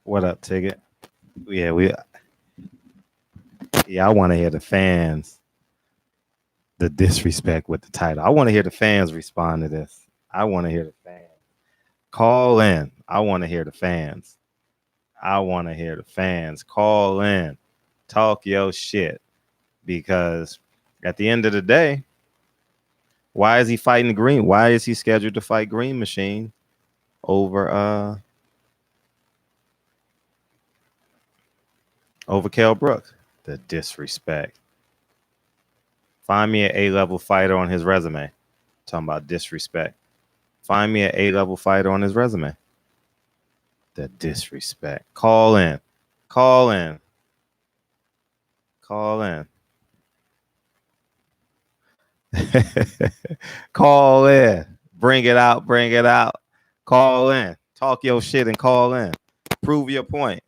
What up, Ticket? Yeah, I want to hear the fans, the disrespect with the title. I want to hear the fans respond to this. I want to hear the fans. Call in. I want to hear the fans. I want to hear the fans. Call in. Talk your shit. Because at the end of the day, why is he fighting Green? Why is he scheduled to fight Green Machine over Kell Brook? The disrespect. Find me an A-level fighter on his resume. Talking about disrespect. Find me an A-level fighter on his resume. The disrespect. Call in. Call in. Call in. Call in. Bring it out. Bring it out. Call in. Talk your shit and call in. Prove your point.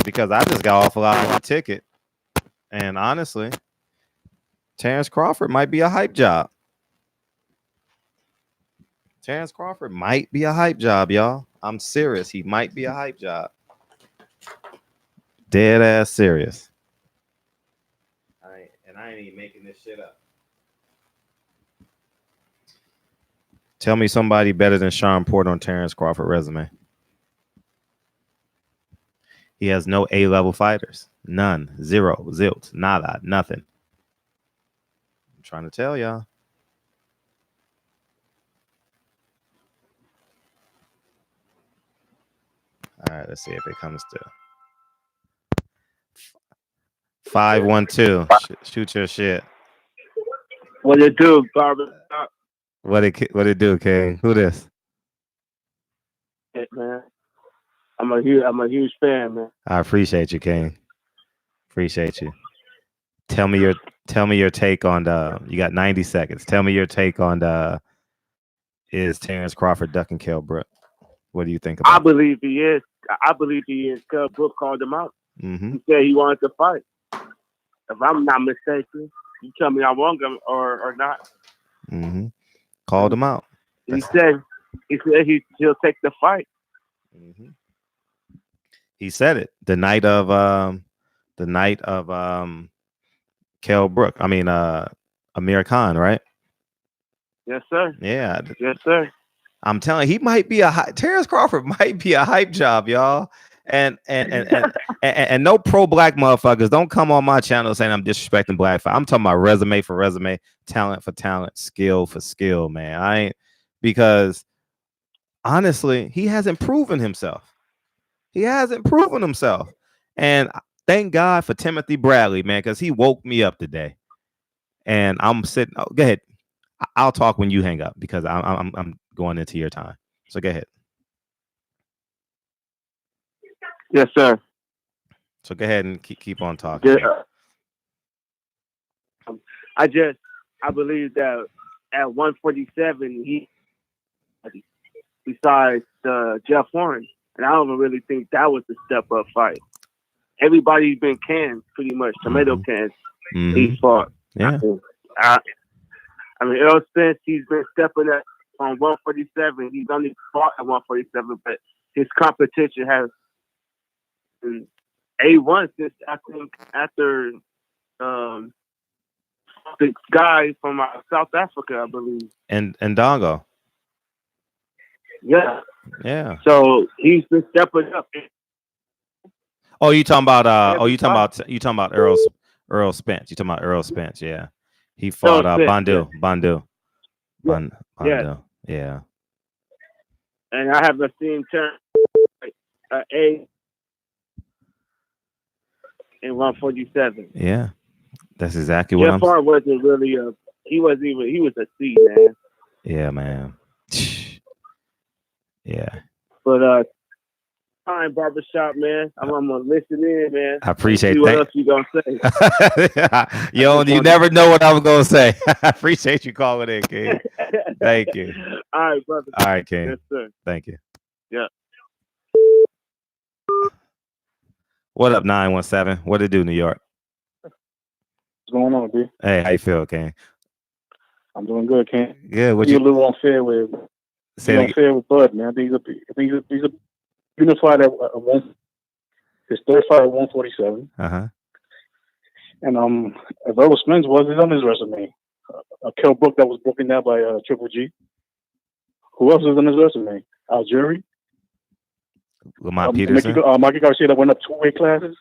Because I just got off a lot of the ticket. And honestly, Terence Crawford might be a hype job. Terence Crawford might be a hype job, y'all. I'm serious. He might be a hype job. Dead ass serious. I ain't even making this shit up. Tell me somebody better than Sean Porter on Terence Crawford resume. He has no A-level fighters. None. Zero. Zilch. Nada. Nothing. I'm trying to tell y'all. All right, let's see if it comes to 512. Shoot your shit. What it do, Barber? What it do, King? Who this? Man, I'm a huge fan, man. I appreciate you, King. Appreciate you. Tell me your take on the. You got 90 seconds. Tell me your take on the. Is Terence Crawford ducking Kell Brook? What do you think about? I believe he is. Kell Brook called him out. Mm-hmm. He said he wanted to fight. If I'm not mistaken, you tell me I'm wrong or not. Mm-hmm. Called him out. He said he'll take the fight. Mm-hmm. He said it the night of Kell Brook. I mean Amir Khan, right? Yes, sir. Yeah. Yes, sir. I'm telling you, he might be Terence Crawford might be a hype job, y'all. And no pro black motherfuckers don't come on my channel saying I'm disrespecting black fight. I'm talking about resume for resume, talent for talent, skill for skill, man. I ain't, because honestly, he hasn't proven himself. He hasn't proven himself. And thank God for Timothy Bradley, man, because he woke me up today. And I'm sitting. Oh, go ahead. I'll talk when you hang up because I'm going into your time. So go ahead. Yes, sir. So go ahead and keep on talking. Yeah. I believe that at 147 he besides Jeff Horn, and I don't really think that was a step up fight. Everybody's been canned pretty much, tomato cans. Mm-hmm. He fought. Yeah. I mean, Earl Spence, he's been stepping up on 147. He's only fought at 147, but his competition has been A1 since I think after the guy from South Africa, I believe. And Dongo. Yeah. Yeah. So he's been stepping up. Oh, you talking about you talking about Earl Spence. You talking about Earl Spence, yeah. He fought Bandu. Yeah. And I haven't seen Terence A in 147. Yeah. That's exactly what Jeff Hart wasn't really he was a C, man. Yeah, man. Yeah. But fine, barbershop, man. I'm gonna listen in, man. I appreciate that. What else you gonna say? You never know what I'm gonna say. I appreciate you calling in, King. Thank you. All right, brother. All right, King. Yes, sir. Thank you. Yeah. What up, 917? What it do, New York? What's going on, B? Hey, how you feel, King? I'm doing good, King. Good. What you a little unfair with Say You it don't again. say it with Bud, man. I think he's a unified at his third fight at 147. Uh-huh. And as Earl Spence was, it's on his resume. Kell Brook that was broken down by Triple G. Who else is on his resume? Algeri. Lamont Peterson. Mikey Garcia that went up 2 weight classes.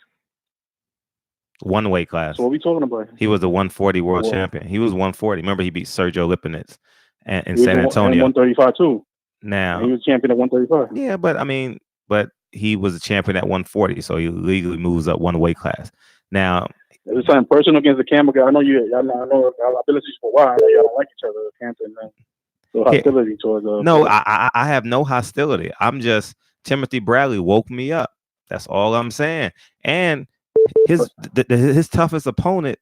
One weight class. So what are we talking about? He was the 140 world champion. He was 140. Remember, he beat Sergio Lipinets in San Antonio. 135 too. Now and he was champion at 135. Yeah, but he was a champion at 140, so he legally moves up one weight class. Now, it's something personal against the camera guy. I know I've been listening for a while. I know y'all don't like each other, Hampton. So hostility towards. No, I have no hostility. I'm just Timothy Bradley woke me up. That's all I'm saying. And his toughest opponent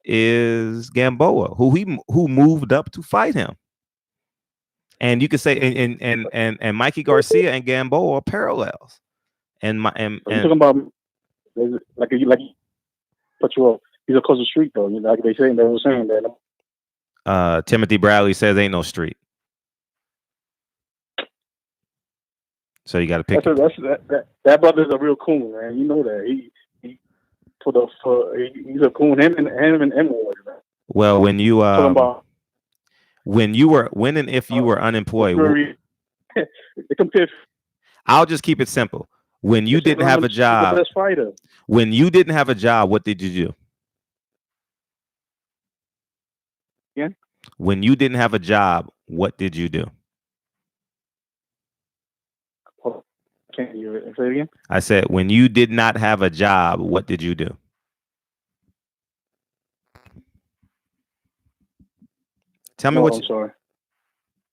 is Gamboa, who moved up to fight him. And you could say and Mikey Garcia and Gamboa are parallels. And you're talking about like put you up. He's across the street though. You know, like they were saying that. Timothy Bradley says ain't no street. So you got to pick. That brother's a real coon, man. You know that he's a coon. Him and Emerald. Well, when you when and if you were unemployed, I'll just keep it simple. When you didn't have a job, the best fighter. When you didn't have a job, what did you do? Yeah. When you didn't have a job, what did you do? Can you say it again? I said, when you did not have a job, what did you do? Tell me I'm sorry.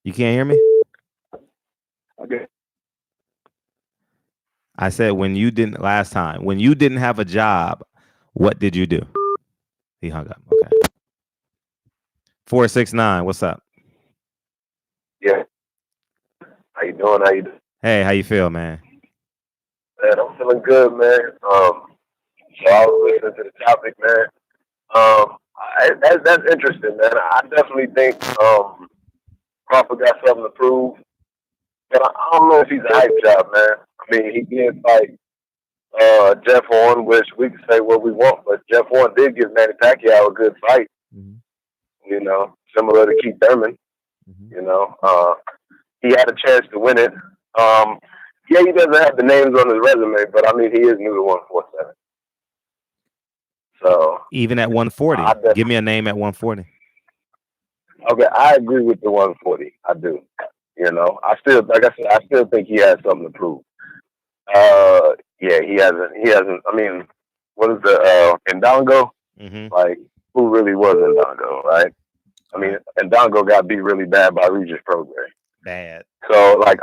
You can't hear me? Okay. I said, when you didn't have a job, what did you do? He hung up. Okay. 469, what's up? Yeah. How you doing? Hey, how you feel, man? Man, I'm feeling good, man. So I was listening to the topic, man. That's interesting, man. I definitely think Crawford got something to prove. But I don't know if he's a hype job, man. I mean, he did fight Jeff Horn, which we can say what we want, but Jeff Horn did give Manny Pacquiao a good fight. Mm-hmm. You know, similar to Keith Thurman. Mm-hmm. You know, he had a chance to win it. Yeah, he doesn't have the names on his resume, but I mean, he is new to 147. So even at 140, give me a name at 140. Okay, I agree with the 140. I do. You know, I still think he has something to prove. Yeah, he hasn't. I mean, what is the Ndongo? Mm-hmm. Like, who really was Ndongo, right? I mean, Ndongo got beat really bad by Regis Prograis. Bad. So, like,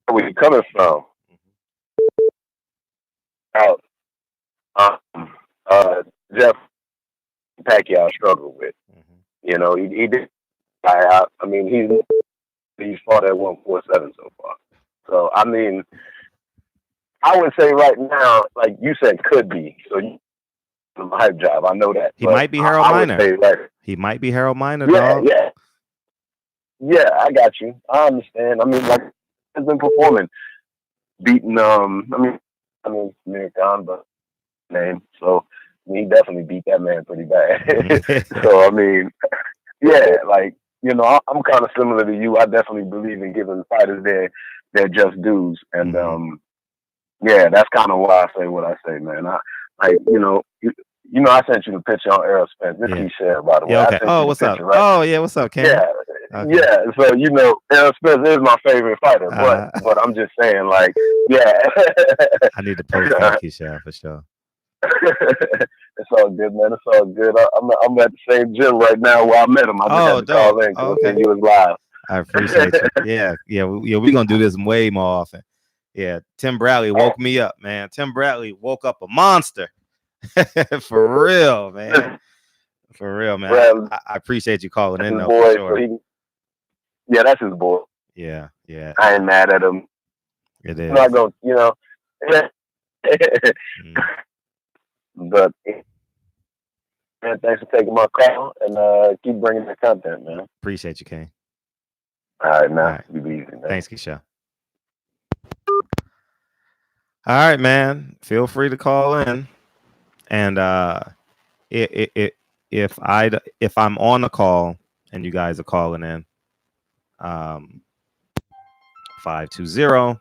where you coming from? Out, Jeff Pacquiao struggled with. Mm-hmm. You know, he did. I mean, he's fought at 147 so far. So, I mean, I would say right now, like you said, could be. So, a hype job. I know that. He might be Harold Miner. He might be Harold Miner, dog. Yeah, I got you. I understand. I mean, like, he's been performing, beating, I mean, Samir Khan, but name. So, I mean, he definitely beat that man pretty bad. So, I mean, yeah, like, you know, I'm kind of similar to you. I definitely believe in giving fighters their just dues. And, yeah, that's kind of why I say what I say, man. You know, I sent you the picture on Errol Spence. This is share, by the way. Yeah, okay. Oh, what's up? Right? Oh, yeah, what's up, Ken? Yeah, okay. Yeah. So, you know, Errol Spence is my favorite fighter, but I'm just saying, like, yeah. I need to post that Keisha for sure. It's all good, man. It's all good. I'm at the same gym right now where I met him. I just had to call in because he was live. I appreciate you. Yeah. We're gonna do this way more often. Yeah, Tim Bradley woke me up, man. Tim Bradley woke up a monster. For real, man. For real, man. I appreciate you calling in, though. Boy, for sure. Yeah, that's his boy. Yeah. I ain't mad at him. It is. I'm not gonna, you know. But man, thanks for taking my call and keep bringing the content, man. Appreciate you, Kane. All right, man. All right. You be easy, man. Thanks, Keisha. All right, man. Feel free to call in, and if I'm on the call and you guys are calling in, 520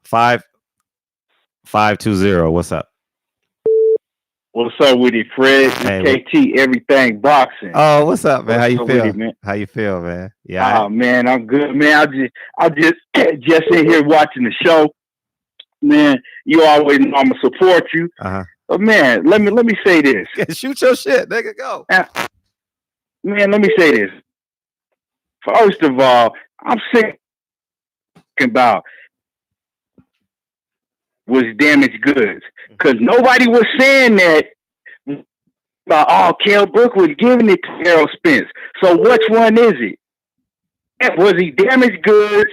520. What's up? What's up with it, Fred? Hey, KT, everything boxing. Oh, what's up, man? What's How you up feel? with it, man? How you feel, man? Yeah. Oh man, I'm good, man. I just in here watching the show. Man, you always know I'm gonna support you. But man, let me say this. Shoot your shit, nigga. Go. Man, let me say this. First of all, I'm sick about was damaged goods. Because nobody was saying that about Kell Brook was giving it to Errol Spence. So which one is it? Was he damaged goods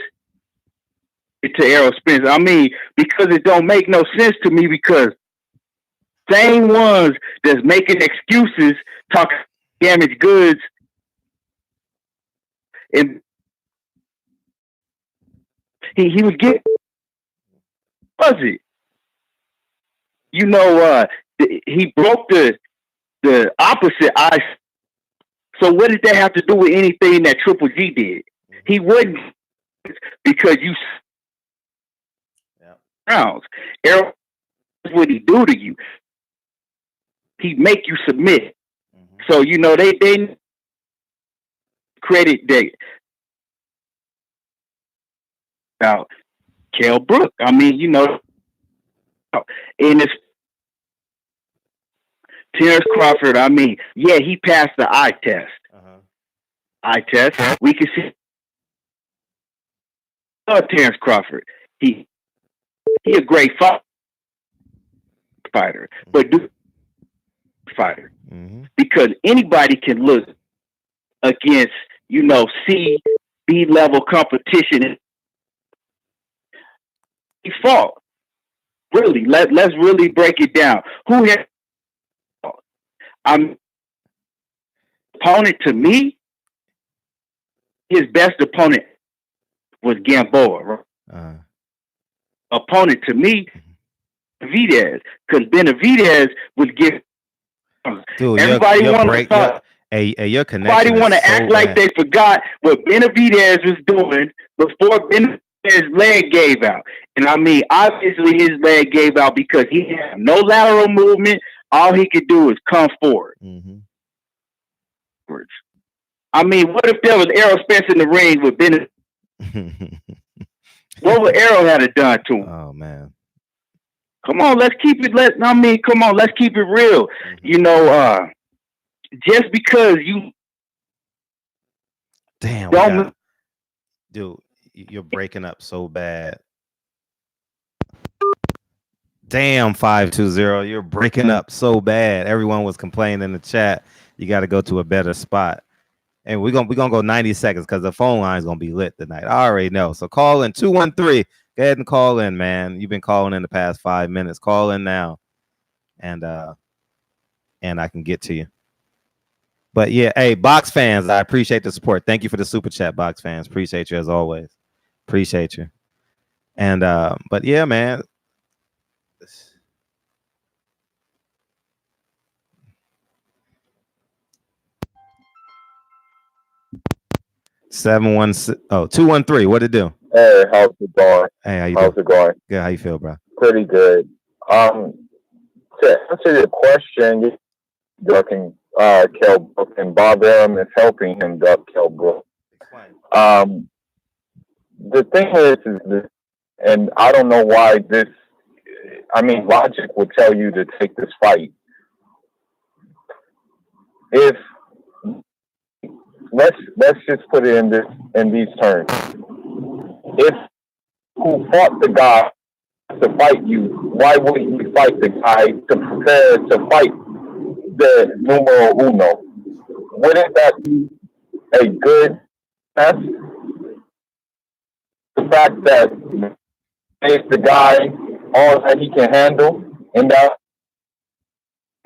to Errol Spence? I mean, because it don't make no sense to me, because same ones that's making excuses talking damaged goods, and he was getting, was it? You know, he broke the opposite eye. So what did that have to do with anything that Triple G did? He wouldn't, because you rounds. Errol, what he do to you? He make you submit. So you know they credit that about Kell Brook. I mean, you know, and it's Terence Crawford. I mean, yeah, he passed the eye test. Eye test. We can see. Terence Crawford. He a great fighter, but fighter, because anybody can look against, you know, B level competition. He fought. Really, let's really break it down. Who had opponent to me? His best opponent was Gamboa. Opponent to me, Benavidez, because Benavidez was giving. Dude, everybody want to talk. Your connection. Everybody want to act like they forgot what Benavidez was doing before Benavidez's leg gave out. And I mean, obviously his leg gave out because he had no lateral movement. All he could do is come forward. I mean, what if there was Errol Spence in the ring with Benavidez? What would Errol have done to him? Oh man. Come on, let's keep it. Come on, let's keep it real. You know, just because you dude, you're breaking up so bad. Damn, 520, you're breaking up so bad. Everyone was complaining in the chat. You got to go to a better spot. And we're gonna go 90 seconds because the phone line is gonna be lit tonight. I already know. So call in 213. Go ahead and call in, man. You've been calling in the past 5 minutes. Call in now, and I can get to you. But yeah, hey, box fans, I appreciate the support. Thank you for the super chat, box fans. Appreciate you as always. Appreciate you. And but yeah, man. 213. What'd it do? Hey, how's it going? Hey, how you how's doing? it going? Good. How you feel, bro? Pretty good. To answer your question, ducking Kell Brook, and Bob Arum is helping him duck Kell Brook. The thing is this, and I don't know why this. I mean, logic would tell you to take this fight. If let's just put it in these terms. If who fought the guy to fight you, why wouldn't you fight the guy to prepare to fight the numero uno? Wouldn't that be a good test? The fact that it's the guy all that he can handle, and that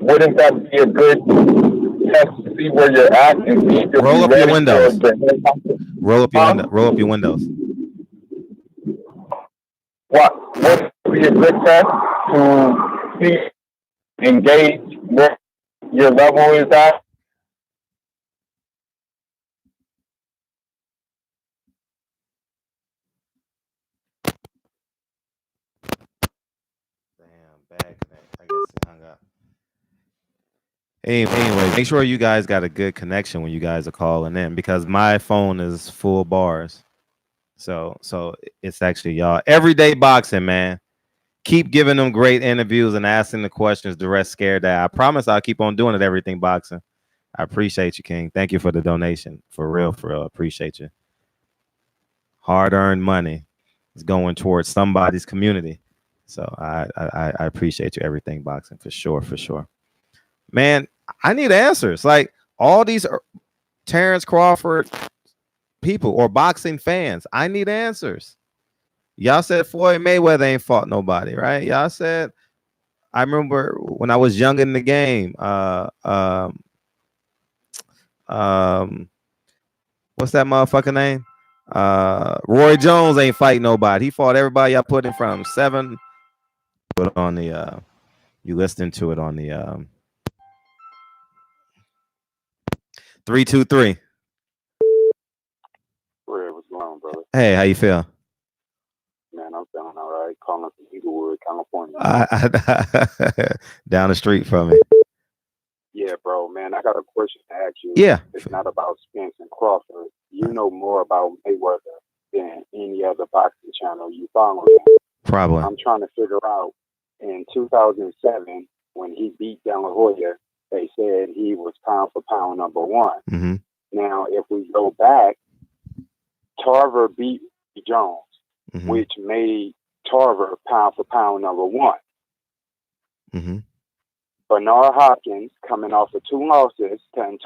wouldn't that be a good test to see where you're at and see if you'll Roll be up your ready windows. for the Roll up your window. Roll up your windows. what would be a good test to see, engage where your level is at? Damn, bad connect. I guess he hung up. Anyway, make sure you guys got a good connection when you guys are calling in because my phone is full bars. So it's actually y'all everyday boxing, man. Keep giving them great interviews and asking the questions. The rest scared that. I promise I'll keep on doing it. Everything boxing. I appreciate you, King. Thank you for the donation. For real. Appreciate you. Hard-earned money is going towards somebody's community. So I appreciate you. Everything boxing for sure. Man, I need answers. Like all these Terence Crawford people or boxing fans, I need answers. Y'all said Floyd Mayweather ain't fought nobody, right? Y'all said. I remember when I was young in the game. What's that motherfucker name? Roy Jones ain't fight nobody. He fought everybody I put in front of him. 7. Put on the. You listening to it on the 323. What's going on, brother? Hey, how you feel? Man, I'm feeling all right. Calling from Inglewood, California. Down the street from me. Yeah, bro, man, I got a question to ask you. Yeah. It's not about Spence and Crawford. You know more about Mayweather than any other boxing channel you follow. Probably. I'm trying to figure out, in 2007, when he beat De La Hoya, they said he was pound for pound number one. Mm-hmm. Now, if we go back, Tarver beat Jones, Mm-hmm. which made Tarver pound for pound number one. Mm-hmm. Bernard Hopkins, coming off of 2 losses to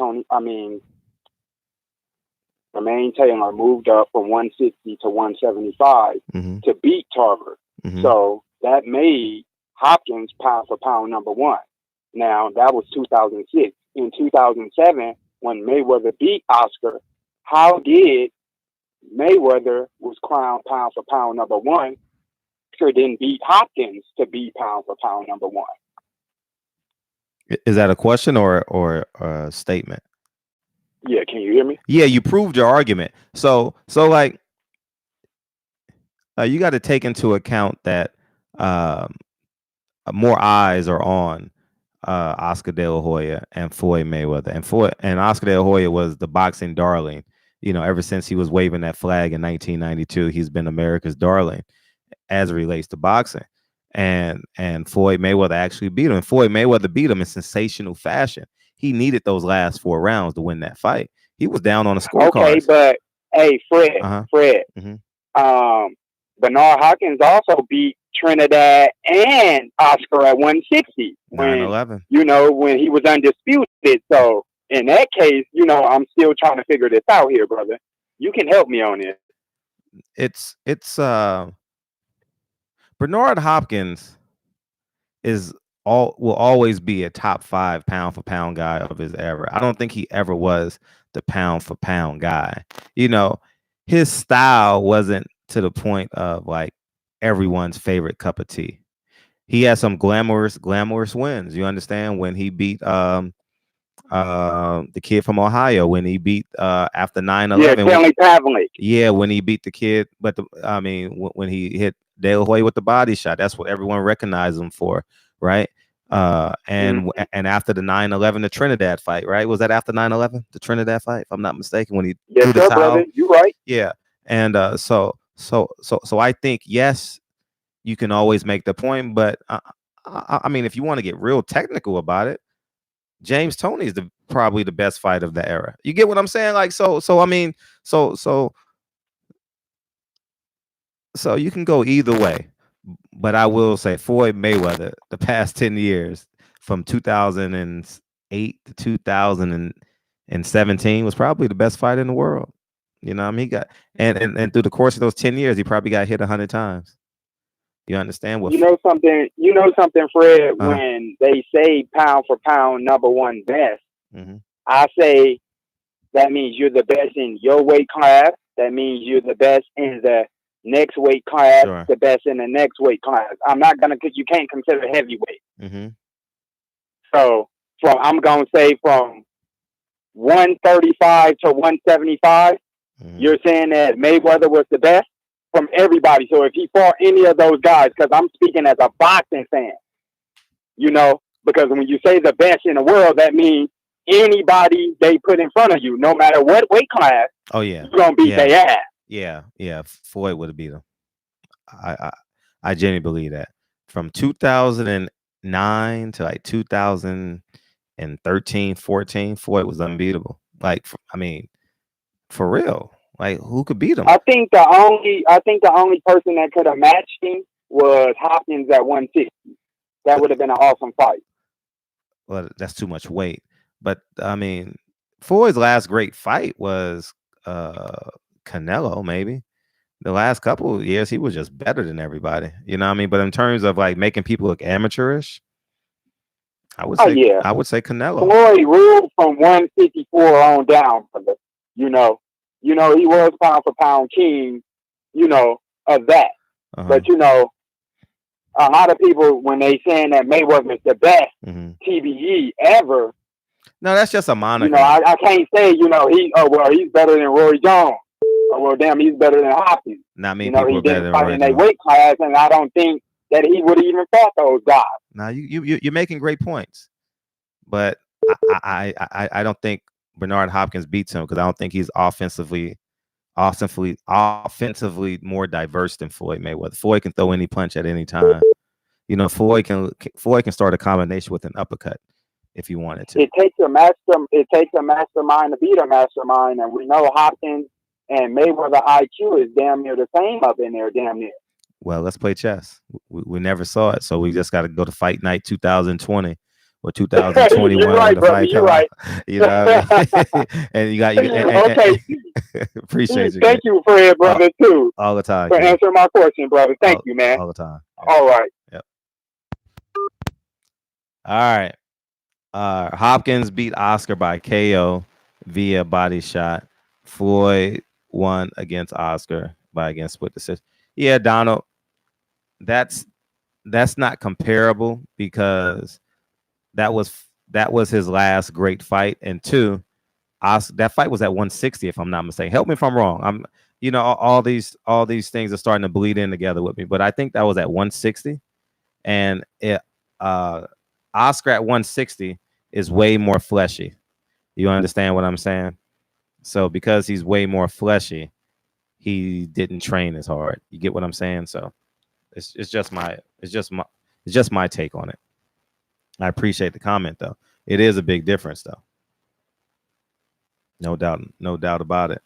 Jermaine Taylor, moved up from 160 to 175 Mm-hmm. to beat Tarver. Mm-hmm. So that made Hopkins pound for pound number one. Now, that was 2006. In 2007, when Mayweather beat Oscar, how did Mayweather was crowned pound for pound number one? Oscar didn't beat Hopkins to be pound for pound number one. Is that a question or a statement? Yeah, can you hear me? Yeah, you proved your argument. So like, you got to take into account that more eyes are on Oscar De La Hoya and Floyd Mayweather, and Oscar De La Hoya was the boxing darling. Ever since he was waving that flag in 1992, he's been America's darling as it relates to boxing. And Floyd Mayweather actually beat him. And Floyd Mayweather beat him in sensational fashion. He needed those last 4 rounds to win that fight. He was down on the scorecard. Okay, but hey, Fred, Mm-hmm. Bernard Hopkins also beat Trinidad and Oscar at 160 9/11. when he was undisputed. So in that case, I'm still trying to figure this out here, brother. You can help me on this. It's Bernard Hopkins will always be a top 5 pound for pound guy of his era. I don't think he ever was the pound for pound guy. His style wasn't to the point of like everyone's favorite cup of tea. He had some glamorous wins. You understand, when he beat the kid from Ohio, when he beat after 9/11. Stanley Pavlik. Yeah, when he beat the kid, but when he hit De La Hoya with the body shot, that's what everyone recognized him for, right? And after the 9/11, the Trinidad fight, right? Was that after 9/11, the Trinidad fight, if I'm not mistaken, when he threw the towel? Brother, you right. Yeah, and so I think yes, you can always make the point, but I mean, if you want to get real technical about it, James Toney is probably the best fight of the era. You get what I'm saying? Like, so you can go either way, but I will say Floyd Mayweather, the past 10 years, from 2008 to 2017, was probably the best fight in the world. He got and through the course of those 10 years, he probably got hit 100 times. You understand what? You know something, Fred. When they say pound for pound number one best, mm-hmm. I say that means you're the best in your weight class. That means you're the best in the next weight class, Sure. the best in the next weight class. I'm not gonna, cause you can't consider heavyweight. Mm-hmm. So I'm gonna say from 135 to 175. Mm-hmm. You're saying that Mayweather was the best from everybody. So if he fought any of those guys, because I'm speaking as a boxing fan, you know, because when you say the best in the world, that means anybody they put in front of you, no matter what weight class, Oh yeah. you're gonna beat their ass. Yeah. Floyd would have beat him. I genuinely believe that. From 2009 to like 2013, 14, Floyd was unbeatable. Like, I mean, for real. Like, who could beat him? I think the only person that could have matched him was Hopkins at 160. That would have been an awesome fight. Well, that's too much weight. But I mean, Floyd's last great fight was Canelo, maybe. The last couple of years, he was just better than everybody. You know what I mean? But in terms of like making people look amateurish, I would say Canelo. Floyd ruled from 154 on down, brother. You know, he was pound for pound king, you know, of that. Uh-huh. But you know, a lot of people when they saying that Mayweather's the best TBE ever. No, that's just a moniker. You know, I can't say, you know, he's better than Roy Jones. Oh, well, damn, he's better than Hopkins. Not many people are better than Roy fight in their weight class, and I don't think that he would have even fought those guys. Now you're making great points, but I don't think Bernard Hopkins beats him because I don't think he's offensively more diverse than Floyd Mayweather. Floyd can throw any punch at any time. You know, Floyd can start a combination with an uppercut if he wanted to. It takes a mastermind to beat a mastermind, and we know Hopkins and Mayweather IQ is damn near the same up in there, damn near. Well, let's play chess. We never saw it, so we just got to go to Fight Night 2020 or 2021. You're right, brother. You're right. You know what I mean? And you got okay. Appreciate you. Thank you for it, brother, too. All the time. For answering my question, brother. Thank you, man. All the time. All right. Yep. All right. Hopkins beat Oscar by KO via body shot. Floyd won against Oscar against split decision. Yeah, Donald, that's not comparable because that was his last great fight, and two, that fight was at 160 if I'm not mistaken. Help me if I'm wrong. All these things are starting to bleed in together with me, but I think that was at 160, and Oscar at 160 is way more fleshy. You understand what I'm saying? So because he's way more fleshy, he didn't train as hard. You get what I'm saying? So it's just my take on it. I appreciate the comment though. It is a big difference though. No doubt about it.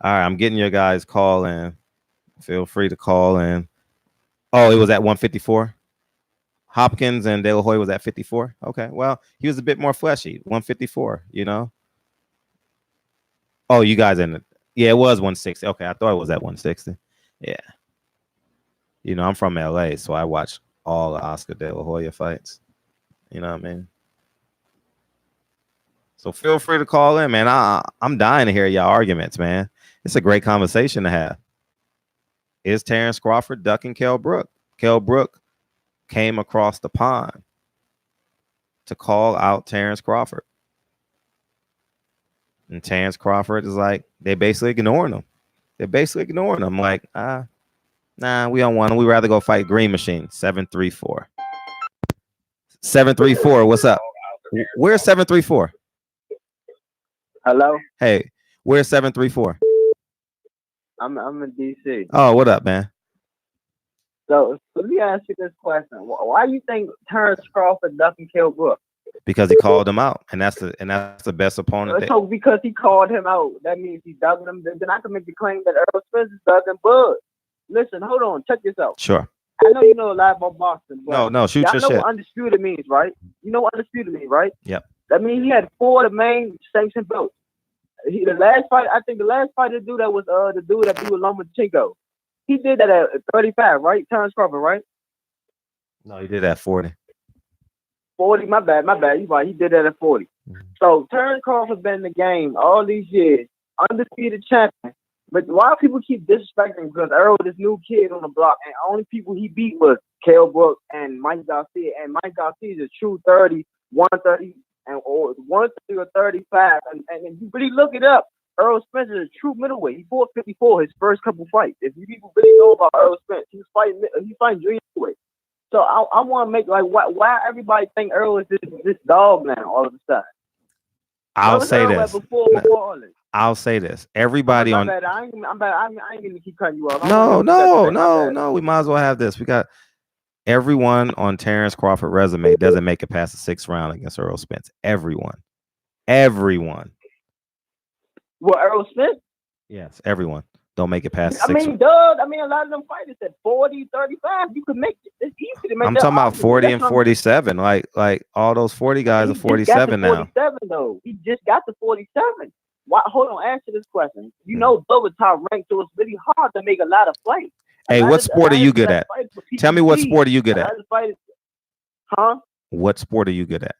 All right, I'm getting your guys' call in. Feel free to call in. Oh, it was at 154. Hopkins and De La Hoya was at 54. Okay, well, he was a bit more fleshy. 154, you know. Oh, you guys in it. Yeah, it was 160. Okay, I thought it was at 160. Yeah. You know, I'm from LA, so I watch all the Oscar De La Hoya fights. You know what I mean? So feel free to call in, man. I'm dying to hear y'all arguments, man. It's a great conversation to have. Is Terence Crawford ducking Kell Brook? Kell Brook came across the pond to call out Terence Crawford. And Terence Crawford is like, they basically ignoring him. Like, nah, we don't want him. We'd rather go fight Green Machine. 734. 734, what's up? Where's 734? Hello? Hey, where's 734? I'm in DC. Oh, what up, man? So let me ask you this question: why do you think Terence Crawford ducking Kell Brook? Because he called him out, and that's the best opponent. So because he called him out, that means he's ducking him. Then I can make the claim that Errol Spence is ducking Bud. Listen, hold on, check this out. Sure. I know you know a lot about boxing. But no, shoot your shit. I know what undisputed means, right? You know what undisputed means, right? Yep. That means he had 4 of the main sanctioned belts. The last fight to do that was the dude that beat with Lomachenko. He did that at 35, right? Terence Crawford, right? No, he did that at 40. 40, my bad. You're right. He did that at 40. So Terence Crawford been in the game all these years, undefeated champion. But why people keep disrespecting him? Because Earl, this new kid on the block, and only people he beat was Kell Brook and Mike Garcia. And Mike Garcia is a true 30, 130, or 130 or 35. And if you really look it up, Earl Spence is a true middleweight. He fought 54 his first couple fights. If you people really know about Earl Spence, he's fighting junior middleweight. So I want to make like why everybody think Earl is this dog now all of a sudden. I'll say this. I'll say this. Everybody on. I ain't gonna keep cutting you off. No. We might as well have this. We got everyone on Terence Crawford resume doesn't make it past the 6th round against Earl Spence. Everyone. Well, Earl Spence? Yes, everyone. Don't make it past the 6th round. A lot of them fighters at 40, 35, you could make it. It's easy to make. I'm talking about 40 and 47. Like all those 40 guys are 47 now. 47 though. He just got to 47. Why? Hold on, answer this question. You know, double top ranked, so it's really hard to make a lot of fights. Hey, what sport are you good at? Tell me what sport are you good at? Huh? What sport are you good at?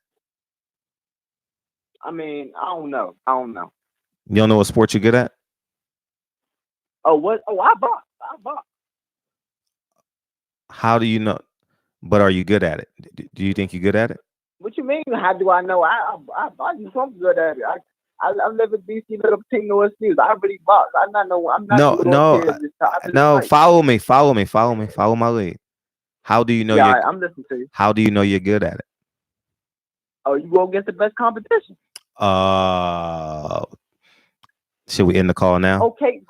I mean, I don't know. You don't know what sport you're good at? Oh, what? Oh, I box. How do you know? But are you good at it? Do you think you're good at it? What you mean? How do I know? I just I'm good at it. I live in DC, little team, no excuse. I really box. I'm not. No. Follow me. Follow my lead. How do you know? Yeah, I'm listening to you. How do you know you're good at it? Oh, you go against the best competition. Should we end the call now? Okay.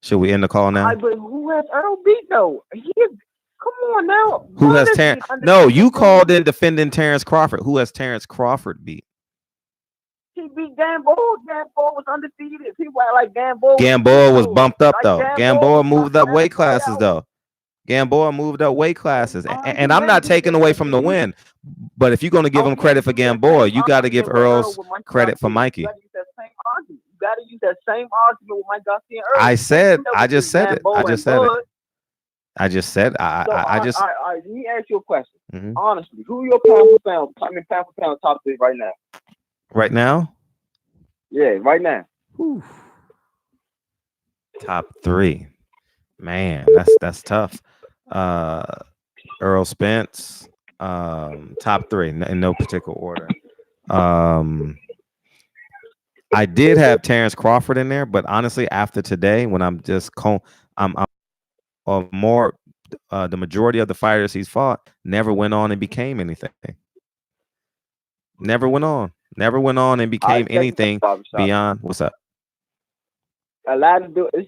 Should we end the call now? But who has Earl beat though? Come on now. Who has Terence? No, you called in defending Terence Crawford. Who has Terence Crawford beat? He beat Gamboa. Gamboa was undefeated. People act like Gamboa. Gamboa was bumped up though. Gamboa moved up weight classes though. Gamboa moved up weight classes, and I'm not taking away from the win. But if you're going to give him credit for Gamboa, you got to give Earl's credit for Mikey. You got to use that same argument with Mike Garcia and Earl. I just said it. All right, let me ask you a question. Mm-hmm. Honestly, who are your pound for pound top 3 right now? Right now? Yeah, right now. Whew. Top 3. Man, that's tough. Earl Spence, top 3 in no particular order. I did have Terence Crawford in there, but honestly, after today, when I'm just I'm more the majority of the fighters he's fought never went on and became anything. Never went on and became anything beyond. What's up? A lot of dudes in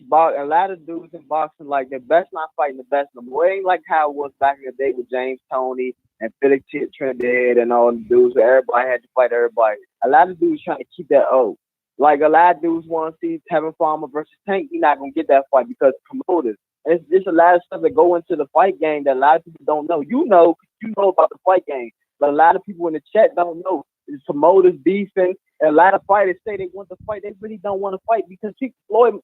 boxing, like the best not fighting the best no more. It ain't like how it was back in the day with James Toney and Felix Trinidad and all the dudes where everybody had to fight everybody. A lot of dudes trying to keep that old. Like a lot of dudes want to see Tevin Farmer versus Tank. You're not gonna get that fight because promoters. And it's just a lot of stuff that go into the fight game that a lot of people don't know. You know about the fight game, but a lot of people in the chat don't know. It's promoters beefing. And a lot of fighters say they want to fight. They really don't want to fight because Floyd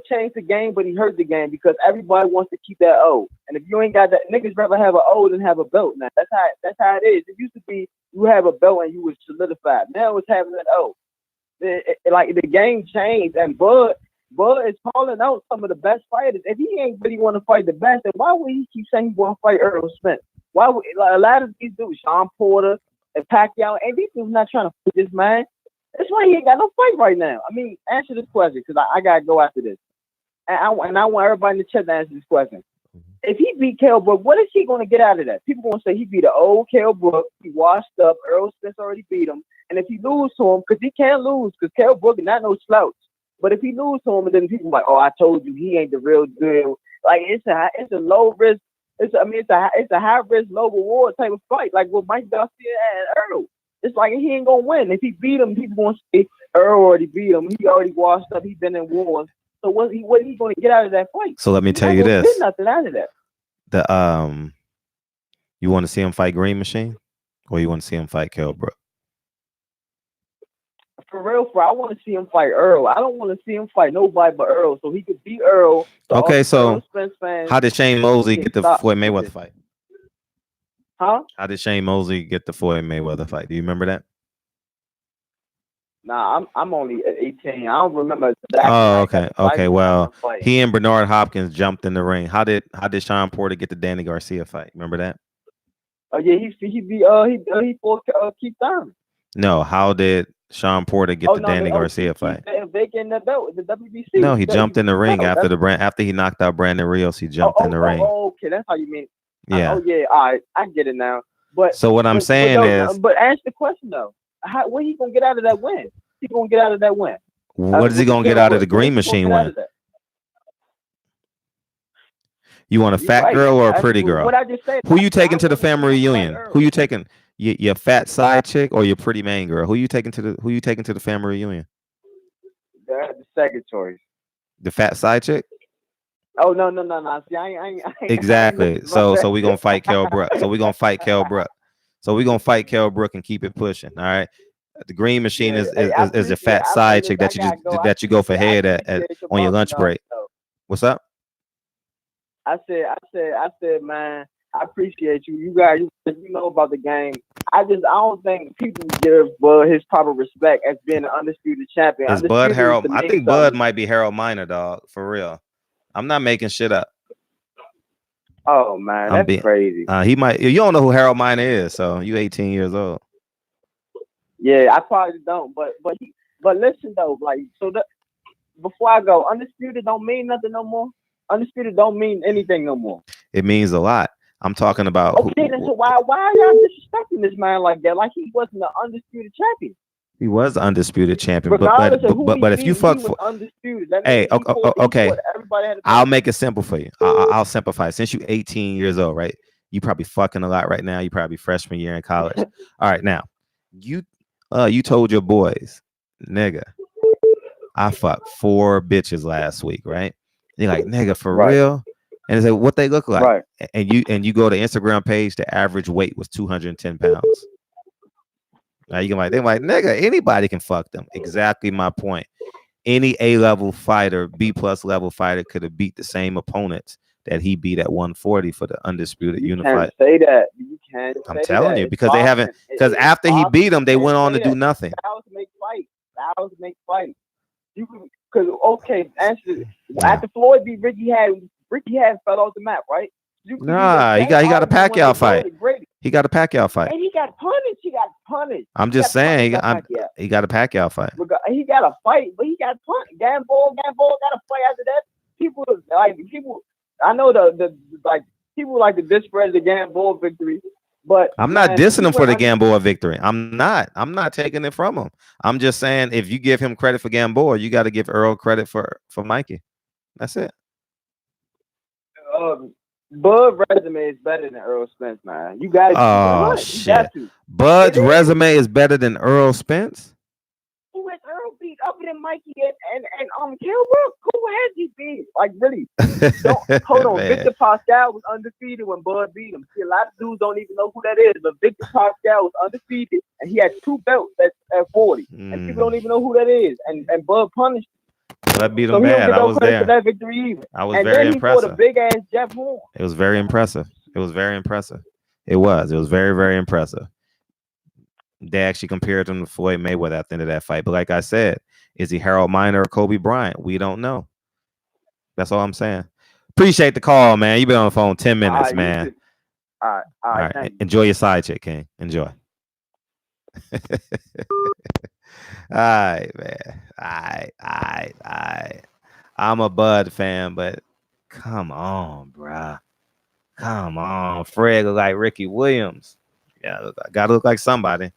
changed the game, but he hurt the game because everybody wants to keep that O. And if you ain't got that, niggas rather have an O than have a belt. Now that's how it is. It used to be you have a belt and you was solidified. Now it's having an O. Like the game changed, and Bud is calling out some of the best fighters. If he ain't really want to fight the best, then why would he keep saying he want to fight Earl Spence? Why would a lot of these dudes, Sean Porter and Pacquiao, and these dudes not trying to fight this man? That's why he ain't got no fight right now. I mean, answer this question because I gotta go after this, and I want everybody in the chat to answer this question. If he beat Kell Brook, what is he going to get out of that? People going to say he beat the old Kell Brook. He washed up. Earl Spence already beat him. And if he lose to him, because he can't lose, because Kell Brook is not no slouch. But if he lose to him, and then people like, oh, I told you he ain't the real deal. Like it's a low risk. It's a high risk, low reward type of fight. Like with Mike Garcia and Earl, it's like he ain't gonna win. If he beat him, people gonna say Earl already beat him. He already washed up. He been in wars. So what he going to get out of that fight? So let me tell you this: get nothing out of that. You want to see him fight Green Machine, or you want to see him fight Kell Brook? For real, I want to see him fight Earl. I don't want to see him fight nobody but Earl, so he could beat Earl. Okay, so how did Shane Mosley get the Floyd Mayweather fight? Huh? How did Shane Mosley get the Floyd Mayweather fight? Do you remember that? Nah, I'm only 18. I don't remember exactly. Oh, like, okay. the fight, Okay. but I Well, remember fighting. he and Bernard Hopkins jumped in the ring. How did Sean Porter get the Danny Garcia fight? Remember that? Oh yeah, he fought Keith Thurman. No. How did Sean Porter get Oh the no, Danny Garcia fight? They getting the belt, the WBC. No, he jumped in the ring belt. after he knocked out Brandon Rios. He jumped in the ring. Okay, that's how you mean. Yeah. Oh yeah, all right, I get it now. But So what I'm saying is, but answer the question though. What he gonna get out of that win? He gonna get out of that win? what is he gonna get out of the Green Machine win? You want a fat girl or a pretty girl? What I just said. Who you taking to the family reunion? Who you taking? Your fat side chick or your pretty main girl? Who you taking to the family reunion? The second choice. The fat side chick? Oh no. See, I ain't Exactly. So we gonna fight Kell Brook. So we gonna fight Kell Brook and keep it pushing. All right. The Green Machine is a fat side chick that you go for head at on your lunch break. What's up? I said, man, I appreciate you. You guys, you know about the game. I don't think people give Bud his proper respect as being an undisputed champion. Is Bud Harold? I think Bud might be Harold Miner, dog. For real. I'm not making shit up. Oh man, that's crazy. He might. You don't know who Harold Miner is, so you 18 years old. Yeah, I probably don't. But listen though, like before I go, undisputed don't mean nothing no more. Undisputed don't mean anything no more. It means a lot. I'm talking about. Okay, then so why are y'all disrespecting this man like that? Like he wasn't an undisputed champion. He was the undisputed champion, but if you fuck for undisputed, hey, okay, I'll make it simple for you. I'll simplify. Since you're 18 years old, right? You probably fucking a lot right now. You probably freshman year in college. All right, now you told your boys, nigga, I fucked 4 bitches last week, right? You're like, nigga, for real? And they say what they look like, right? And you go to Instagram page. The average weight was 210 pounds. Now they're like, nigga, anybody can fuck them. Exactly my point. Any A-level fighter, B+ level fighter could have beat the same opponents that he beat at 140 for the undisputed unified. You can't say that. You can't. I'm telling you because they haven't. Because after he beat them, they went on to do nothing. Styles make fight. You because okay, after Floyd beat Ricky had fell off the map, right? Nah, he got a Pacquiao fight. He got a Pacquiao fight. And he got punished. I'm just saying, he got a Pacquiao fight. He got a fight, but he got punished. Gamble got a fight after that. People, I know the people like to disparage the Gamble victory, but I'm not dissing him for the Gamboa victory. I'm not taking it from him. I'm just saying if you give him credit for Gamboa, you got to give Earl credit for Mikey. That's it. Bud's resume is better than Earl Spence, man. You got to. Oh shit! Bud's resume is better than Earl Spence. Who has Earl beat other than Mikey and Kell Brook? Who has he beat? Like really? Hold on. Victor Pascal was undefeated when Bud beat him. See, a lot of dudes don't even know who that is, but Victor Pascal was undefeated and he had 2 belts at 40, and people don't even know who that is. And Bud punished him. I beat him bad. I was there. That victory either. I was very impressive. He fought a big ass Jeff Horn. It was very impressive. It was very, very impressive. They actually compared him to Floyd Mayweather at the end of that fight. But like I said, is he Harold Miner or Kobe Bryant? We don't know. That's all I'm saying. Appreciate the call, man. You've been on the phone 10 minutes, man. All right. Enjoy your side chick, King. Enjoy. All right, man. All right. I'm a Bud fan, but come on, bruh. Come on. Fred look like Ricky Williams. Yeah, gotta look like somebody.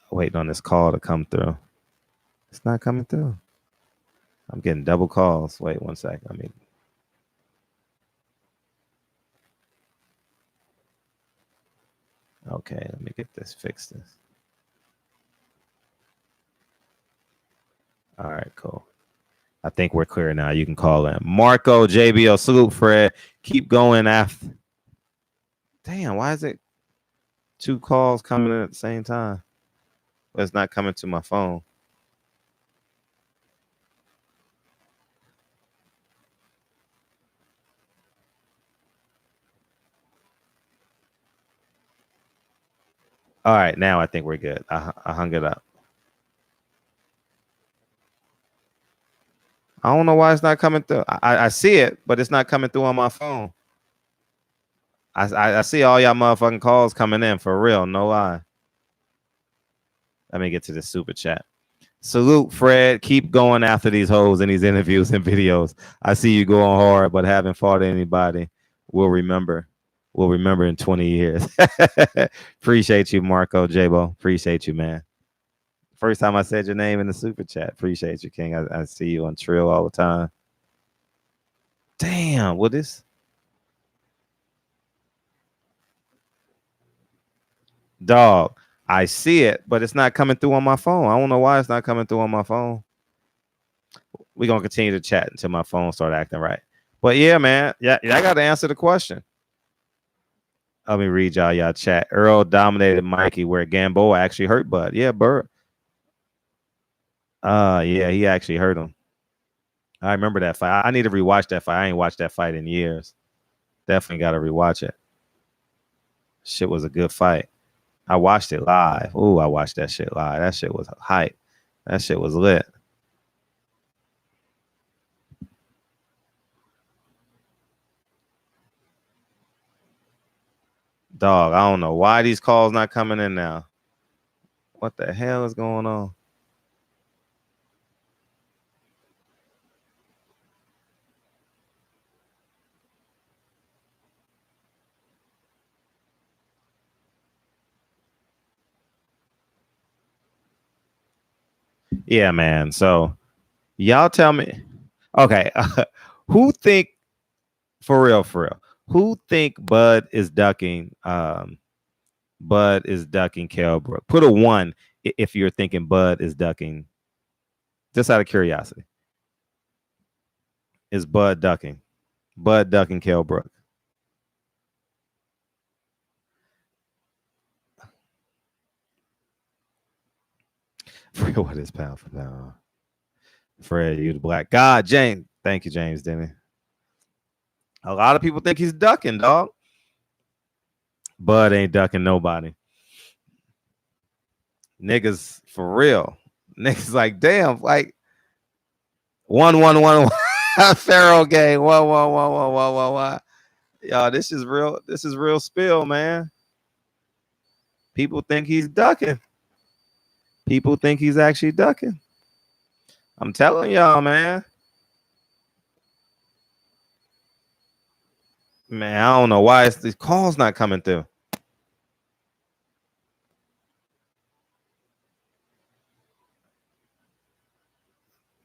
Waiting on this call to come through. It's not coming through. I'm getting double calls. Wait 1 second. Okay, let me get this fixed. All right, cool. I think we're clear now. You can call in. Marco, JBL, salute, Fred. Keep going after. Damn, why is it 2 calls coming in at the same time? Well, it's not coming to my phone. All right, now I think we're good. I hung it up. I don't know why it's not coming through. I see it, but it's not coming through on my phone. I see all y'all motherfucking calls coming in for real. No lie. Let me get to the super chat. Salute, Fred. Keep going after these hoes in these interviews and videos. I see you going hard, but haven't fought anybody. We'll remember. We'll remember in 20 years. Appreciate you, Marco Jabo. Appreciate you, man. First time I said your name in the super chat. Appreciate you, King. I see you on Trill all the time. Damn, what is? Dog, I see it, but it's not coming through on my phone. I don't know why it's not coming through on my phone. We're going to continue to chat until my phone start acting right. But yeah, man. Yeah, I got to answer the question. Let me read y'all chat. Earl dominated Mikey where Gamboa actually hurt Bud. Yeah, Bud. Yeah, he actually hurt him. I remember that fight. I need to rewatch that fight. I ain't watched that fight in years. Definitely got to rewatch it. Shit was a good fight. I watched it live. Ooh, I watched that shit live. That shit was hype. That shit was lit. Dog, I don't know why these calls not coming in now. What the hell is going on? Yeah, man. So y'all tell me. Okay. Who think for real, who think Bud is ducking Kell Brook? Put a 1 if you're thinking Bud is ducking. Just out of curiosity. Is Bud ducking? Bud ducking Kell Brook. Fred, what is pound for pound? Fred, you the black God, James. Thank you, James Denny. A lot of people think he's ducking, dog. Bud ain't ducking nobody. Niggas for real. Niggas like, damn, like 1-1-1. Pharaoh game. 1-1-1-1-1-1-1. Y'all, this is real. This is real spill, man. People think he's ducking. People think he's actually ducking. I'm telling y'all, man. Man, I don't know why these calls not coming through.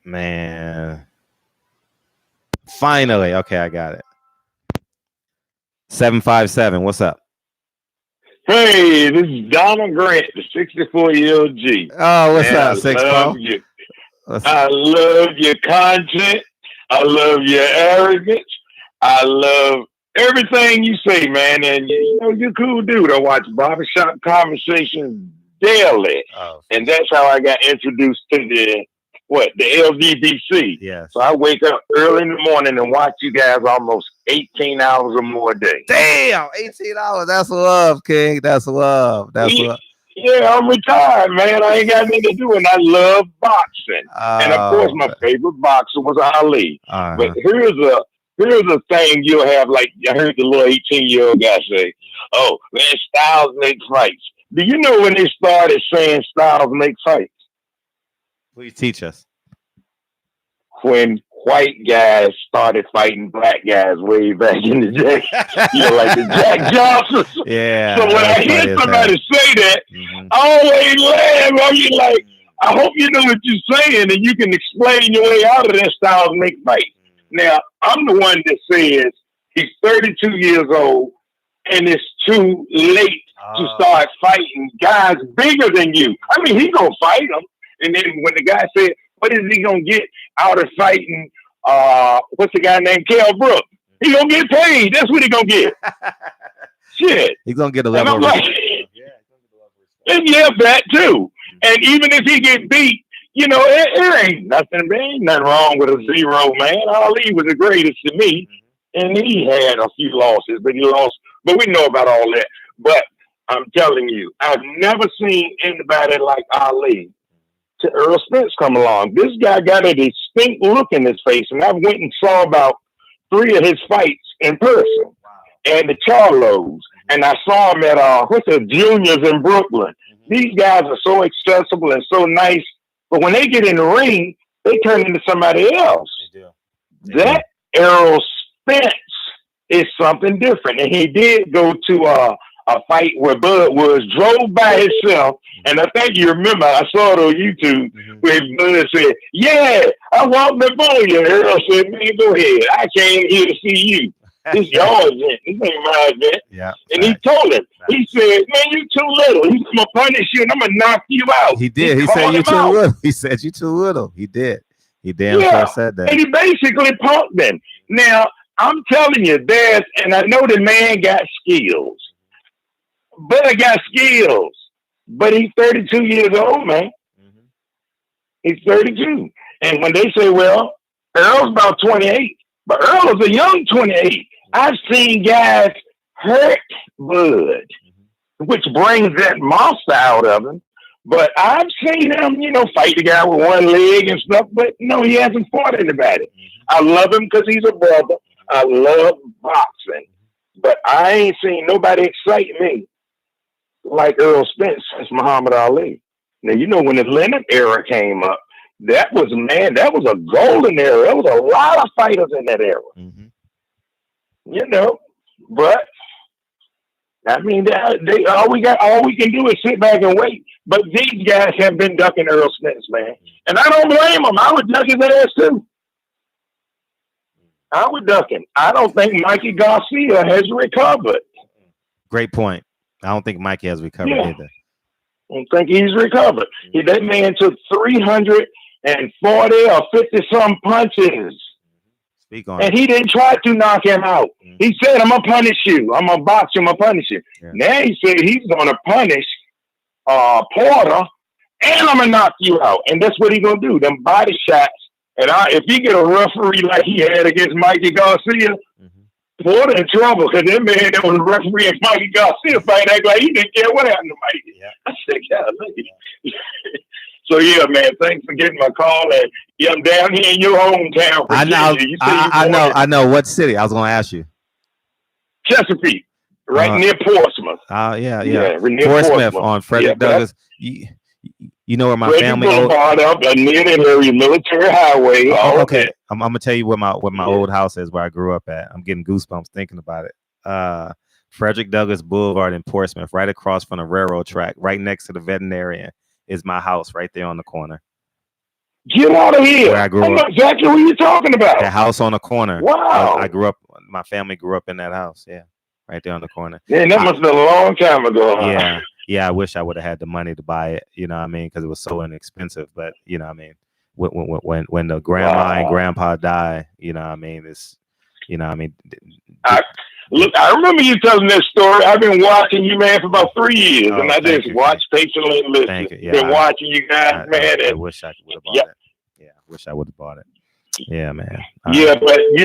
Man. Finally. Okay, I got it. 757. What's up? Hey, this is Donald Grant, the 64-year-old G. Oh, what's up, 6 I love your content. I love your arrogance. I love everything you say, man. And you know, you're a cool dude. I watch Barbershop Conversations daily. Oh, and that's how I got introduced to the LDBC. Yes. So I wake up early in the morning and watch you guys almost 18 hours or more a day. Damn, 18 hours. That's love, King. That's love. That's love. Yeah, I'm retired, man. I ain't got anything to do, and I love boxing. And of course, my favorite boxer was Ali. But here's a thing you'll have, like I heard the little 18-year-old guy say, "Oh, man, styles make fights." Do you know when they started saying styles make fights? Please teach us. When white guys started fighting black guys way back in the day. You know, like the Jack Johnsons. Yeah. So when I hear somebody say that, I always laugh. I'm like, I hope you know what you're saying and you can explain your way out of that styles make fight. Now, I'm the one that says he's 32 years old and it's too late to start fighting guys bigger than you. I mean, he's going to fight them. And then when the guy said, what is he going to get out of fighting, what's the guy named Kell Brook? He going to get paid. That's what he going to get. Shit. He's going to get a level of respect. Yeah, that too. And even if he get beat, you know, it ain't nothing, man. Ain't nothing wrong with a 0, man. Ali was the greatest to me. And he had a few losses, but he lost. But we know about all that. But I'm telling you, I've never seen anybody like Ali to Earl Spence come along. This guy got a distinct look in his face, and I went and saw about 3 of his fights in person, and the Charlos, and I saw him at what's the Juniors in Brooklyn. These guys are so accessible and so nice, but when they get in the ring, they turn into somebody else. That Earl Spence is something different, and he did go to a fight where Bud was drove by himself, and I think you remember, I saw it on YouTube, where Bud said, yeah, I walked before you. Earl said, man, go ahead. I came here to see you. This your event. This ain't my event. Yeah. And he told him, he said, man, you too little. He's going to punish you, and I'm going to knock you out. He did. He said, you too little. He said, you too little. He did. He damn sure said that. And he basically punked him. Now, I'm telling you, and I know the man got skills. Bud got skills, but he's 32 years old, man. He's 32. And when they say, well, Earl's about 28, but Earl is a young 28. I've seen guys hurt Bud, which brings that monster out of him. But I've seen him, fight the guy with one leg and stuff, but no, he hasn't fought anybody. I love him because he's a brother. I love boxing, but I ain't seen nobody excite me like Earl Spence since Muhammad Ali. Now, when the Leonard era came up, that was a golden era. There was a lot of fighters in that era. But I mean, all we can do is sit back and wait. But these guys have been ducking Earl Spence, man. And I don't blame them. I would duck his ass too. I would duck him. I don't think Mikey Garcia has recovered. Great point. I don't think Mikey has recovered either. I don't think he's recovered. That man took 340 or 50-some punches. Speak on and it. he didn't try to knock him out. He said, I'm going to punish you. I'm going to box you. I'm going to punish you. Yeah. Now he said he's going to punish Porter, and I'm going to knock you out. And that's what he's going to do. Them body shots. And if he get a referee like he had against Mikey Garcia, Porter in trouble, because that man that was referee and Mikey Garcia fight act like he didn't care what happened to Mikey. Yeah. I said, God, look at you. So yeah, man, thanks for getting my call. And yeah, I'm down here in your hometown. I know. What city? I was going to ask you. Chesapeake, right near Portsmouth. Yeah. Portsmouth on Frederick Douglass. You know where my family is? Up near that area, Military Highway. Okay, I'm gonna tell you where my old house is, where I grew up at. I'm getting goosebumps thinking about it. Frederick Douglass Boulevard in Portsmouth, right across from the railroad track, right next to the veterinarian, is my house right there on the corner. Get out of here! Where I grew up. Know exactly what you're talking about. The house on the corner. Wow! I grew up. My family grew up in that house. Yeah, right there on the corner. Yeah, that must have been a long time ago. Huh? Yeah, I wish I would have had the money to buy it, you know what I mean, because it was so inexpensive. But, you know what I mean, when the grandma and grandpa die, you know what I mean, it's, you know what I mean. Look, I remember you telling that story. I've been watching you, man, for about 3 years, and I just watched patiently and listen. Thank you. Yeah, been watching you guys, man. I wish I would have bought it. Yeah, I wish I would have bought it. Yeah, man. Yeah, but, you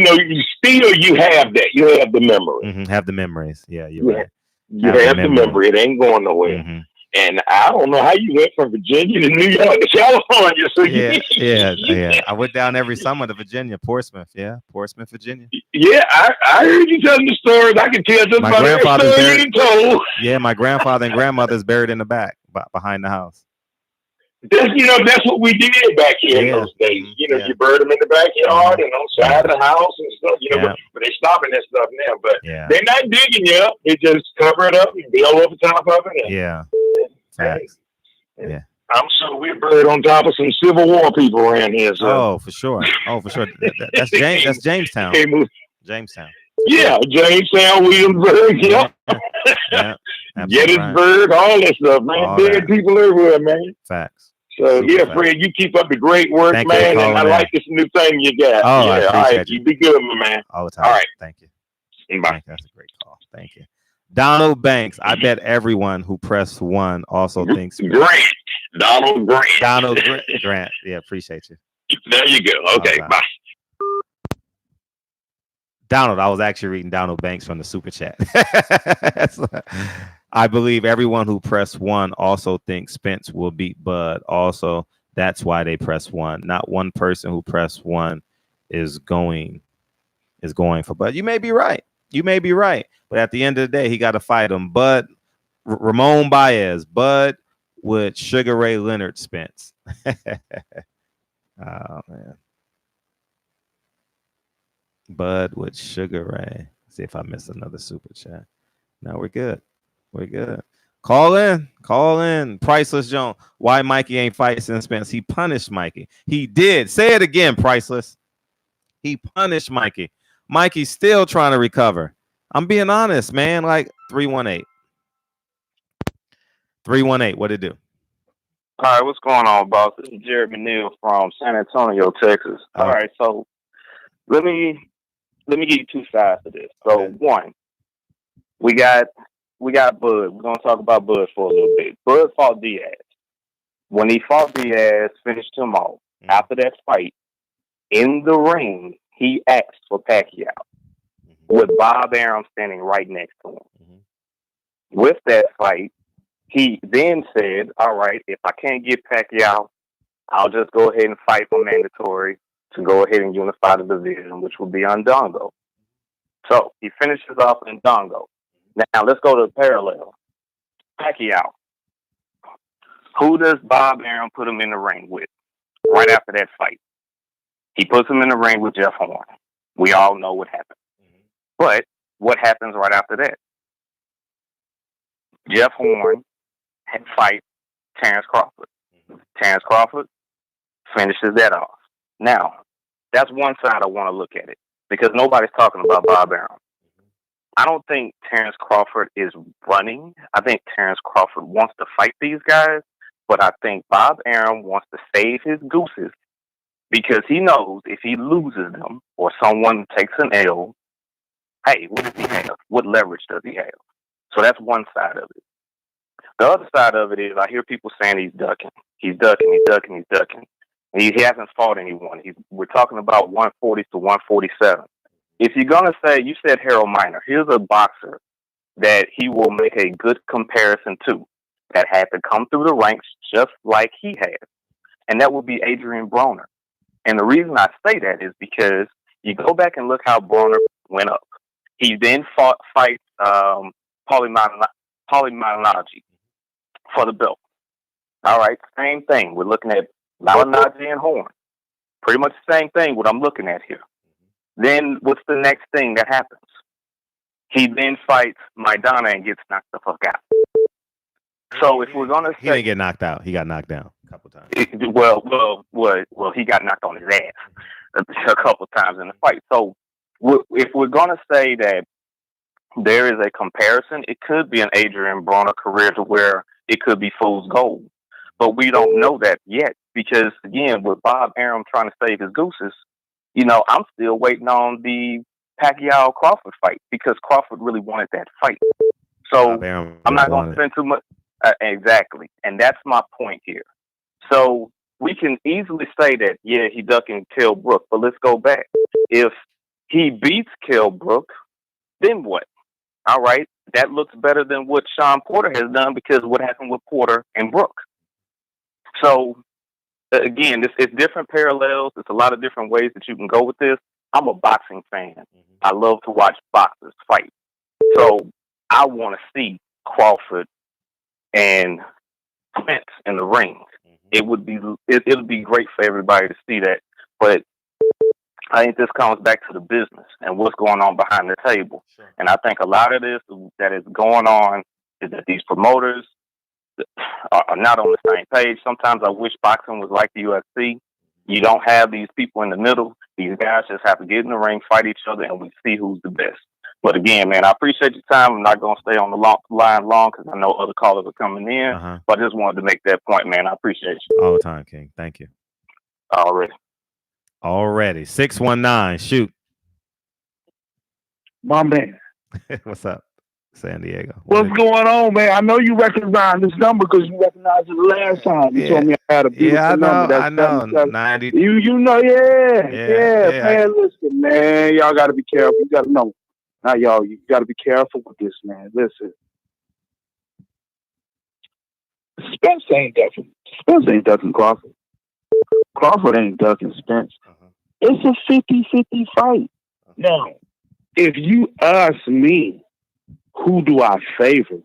have that. You have the memory. Have the memories. Yeah, you're right. You have the memory. It ain't going nowhere. And I don't know how you went from Virginia to New York to California. So yeah. I went down every summer to Virginia, Portsmouth. Yeah, Portsmouth, Virginia. Yeah, I heard you telling the stories. I can tell just my about every story you told. Yeah, my grandfather and grandmother's buried in the back, behind the house. That's what we did back here in those days. You bury them in the backyard and on the side of the house and stuff. But they're stopping that stuff now. But they're not digging you up. They just cover it up and build over top of it. Facts. Yeah. I'm sure we're buried on top of some Civil War people around here. So. Oh, for sure. That's Jamestown. Jamestown. Yeah, Jamestown, Williamsburg. Yeah. Gettysburg, all that stuff, man. Dead people everywhere, man. Facts. So Fred, you keep up the great work, man, and I like this new thing you got. Oh, I appreciate all right, you be good, my man. All the time. All right, thank you. Bye. That's a great call. Thank you. Donald Banks. I bet everyone who pressed 1 also thinks Donald Grant. Yeah, appreciate you. There you go. Okay, bye. Donald, I was actually reading Donald Banks from the super chat. I believe everyone who pressed 1 also thinks Spence will beat Bud. Also, that's why they press 1. Not one person who pressed 1 is going for Bud. You may be right. You may be right. But at the end of the day, he got to fight him. Bud, Ramon Baez, Bud with Sugar Ray Leonard Spence. Oh, man. Bud with Sugar Ray. See if I missed another super chat. No, we're good. We're good. Call in. Priceless Jones. Why Mikey ain't fighting Spence? He punished Mikey. He did. Say it again, Priceless. He punished Mikey. Mikey's still trying to recover. I'm being honest, man. Like 318. 318. What'd it do? All right, what's going on, boss? This is Jared McNeil from San Antonio, Texas. All right, so let me give you two sides to this. So one, we got Bud. We're gonna talk about Bud for a little bit. Bud fought Diaz. When he fought Diaz, finished him off. After that fight, in the ring, he asked for Pacquiao with Bob Arum standing right next to him. With that fight, he then said, all right, if I can't get Pacquiao, I'll just go ahead and fight for mandatory to go ahead and unify the division, which will be on Dongo. So he finishes off in Dongo. Now let's go to the parallel. Pacquiao. Who does Bob Arum put him in the ring with right after that fight? He puts him in the ring with Jeff Horn. We all know what happened. But what happens right after that? Jeff Horn fight Terence Crawford. Terence Crawford finishes that off. Now, that's one side I want to look at it because nobody's talking about Bob Arum. I don't think Terence Crawford is running. I think Terence Crawford wants to fight these guys, but I think Bob Arum wants to save his gooses because he knows if he loses them or someone takes an L, hey, what does he have? What leverage does he have? So that's one side of it. The other side of it is I hear people saying he's ducking. He's ducking. He hasn't fought anyone. We're talking about 140 to 147. If you're going to say, you said Harold Miner, here's a boxer that he will make a good comparison to that had to come through the ranks just like he has. And that would be Adrian Broner. And the reason I say that is because you go back and look how Broner went up. He then fights Paulie Malignaggi for the belt. All right, same thing. We're looking at Malignaggi and Horn. Pretty much the same thing what I'm looking at here. Then what's the next thing that happens? He then fights Maidana and gets knocked the fuck out. So if we're gonna say he didn't get knocked out, he got knocked down a couple times. Well, he got knocked on his ass a couple times in the fight. So if we're gonna say that there is a comparison, it could be an Adrian Broner career to where it could be fool's gold. But we don't know that yet because, again, with Bob Arum trying to save his gooses, I'm still waiting on the Pacquiao-Crawford fight because Crawford really wanted that fight. So I'm not going to spend too much. Exactly. And that's my point here. So we can easily say that, yeah, he ducking Kell Brook, but let's go back. If he beats Kell Brook, then what? All right, that looks better than what Sean Porter has done because of what happened with Porter and Brook. So, again, it's different parallels. It's a lot of different ways that you can go with this. I'm a boxing fan. I love to watch boxers fight. So, I want to see Crawford and Spence in the ring. It'll be great for everybody to see that. But I think this comes back to the business and what's going on behind the table. Sure. And I think a lot of this that is going on is that these promoters are not on the same page. Sometimes I wish boxing was like the UFC. You don't have these people in the middle. These guys just have to get in the ring, fight each other, and we see who's the best. But again, man, I appreciate your time. I'm not going to stay on the line long because I know other callers are coming in. But I just wanted to make that point, man. I appreciate you. All the time, King. Thank you. Already. 619. Shoot. My man. What's up, San Diego? What's going on, man? I know you recognize this number because you recognized it the last time. You told me I had a beautiful number. I know. 90. You know, yeah. Man, listen, man. Y'all got to be careful. You got to know. Not y'all. You got to be careful with this, man. Listen. Spence ain't ducking. Spence ain't ducking Crawford. Crawford ain't ducking Spence. It's a 50-50 fight. Now, if you ask me, who do I favor?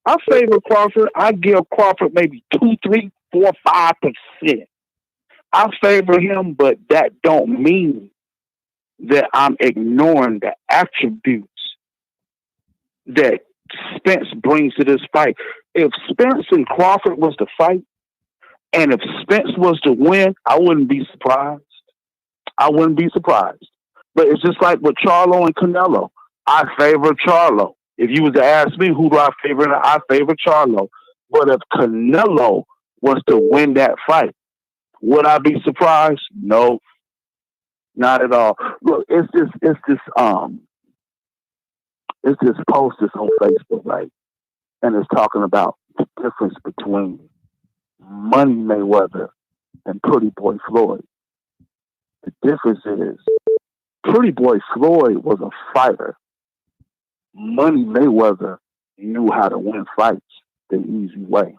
I favor Crawford. I give Crawford maybe 2, 3, 4, 5%. I favor him, but that don't mean that I'm ignoring the attributes that Spence brings to this fight. If Spence and Crawford was to fight, and if Spence was to win, I wouldn't be surprised. I wouldn't be surprised. But it's just like with Charlo and Canelo. I favor Charlo. If you was to ask me who do I favor, I favor Charlo. But if Canelo was to win that fight, would I be surprised? No, not at all. Look, it's this post that's on Facebook, right? And it's talking about the difference between Money Mayweather and Pretty Boy Floyd. The difference is Pretty Boy Floyd was a fighter. Money Mayweather knew how to win fights the easy way.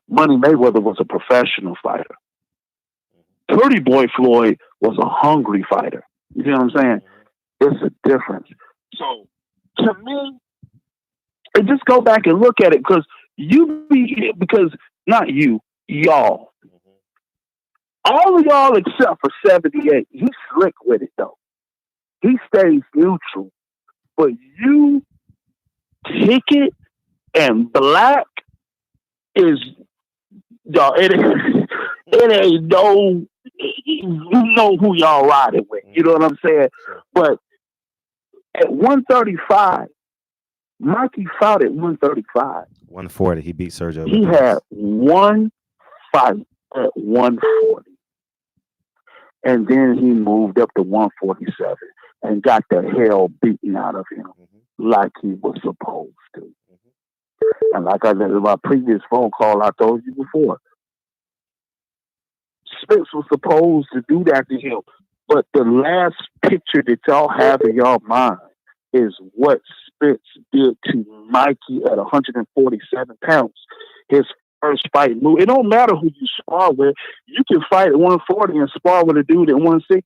Money Mayweather was a professional fighter. Pretty Boy Floyd was a hungry fighter. You see what I'm saying? It's a difference. So, to me, and just go back and look at it because not you, y'all. All of y'all except for 78. He's slick with it though. He stays neutral. But you, Ticket, and Black is y'all. It ain't no. You know who y'all riding with. You know what I'm saying? But at 135, Mikey fought at 135. 140. He beat Sergio. He had one fight at 140. And then he moved up to 147 and got the hell beaten out of him like he was supposed to. And like I said in my previous phone call, I told you before, Spence was supposed to do that to him. But the last picture that y'all have in y'all mind is what Spence did to Mikey at 147 pounds. His first fight move. It don't matter who you spar with. You can fight at 140 and spar with a dude at 160.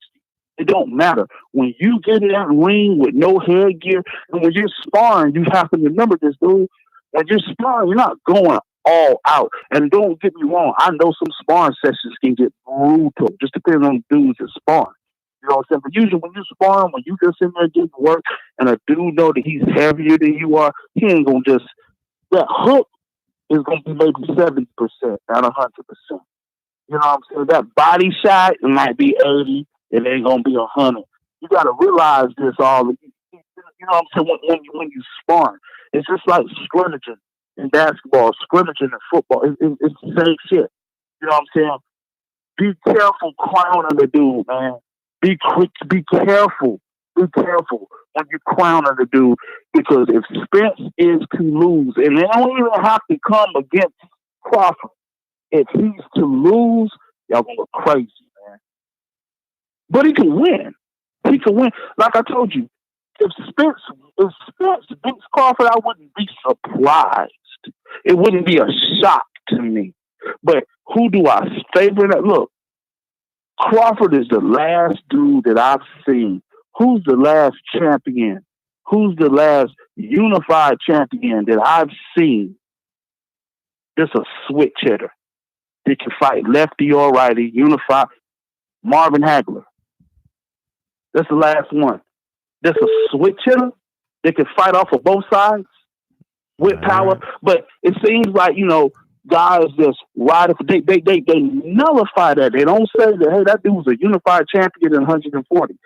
It don't matter. When you get in that ring with no headgear, and when you're sparring, you have to remember this, dude. When you're sparring, you're not going all out. And don't get me wrong, I know some sparring sessions can get brutal. Just depends on the dudes that sparring. You know what I'm saying? But usually when you're sparring, when you just in there getting work, and a dude know that he's heavier than you are, he ain't gonna just that hook is gonna be maybe 70%, not 100%. You know what I'm saying? That body shot, it might be 80. It ain't gonna be 100. You gotta realize this all. You know what I'm saying? When you sparring, it's just like scrimmaging in basketball, scrimmaging in football. It's the same shit. You know what I'm saying? Be careful clowning the dude, man. Be quick. Be careful. Be careful when you clown the dude, because if Spence is to lose, and they don't even have to come against Crawford, if he's to lose, y'all gonna go crazy, man. But he can win. He can win. Like I told you, if Spence beats Crawford, I wouldn't be surprised. It wouldn't be a shock to me. But who do I favor? Look, Crawford is the last dude that I've seen. Who's the last champion? Who's the last unified champion that I've seen? Just a switch hitter. They can fight lefty or righty, unified. Marvin Hagler. That's the last one. That's a switch hitter. They can fight off of both sides with power. But it seems like, guys just ride it. They nullify that. They don't say that, hey, that dude's a unified champion in 140.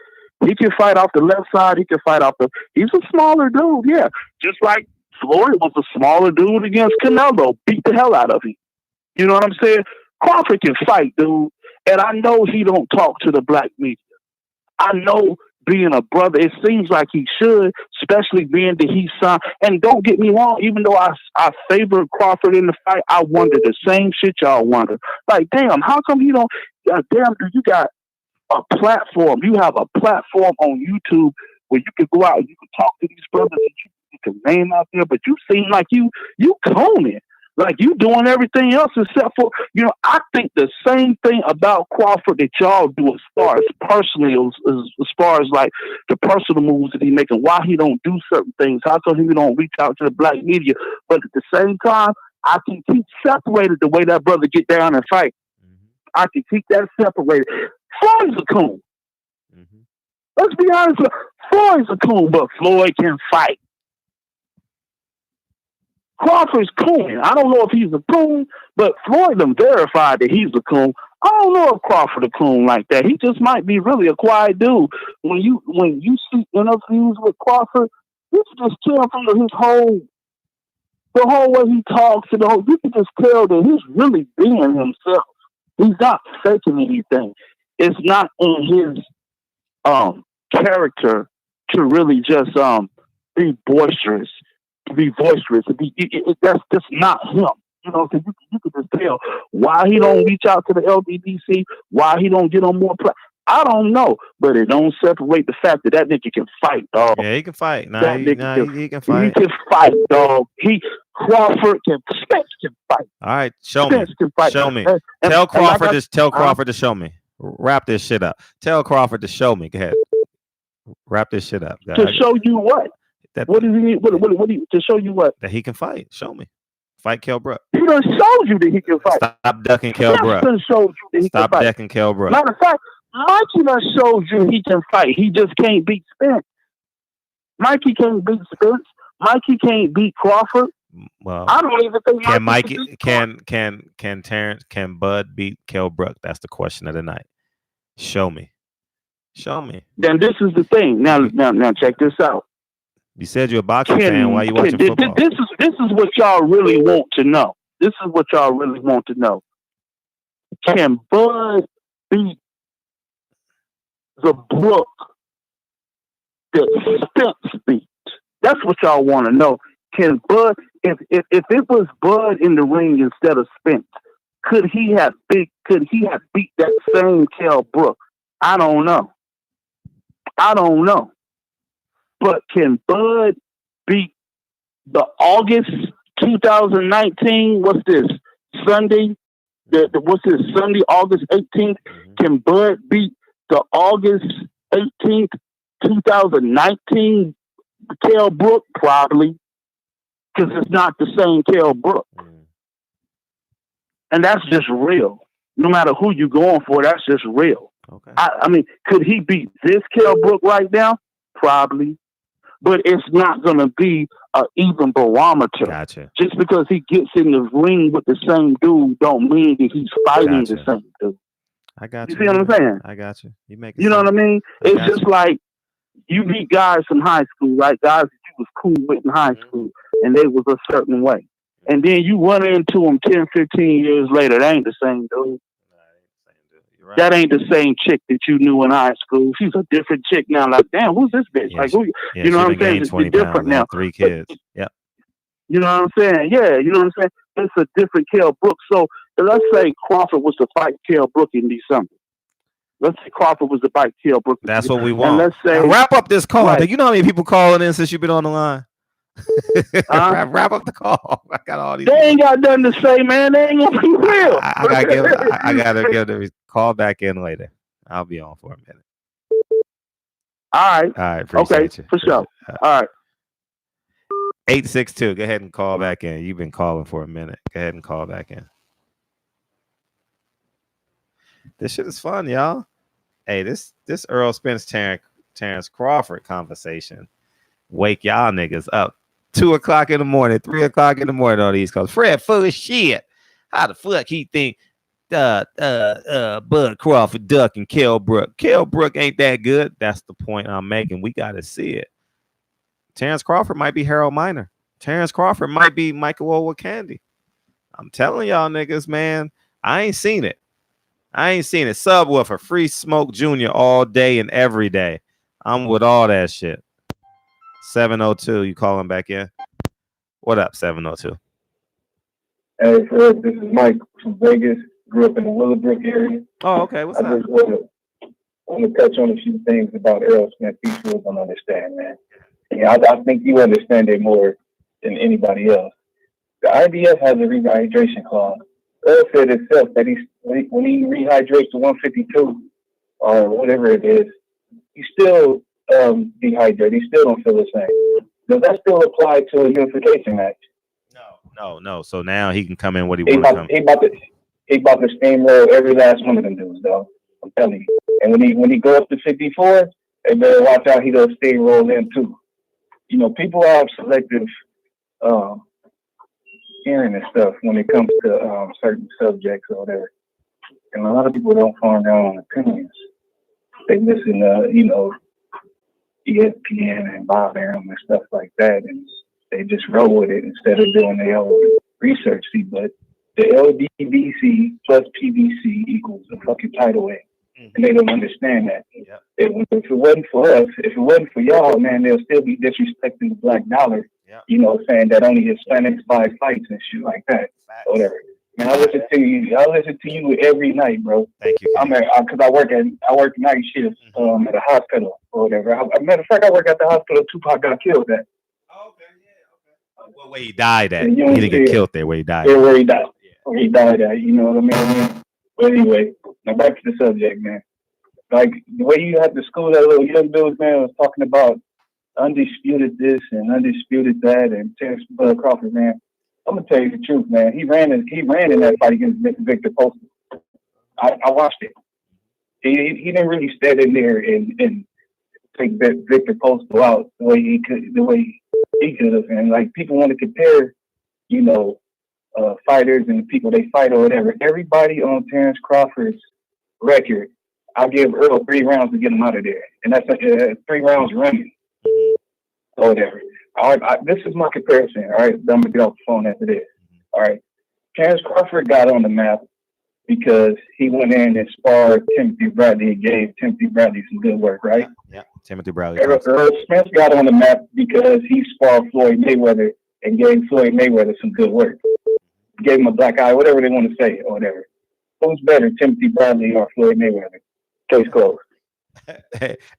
He can fight off the left side. He can fight off he's a smaller dude, yeah. Just like Floyd was a smaller dude against Canelo. Beat the hell out of him. You know what I'm saying? Crawford can fight, dude. And I know he don't talk to the black media. I know being a brother, it seems like he should, especially being that he's signed. And don't get me wrong, even though I favor Crawford in the fight, I wonder the same shit y'all wonder. Like, damn, how come you don't, damn, dude, you got a platform. You have a platform on YouTube where you can go out and you can talk to these brothers and you can name out there, but you seem like you coning. Like, you doing everything else except for, I think the same thing about Crawford that y'all do as far as personally, as far as like the personal moves that he making, why he don't do certain things, how come he don't reach out to the black media. But at the same time, I can keep separated the way that brother get down and fight. I can keep that separated. Floyd's a coon. Let's be honest, Floyd's a coon, but Floyd can fight. Crawford's coon. I don't know if he's a coon, but Floyd done verified that he's a coon. I don't know if Crawford a coon like that. He just might be really a quiet dude. When you see interviews with Crawford, you can just tell from the whole way he talks and you can just tell that he's really being himself. He's not faking anything. It's not in his character to really just be boisterous. That's just not him. So you could just tell why he don't reach out to the LBDC, why he don't get on more I don't know, but it don't separate the fact that nigga can fight, dog. Yeah, he can fight. He can fight. He can fight, dog. Crawford can, Spence can fight. All right, show Spence me. Can fight. Show me. And tell Crawford to show me. Wrap this shit up. Tell Crawford to show me. Go ahead. Wrap this shit up. To show you what? What does he need? What to show you what? That he can fight. Show me. Fight Kell Brook. He done showed you that he can fight. Stop ducking Kell Brook. Stop ducking Kell Brook. Matter of fact, Mikey done showed you he can fight. He just can't beat Spence. Mikey can't beat Spence. Mikey can't beat Crawford. Well, I don't even think can Terence, can Bud beat Kell Brook? That's the question of the night. Show me. Then this is the thing. Now check this out. You said you're a boxing fan. Why are you watching football? This is what y'all really want to know. Can Bud beat the Brook that Spence beat? That's what y'all want to know. Can Bud, if it was Bud in the ring instead of Spence, could he have beat that same Kell Brook? I don't know. But can Bud beat the August 2019? What's this? Sunday? What's this? Sunday, August 18th? Can Bud beat the August 18th, 2019 Kell Brook? Probably. Because it's not the same Kell Brook. And that's just real. No matter who you're going for, that's just real. Okay. I mean, could he beat this Kell Brook right now? Probably. But it's not going to be an even barometer. Gotcha. Just because he gets in the ring with the same dude don't mean that he's fighting the same dude. I got you. You see what I'm saying? I got you. You know what I mean? It's just like you meet guys from high school, right? Guys that you was cool with in high school, and they was a certain way. And then you run into them 10, 15 years later. That ain't the same dude. Right. That ain't the same chick that you knew in high school. She's a different chick now. Like, damn, who's this bitch? Yeah, like, who? You know what I'm saying? It's different now. 3 kids. Yep. You know what I'm saying? Yeah, you know what I'm saying? It's a different Kell Brook. So let's say Crawford was to fight Kell Brook in December. Let's say Crawford was to fight Kell Brook. That's what we want. And let's say wrap up this call. Right. You know how many people calling in since you've been on the line? Wrap up the call. I got all these. They ain't got nothing to say, man. They ain't gonna be real. I gotta give the call back in later. I'll be on for a minute. All right. Appreciate you. For sure. All right. 862. Go ahead and call back in. You've been calling for a minute. Go ahead and call back in. This shit is fun, y'all. Hey, this Earl Spence Terence Crawford conversation wake y'all niggas up. 2 o'clock in the morning, 3 o'clock in the morning on these calls. Fred full of shit. How the fuck he think Bud Crawford ducking Kell Brook? Kell Brook ain't that good. That's the point I'm making. We gotta see it. Terence Crawford might be Harold Miner. Terence Crawford might be Michael Owakandi. I'm telling y'all niggas, man, I ain't seen it. Subwoofer, Free Smoke Jr. all day and every day. I'm with all that shit. 702, you calling back in? What up, 702? Hey, Fred, this is Mike from Vegas. Grew up in the Willowbrook area. Oh, okay. What's up? I just want to touch on a few things about Earl Smith. People don't understand, man. Yeah, I think you understand it more than anybody else. The IBF has a rehydration clause. Earl said itself that when he rehydrates to 152 or whatever it is, he still dehydrated. He still don't feel the same. Does that still apply to a unification match? No. So now he can come in what he wants to come. He about to steamroll every last one of them dudes, though. I'm telling you. And when he go up to 54, they better watch out. He does steamroll them too. You know, people have selective hearing and stuff when it comes to certain subjects or whatever. And a lot of people don't form their own opinions. They listen to, you know, ESPN and Bob Arum and stuff like that, and they just roll with it instead of doing their own research. See, but the LDBC plus PBC equals a fucking tidal wave. And they don't understand that. Yep. If it wasn't for us, if it wasn't for y'all, man, they'll still be disrespecting the black dollar. Yep. You know, saying that only Hispanics buy fights and shit like that. Or whatever. Man, I listen to you every night, bro. Thank you. Because I work night shifts at a hospital or whatever. Matter of fact, I work at the hospital Tupac got killed at. Well, where he died at. He didn't get killed there. Where he died. Yeah, where he died. Where he died at. You know what I mean? But anyway, now back to the subject, man. Like the way you had to school that little young dude, man, was talking about undisputed this and undisputed that, and Terence Crawford, man. I'm gonna tell you the truth, man. He ran in that fight against Victor Postal. I watched it. He didn't really stand in there and take that Victor Postal out the way he could have. And like people want to compare, you know, fighters and the people they fight or whatever. Everybody on Terence Crawford's record, I'll give Earl 3 rounds to get him out of there, and that's 3 rounds running or whatever. All right, this is my comparison. All right, I'm gonna get off the phone after this. All right, Terence Crawford got on the map because he went in and sparred Timothy Bradley and gave Timothy Bradley some good work, right? Yeah. Timothy Bradley. Earl Spence got on the map because he sparred Floyd Mayweather and gave Floyd Mayweather some good work. Gave him a black eye, whatever they want to say or whatever. Who's better, Timothy Bradley or Floyd Mayweather? Case closed.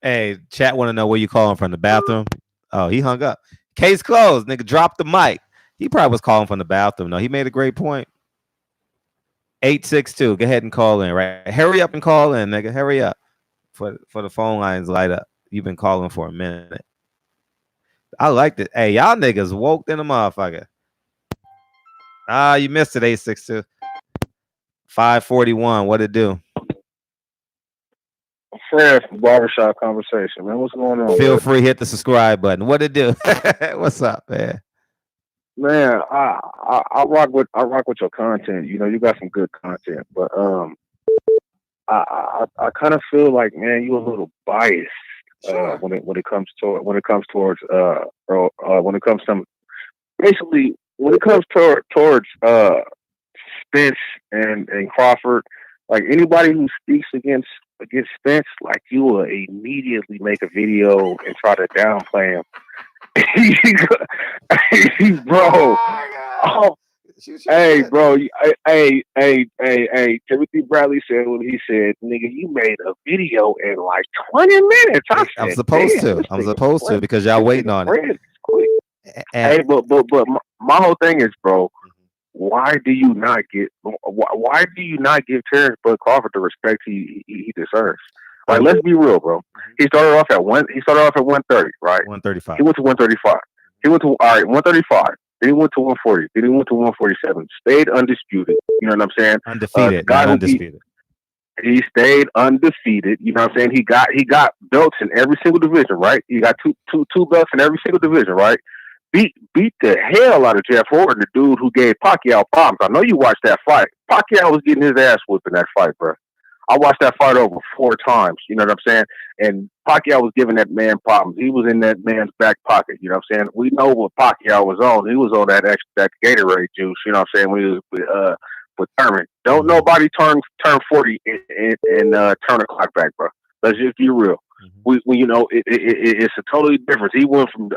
Hey, chat want to know where you calling from, the bathroom? Oh, he hung up. Case closed. Nigga, drop the mic. He probably was calling from the bathroom. No, he made a great point. 862. Go ahead and call in, right? Hurry up and call in, nigga. Hurry up. For the phone lines light up. You've been calling for a minute. I liked it. Hey, y'all niggas woke in the motherfucker. You missed it, 862. 541. What it do? Fred from Barbershop Conversation, man. What's going on? Feel free, hit the subscribe button. What it do? What's up, man? Man, I rock with your content. You know, you got some good content, but I kind of feel like, man, you a little biased when it comes towards Spence and Crawford. Like anybody who speaks against Spence, like you will immediately make a video and try to downplay him. Bro. Oh, hey, bro. Hey. Timothy Bradley said what he said. Nigga, you made a video in like 20 minutes. I'm supposed to because y'all waiting on it. Hey, but my whole thing is, bro, why do you not give Terence Crawford the respect he deserves? Like, let's be real, bro. He started off at 130, right? 135. He went to 135. He went to 135. Then he went to 140. Then he went to 147. Stayed undisputed. You know what I'm saying? Undefeated. Not undisputed. He stayed undefeated. You know what I'm saying? He got belts in every single division, right? He got two belts in every single division, right? Beat the hell out of Jeff Horton, the dude who gave Pacquiao problems. I know you watched that fight. Pacquiao was getting his ass whooped in that fight, bro. I watched that fight over 4 times. You know what I'm saying? And Pacquiao was giving that man problems. He was in that man's back pocket. You know what I'm saying? We know what Pacquiao was on. He was on that Gatorade juice. You know what I'm saying? When he was with Thurman. Don't nobody turn 40 and turn the clock back, bro. Let's just be real. We you know, it's a totally difference. He went from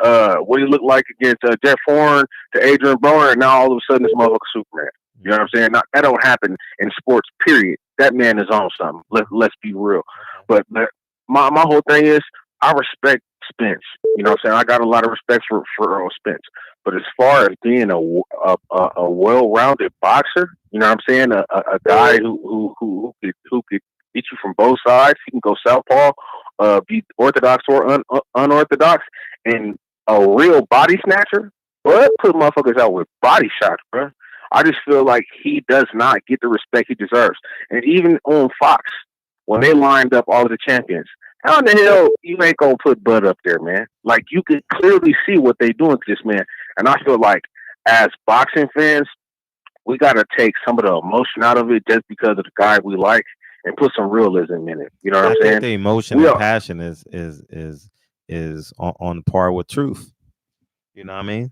what he looked like against Jeff Horn to Adrian Broner, and now all of a sudden this motherfucker Superman. You know what I'm saying? That don't happen in sports, period. That man is on something. Let's be real. But my whole thing is, I respect Spence. You know what I'm saying? I got a lot of respect for Earl Spence. But as far as being a well-rounded boxer, you know what I'm saying? A guy who could beat you from both sides. He can go southpaw, be orthodox or unorthodox, and a real body snatcher. But put motherfuckers out with body shots, bro. I just feel like he does not get the respect he deserves. And even on Fox, when they lined up all of the champions, how in the hell you ain't gonna put Bud up there, man? Like, you could clearly see what they doing to this man. And I feel like, as boxing fans, we gotta take some of the emotion out of it just because of the guy we like and put some realism in it. You know what I'm saying? The emotion and passion is on par with truth. You know what I mean?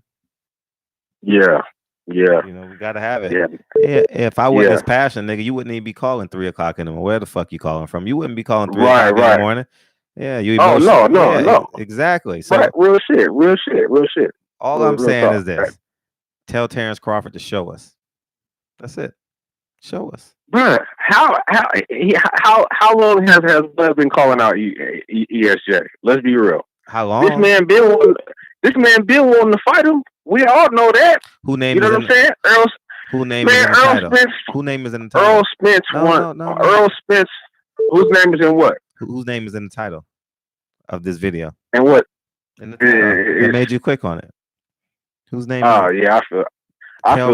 Yeah. You know, we gotta have it. Yeah. If I was this passion, nigga, you wouldn't even be calling 3 o'clock in the morning. Where the fuck you calling from? You wouldn't be calling 3 o'clock in the morning. Yeah, you. Oh no. Exactly. So real shit. All I'm saying is this: tell Terence Crawford to show us. That's it. Show us, bro. How long has Bud been calling out ESJ? Let's be real. How long? This man been wanting to fight him. We all know that. Who name? You know what I'm saying? Who name is in the title? Spence. Who name is in the title? Earl Spence won. No. Earl Spence. Whose name is in what? Whose name is in the title of this video? And what? In the title. It made you click on it. Whose name? Oh yeah, I feel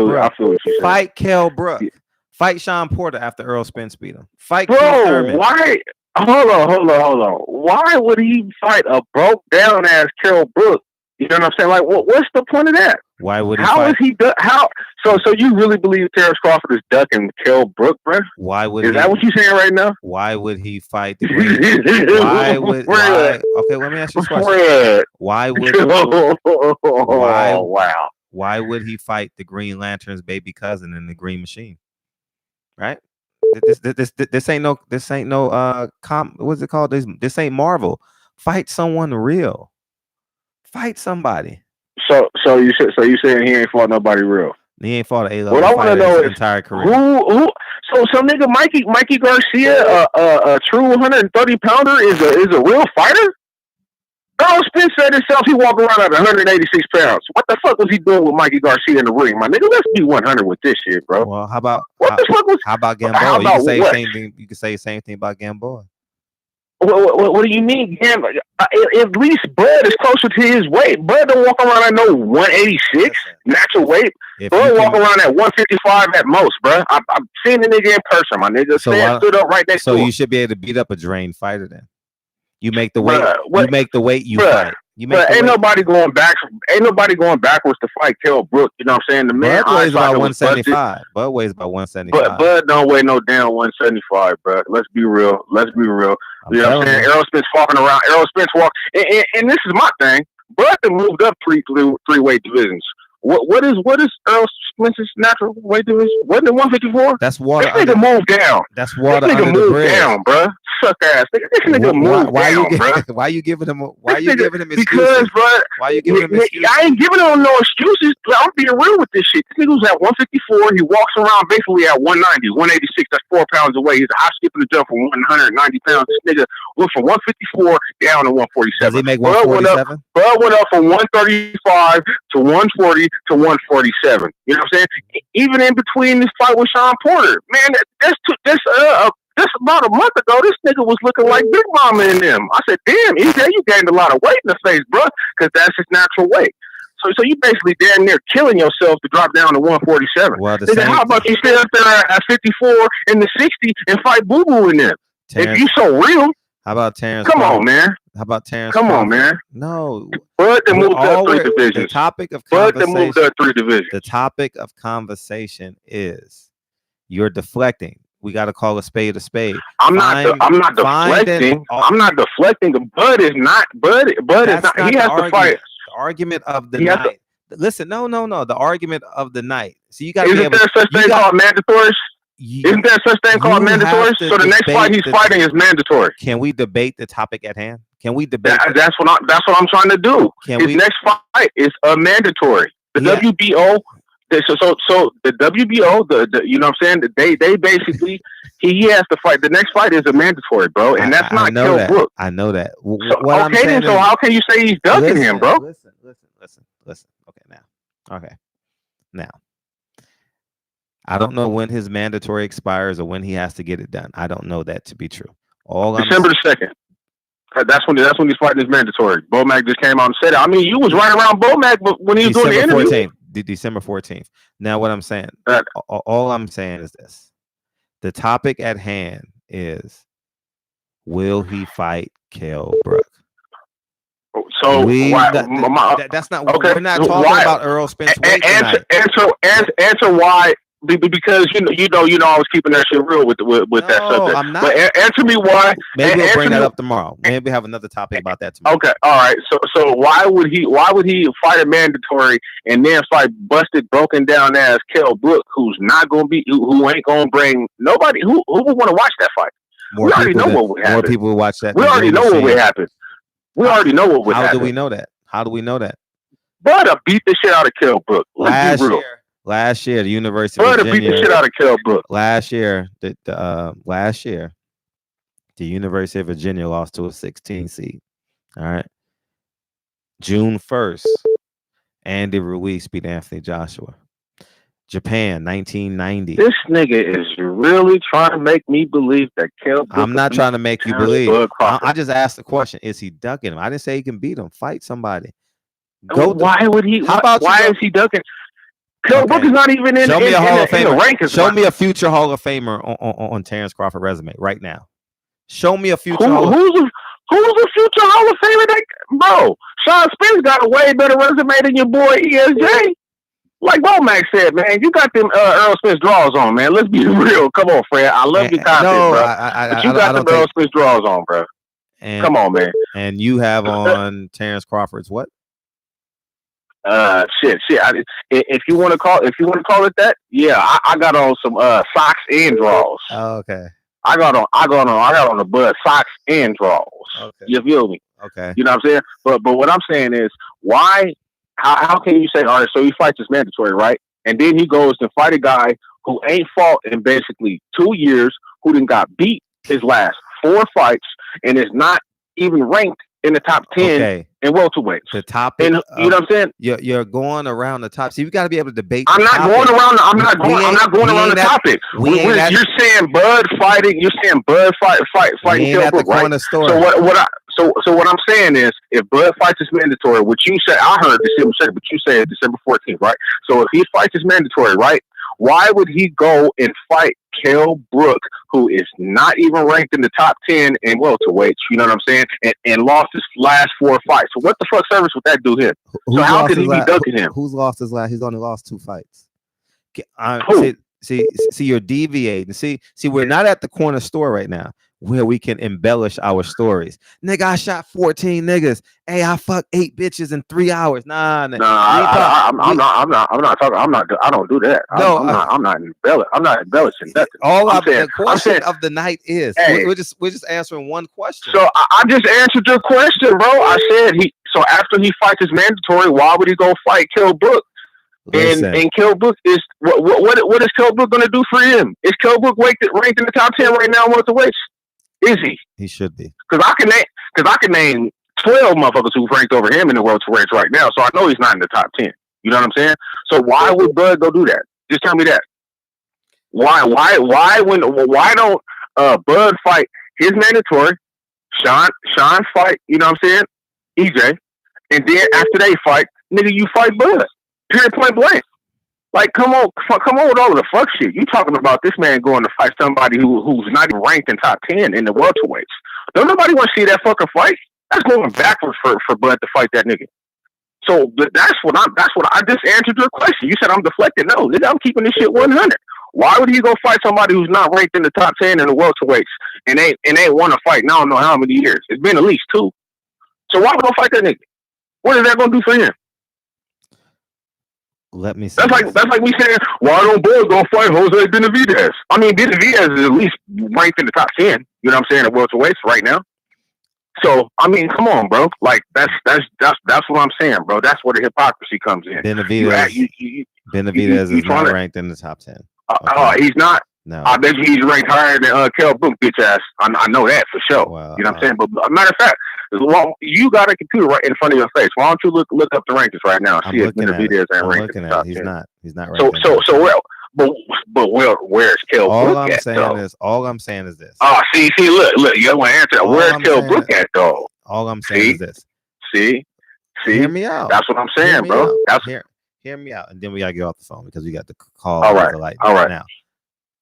what you're saying. Fight Kell Brook. Yeah. Fight Sean Porter after Earl Spence beat him. Fight Keith Thurman. Why? Hold on. Why would he fight a broke down ass Kell Brook? You know what I'm saying? Like, what's the point of that? Why would he? How is he? How? So you really believe Terence Crawford is ducking Kell Brook, bro? Why would? Is that what you're saying right now? Why would he fight the Green? Why? Okay, let me ask you this question. Why would? Wow. Why would he fight the Green Lantern's baby cousin in the Green Machine? Right? This ain't no what's it called? This ain't Marvel. Fight someone real. Fight somebody. So you saying he ain't fought nobody real? He ain't fought an A-level. What I want to know is entire career. Who? So nigga Mikey Garcia, a true 130 pounder, is a real fighter. Earl Spence said himself he walked around at 186 pounds. What the fuck was he doing with Mikey Garcia in the ring, my nigga? Let's be 100 with this shit, bro. Well, how about Gamboa? You can say the same thing about Gamboa. What do you mean, Gamboa? At least Bud is closer to his weight. Bud don't walk around at no 186 natural weight. Bud walk around at 155 at most, bro. I've seen the nigga in person, my nigga. So stood up right next to him. So you should be able to beat up a drained fighter then. You make the weight. You make the weight. You fight. Ain't nobody going back. Ain't nobody going backwards to fight Kell Brook. You know what I'm saying? The man weighs about 175. Bud weighs about 175. Bud don't weigh no damn 175, bro. Let's be real. You know what I'm saying? Errol Spence walking around. Errol Spence walk. And this is my thing. Bud moved up three weight divisions. What is Earl Spence's natural weight division? Wasn't it 154? That's water. This nigga moved down. That's water. This nigga under moved the bridge. down, bro. Suck ass. This nigga moved down, bro. Why you giving him? Why you giving him excuses? Because, bro. Why you giving him excuses? I ain't giving him no excuses. I'm being real with this shit. This nigga was at 154. He walks around basically at 190, 186. That's 4 pounds away. He's a high skip in the jump from 190 pounds. This nigga went from 154 down to 147. Does he make 147? Bud went up from 135 to 140 to 147. You know what I'm saying? Even in between this fight with Sean Porter, man, just about a month ago, this nigga was looking like Big Mama in them. I said, damn, EJ, you gained a lot of weight in the face, bro, because that's his natural weight. So you basically damn near killing yourself to drop down to 147. Well, how about you stay up there at 54 in the 60 and fight Boo Boo in them? If you so real. How about Terence? Come on, man. How about Terence? Come on, man. No. Bud that moved up 3 divisions. The topic of Bud that moved up 3 divisions. The topic of conversation is you're deflecting. We got to call a spade a spade. I'm not deflecting. I'm not deflecting. Bud is not. Bud is not. He has to fight. The argument of the night. Listen, no. The argument of the night. So you got. Isn't there such thing called mandatories? Isn't there such thing called mandatories? So the next fight he's fighting is mandatory. Can we debate the topic at hand? Can we debate? That's what I'm trying to do. His next fight is a mandatory. The WBO So the WBO, the you know what I'm saying? They basically he has to fight. The next fight is a mandatory, bro, and that's not Kell Brook. I know that. So, okay, then. So how can you say he's ducking him, bro? Listen. Okay, now. I don't know when his mandatory expires or when he has to get it done. I don't know that to be true. December 2nd. That's when he's fighting his mandatory. Bomac just came out and said it. I mean, you was right around Bomac when he was doing the interview. December 14th. Now, what I'm saying, all I'm saying is this: the topic at hand is, will he fight Kell Brook? So that's not okay. We're not talking about Earl Spence. Answer why. Because you know I was keeping that shit real with that subject. I'm not. But answer me why. Maybe we'll bring that up tomorrow. Maybe have another topic about that tomorrow. Okay, all right. So why would he fight a mandatory and then fight busted, broken down ass Kell Brook, who ain't gonna bring nobody who would want to watch that fight? We already know what would happen. More people would watch that. We already know what would happen. We already know what would happen. How do we know that? Butter beat the shit out of Kell Brook. Let's be real. Last year, the University of Virginia beat the shit out of Kell Brook. Last year, the University of Virginia lost to a 16 seed. All right. June 1st, Andy Ruiz beat Anthony Joshua. Japan, 1990. This nigga is really trying to make me believe that Kell Brook. I'm not trying to make you believe. I just asked the question: is he ducking him? I didn't say he can beat him. Fight somebody. Why would he? Why is he ducking? Kell Brook is not even in the Hall of Fame. Show me a future Hall of Famer on Terence Crawford resume right now. Show me a future. Who's a future Hall of Famer? Bro, Sean Spence got a way better resume than your boy ESJ. Like Bomac said, man, you got them Earl Spence draws on, man. Let's be real. Come on, Fred. I love your content, bro. But you got the Earl Spence draws on, bro. Come on, man. And you have on Terence Crawford's what? Shit. If you want to call it that, yeah, I got on some socks and draws. Oh, okay. I got on the Bud socks and draws. Okay. You feel me? Okay. You know what I'm saying? But what I'm saying is, why? How can you say, all right, so he fights his mandatory, right? And then he goes to fight a guy who ain't fought in basically 2 years, who then got beat his last 4 fights, and is not even ranked in the top 10 in welterweights. The top, and you know what I'm saying? You're going around the top. So you got to be able to debate. I'm not going around. I'm not going around the topic. You're saying Bud fighting. You're saying Bud fighting Kell Brook, right? So what I'm saying is, if Bud fights his mandatory, which you said, I heard December 2nd, but you said December 14th, right? So if he fights his mandatory, right? Why would he go and fight Kell Brook, who is not even ranked in the top 10 in welterweights? You know what I'm saying? And lost his last 4 fights. So what the fuck service would that do him? So how could he be ducking him? Who's lost his last? He's only lost 2 fights. See, you're deviating. See, we're not at the corner store right now where we can embellish our stories. Nigga, I shot 14 niggas. Hey, I fucked 8 bitches in 3 hours. I'm not talking. I don't do that. I'm not embellishing nothing. The question of the night is, we're just answering one question. So I just answered your question, bro. I said so after he fights his mandatory, why would he go fight Kell Brook? And Kell Brook is what is Kell Brook gonna do for him? Is Kell Brook ranked in the top 10 right now in welterweights? Is he? He should be. Because I can name 12 motherfuckers who've ranked over him in the welterweights right now. So I know he's not in the top 10. You know what I'm saying? So why would Bud go do that? Just tell me that. Why don't Bud fight his mandatory? Sean fight. You know what I'm saying? EJ, and then after they fight, nigga, you fight Bud. Period, point blank. Like, come on with all of the fuck shit. You talking about this man going to fight somebody who's not even ranked in top 10 in the welterweights. Don't nobody want to see that fucking fight. That's going backwards for Bud to fight that nigga. So that's what I just answered your question. You said I'm deflecting. No, nigga, I'm keeping this shit 100. Why would he go fight somebody who's not ranked in the top 10 in the welterweights and ain't won a fight in I don't know how many years? It's been at least 2. So why would he go fight that nigga? What is that going to do for him? Let me see. That's like me saying, why don't Bud go fight Jose Benavidez? I mean, Benavidez is at least ranked in the top 10. You know what I'm saying? At welterweights right now. So I mean, come on, bro. Like that's what I'm saying, bro. That's where the hypocrisy comes in. Benavidez is not ranked in the top 10. Okay. He's not. No. I bet he's ranked higher than Kell Brook, bitch ass. I know that for sure. Well, you know what I'm saying? But matter of fact, well, you got a computer right in front of your face. Why don't you look up the rankings right now? See if Benavidez ain't ranked in the top 10. He's not ranked. So well, but where's Kell Brook at? All I'm saying is this. Oh, see, look, you don't want to answer. Where's Kell Brook at though? All I'm saying is this. See, hear me out. That's what I'm saying, bro. Hear me out, and then we gotta get off the phone because we got the call. All right. Now,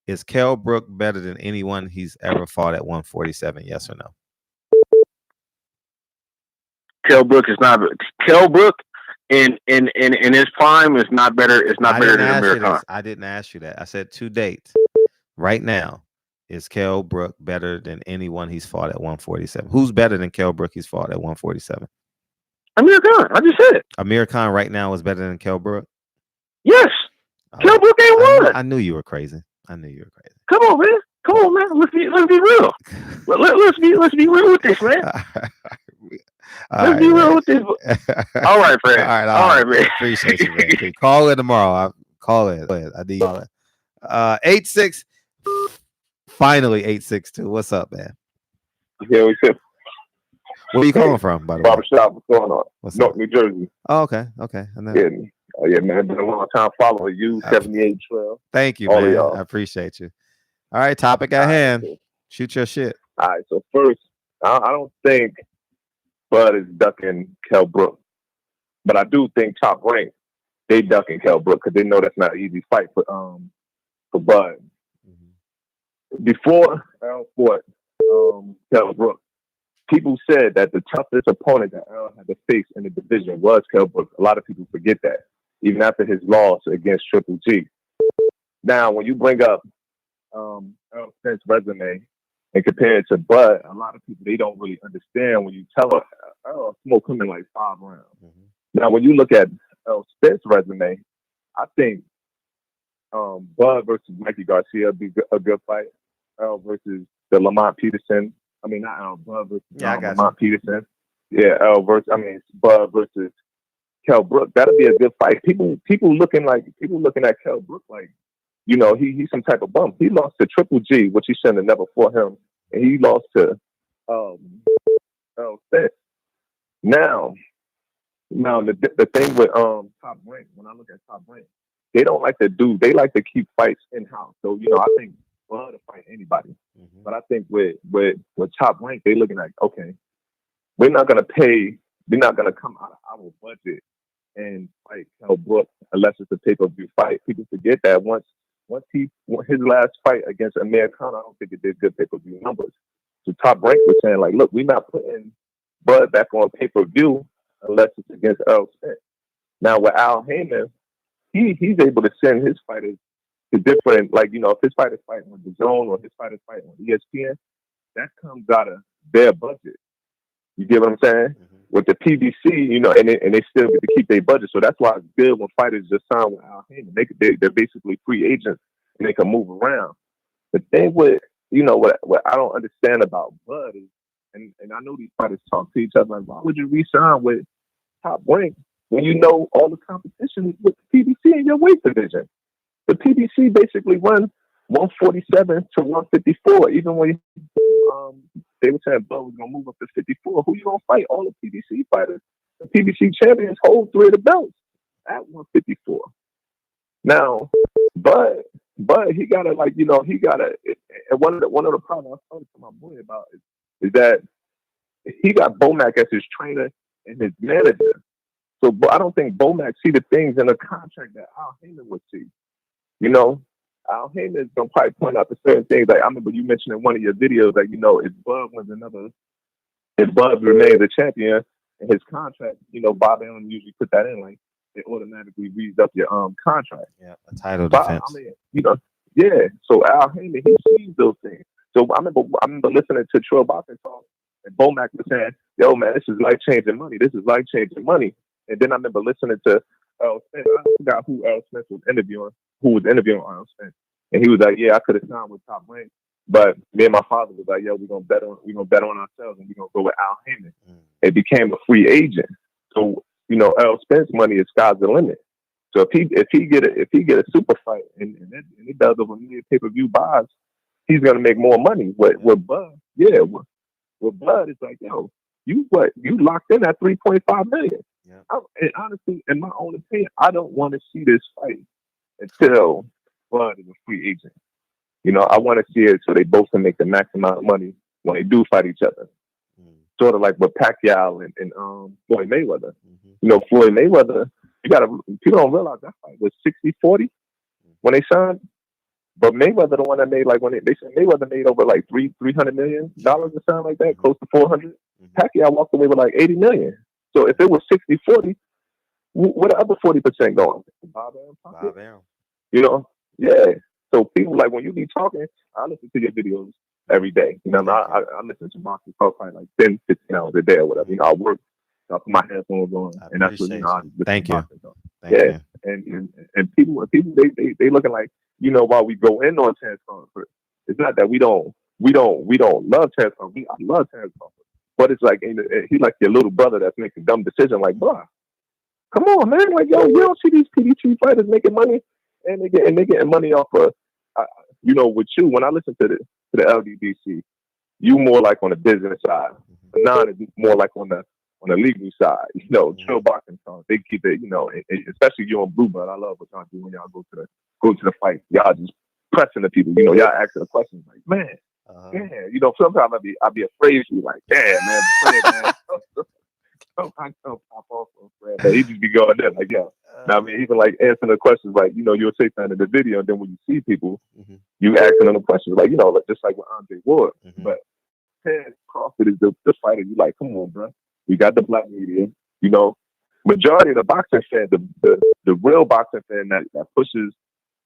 is Kell Brook better than anyone he's ever fought at 147? Yes or no? Kell Brook is not. Kell Brook in his prime is not better. It's not better than Amir Khan. I didn't ask you that. I said to date, right now, is Kell Brook better than anyone he's fought at 147? Who's better than Kell Brook he's fought at 147? Amir Khan. I just said it. Amir Khan right now is better than Kell Brook? Yes. Kell Brook ain't won. I knew you were crazy. Come on, man. Let's be real. Let's be real with this, man. Let's be real with this. All right, Fred. All right, man. Appreciate you, man. Call in tomorrow. Call in. I need call in. 86. Finally, 862. What's up, man? Yeah, we said. Where are you calling from, by the way? Barbershop. What's going on? North New Jersey. Oh, okay. Yeah, man. I've been a long time following you. 78 12. Thank you, man. I appreciate you. All right, topic at hand. Shoot your shit. All right. So first, I don't think Bud is ducking Kell Brook, but I do think Top Rank they ducking Kell Brook because they know that's not an easy fight for Bud. Mm-hmm. Before Earl fought Kell Brook, people said that the toughest opponent that Earl had to face in the division was Kell Brook. A lot of people forget that, even after his loss against Triple G. Now, when you bring up Earl Spence's resume and compare it to Bud, a lot of people, they don't really understand when you tell them Earl smoked him in like 5 rounds. Mm-hmm. Now, when you look at Earl Spence's resume, I think Bud versus Mikey Garcia would be a good fight. Earl versus the Lamont Peterson. I mean, not Earl, Bud versus Lamont Peterson. Yeah, Bud versus Kell Brook. That'll be a good fight. People looking at Kell Brook like, you know, he's some type of bum. He lost to Triple G, which he shouldn't have never fought him, and he lost to Earl Spence. Now the thing with Top Rank, when I look at Top Rank, they like to keep fights in house. So, you know, I think Bud to fight anybody. Mm-hmm. But I think with Top Rank, they looking like, okay, we're not gonna come out of our budget and fight Kell Brook unless it's a pay-per-view fight. People forget that once he won his last fight against Amir Khan, I don't think it did good pay-per-view numbers. So Top Rank was saying like, look, we're not putting Bud back on pay-per-view unless it's against Earl Spence. Now with Al Heyman, he's able to send his fighters to different, like, you know, if his fighters fight on the Zone or his fighters fight on ESPN, that comes out of their budget. You get what I'm saying? Mm-hmm. With the PBC, you know, and they still get to keep their budget. So that's why it's good when fighters just sign with Al Heyman. They're basically free agents and they can move around. The thing with, you know, what I don't understand about Bud is, and I know these fighters talk to each other like, why would you re-sign with Top Rank when you know all the competition is with the PBC in your weight division? The PBC basically run 147 to 154. Even when they were saying Bud was gonna move up to 54, who you gonna fight? All the PBC fighters. The PBC champions hold 3 of the belts at 154. Now, Bud, he gotta, like, you know, and one of the problems I was talking to my boy about is that he got Bomac as his trainer and his manager. So I don't think Bomac see the things in the contract that Al Heyman would see. You know, Al Heyman is gonna probably point out the certain things. Like I remember you mentioned in one of your videos, like, you know, if Bud remains a champion in his contract, you know, Bob Allen usually put that in, like it automatically reads up your contract. Yeah, a title defense. I mean, you know, yeah. So Al Heyman, he sees those things. So I remember listening to Troy Boxing talk, and Bomac was saying, "Yo, man, this is life changing money. This is life changing money." And then I remember listening to Earl Spence. I forgot who Earl Spence was interviewing. Who was interviewing Earl Spence? And he was like, "Yeah, I could have signed with Top Rank But me and my father was like, yo, we're gonna bet on ourselves, and we're gonna go with Al Heyman. It became a free agent. So Earl Spence money is sky's the limit. So if he get a super fight and it does over million pay-per-view buys, he's gonna make more money. With Bud, with Bud, it's like, yo, you locked in at $3.5 million. Yeah. And honestly, in my own opinion, I don't want to see this fight until Bud is a free agent. I want to see it so they both can make the max amount of money when they do fight each other. Sort of like with Pacquiao and Floyd Mayweather. Floyd Mayweather, people don't realize that fight was 60-40 when they signed. But Mayweather, the one that made, like, when they said Mayweather made over like $300 million or something like that, close to 400. Pacquiao walked away with like 80 million. So if it was 60-40, where the other 40% going? Bob Arum. Yeah. So people, like, when you be talking, I listen to your videos every day. I listen to boxing talk like 10, 15 hours a day or whatever. I work, I put my headphones on, and that's what I Thank you. Thank you. And people they looking like, while we go in on Terence Crawford, it's not that we don't love Terence Crawford. I love Terence Crawford, but it's like he's like your little brother that's making dumb decisions. Like, bro, come on, man. Like, yo, you don't see these PDT fighters making money, and they getting money off of, with you. When I listen to the LDDC, you more like on the business side. None is more like on the legal side. Drill boxing songs, they keep it. Especially you on Blue Blood. I love what y'all do when y'all go to the fight. Y'all just pressing the people. Y'all asking the questions like, man, yeah. Sometimes I be afraid of you. Like, yeah, man, man. I don't pop off on Fred, but he just be going there like, yo. I mean, even like answering the questions, like, you'll say something in the video, and then when you see people, you asking them the questions, like, just like with Andre Ward. But Terence Crawford is the fighter. You like, come on, bro. We got the black media. Majority of the boxing fan, the real boxing fan that pushes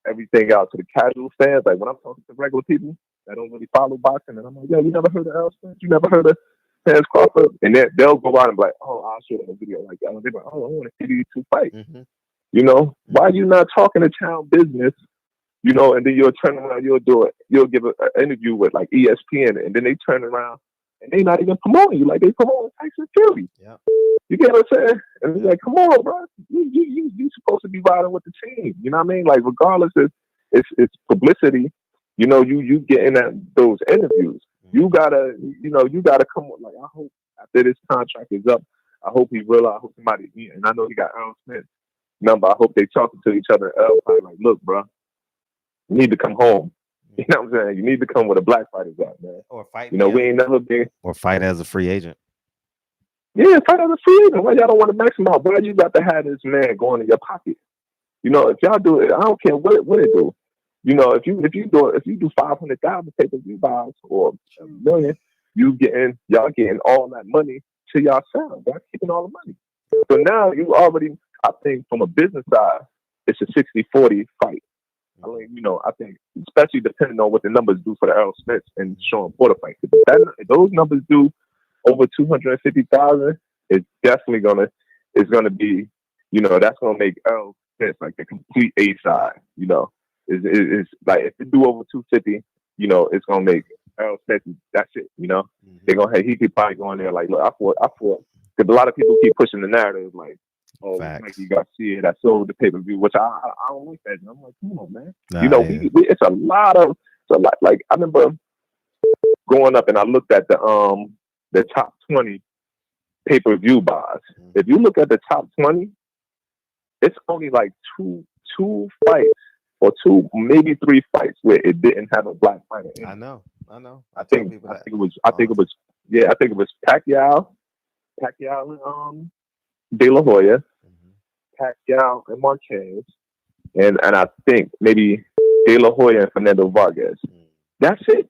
everything out to the casual fans. Like, when I'm talking to regular people that don't really follow boxing, and I'm like, yo, you never heard of Earl Spence? You never heard of Terence Crawford? And then they'll go out and be like, oh, I'll show them a video like that. And they're like, oh, I want to see these two fight. Why are you not talking to town business? And then you'll turn around, you'll give an interview with like ESPN, and then they turn around and they not even promoting you like they promoting Tyson Fury. Yeah. You get what I'm saying? And it's like, come on, bro. You supposed to be riding with the team. You know what I mean? Like, regardless if it's publicity, you getting at those interviews. You gotta come on. Like, I hope after this contract is up, I hope he realizes. I hope somebody, and I know he got Earl Smith's number. I hope they talking to each other. Earl probably like, look, bro, you need to come home. You know what I'm saying? You need to come with a black fighter's at, man. Or fight. We ain't never been. Or fight as a free agent. Yeah, fight as a free agent. Why y'all don't want to maximize? Why you got to have this man going in your pocket? If y'all do it, I don't care what it do. If you do 500,000 pay-per-view buys or $1 million, y'all getting all that money to yourself. Y'all keeping all the money. So now you already, I think, from a business side, it's a 60-40 fight. I mean, I think, especially depending on what the numbers do for the Earl Spence and Sean Porter fight. If those numbers do over 250,000, it's definitely gonna be, that's gonna make Earl Spence like the complete A side. It's like, if it do over 250, it's gonna make Earl Spence. That's it. They're gonna he could probably go in there like, look, I fought. Because a lot of people keep pushing the narrative like, oh, Mikey Garcia that sold the pay per view, which I don't like that. I'm like, come on, man. It's a lot. Like, I remember growing up and I looked at the top 20 pay per view buys. If you look at the top 20, it's only like two fights or two, maybe three fights where it didn't have a black fighter in it. I know. I think it was Pacquiao and De La Hoya, Pacquiao and Marquez, and I think maybe De La Hoya and Fernando Vargas. That's it.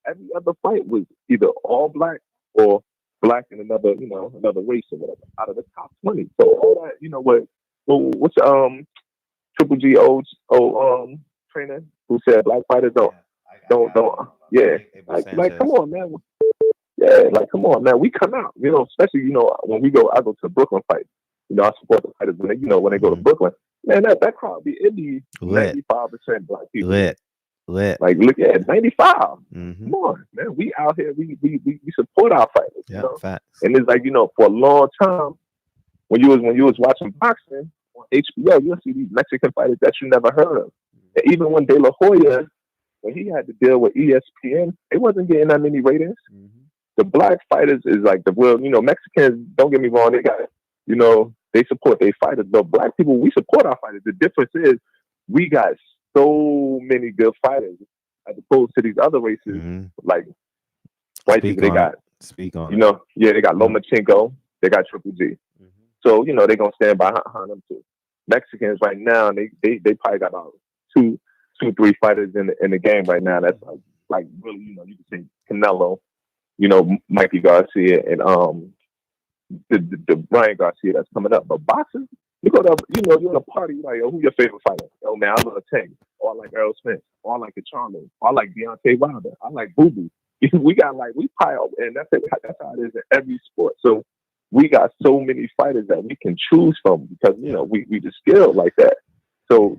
Every other fight was either all black or black and another race or whatever out of the top 20. So all that, what's Triple G old trainer who said black fighters don't. Like come on, man. Yeah, like come on, man. We come out, especially when I go to the Brooklyn fight. I support the fighters when they go to Brooklyn. Man, that crowd be 95% black people. Lit. Lit. Like, look at 95. Mm-hmm. Come on, man. We out here. We support our fighters. Yeah, you know? facts. And it's like, for a long time, when you was watching boxing on HBO, you'll see these Mexican fighters that you never heard of. And even when De La Hoya, when he had to deal with ESPN, it wasn't getting that many ratings. Mm-hmm. The black fighters is like the real, Mexicans, don't get me wrong, they got, they support their fighters. But black people, we support our fighters. The difference is we got so many good fighters as opposed to these other races, Mm-hmm. like white people. They got, they got Lomachenko, they got Triple G. Mm-hmm. So, they're going to stand behind them too. Mexicans right now, they probably got about two, three fighters in the game right now. That's like really, you can say Canelo, Mikey Garcia, and the Brian Garcia that's coming up. But boxing, you go to, you're in a party, like, who's your favorite fighter? Oh man, I love Tank, or I like Errol Spence, or I like Charlo, or I like Deontay Wilder, I like Boo Boo. We pile, and that's how it is in every sport. So we got so many fighters that we can choose from because we just skilled like that. So,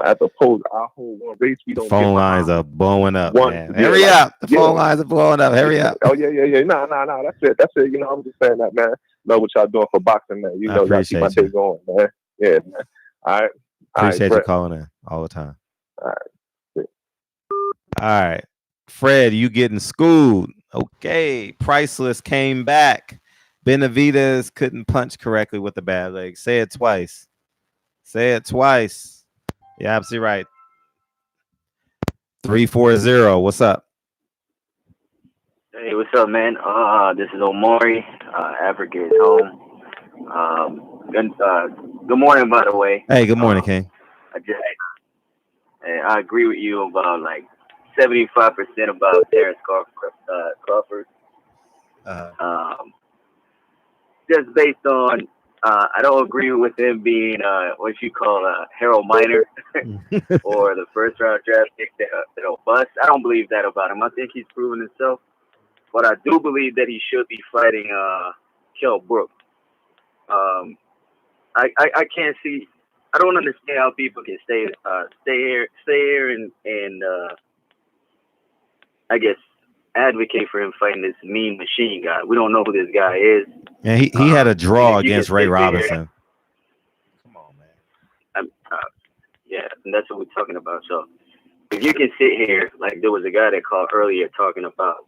as opposed to our whole one race, we don't. Phone lines are blowing up, man. Yeah, Hurry up! The phone lines are blowing up. Hurry up! Oh yeah. No. That's it. I was just saying that, man. Know what y'all doing for boxing, man. I appreciate y'all keep my day going, man. Yeah, man. All right. Appreciate you calling in all the time. All right. All right, Fred, you getting schooled? Okay, Priceless came back. Benavidez couldn't punch correctly with the bad leg. Say it twice. Say it twice. You're absolutely right. 340. What's up? Hey, what's up, man? This is Omari. Africa is home. Good morning, by the way. Hey, good morning, King. I agree with you about like 75% about Terence Crawford. Just based on, I don't agree with him being what you call a Harold Miner or the first round draft pick that'll bust. I don't believe that about him. I think he's proven himself, but I do believe that he should be fighting Kell Brook. I can't see. I don't understand how people can stay here and I guess advocate for him fighting this mean machine guy. We don't know who this guy is. And he had a draw against Ray Robinson. Come on, man. Yeah, and that's what we're talking about. So if you can sit here, like there was a guy that called earlier talking about,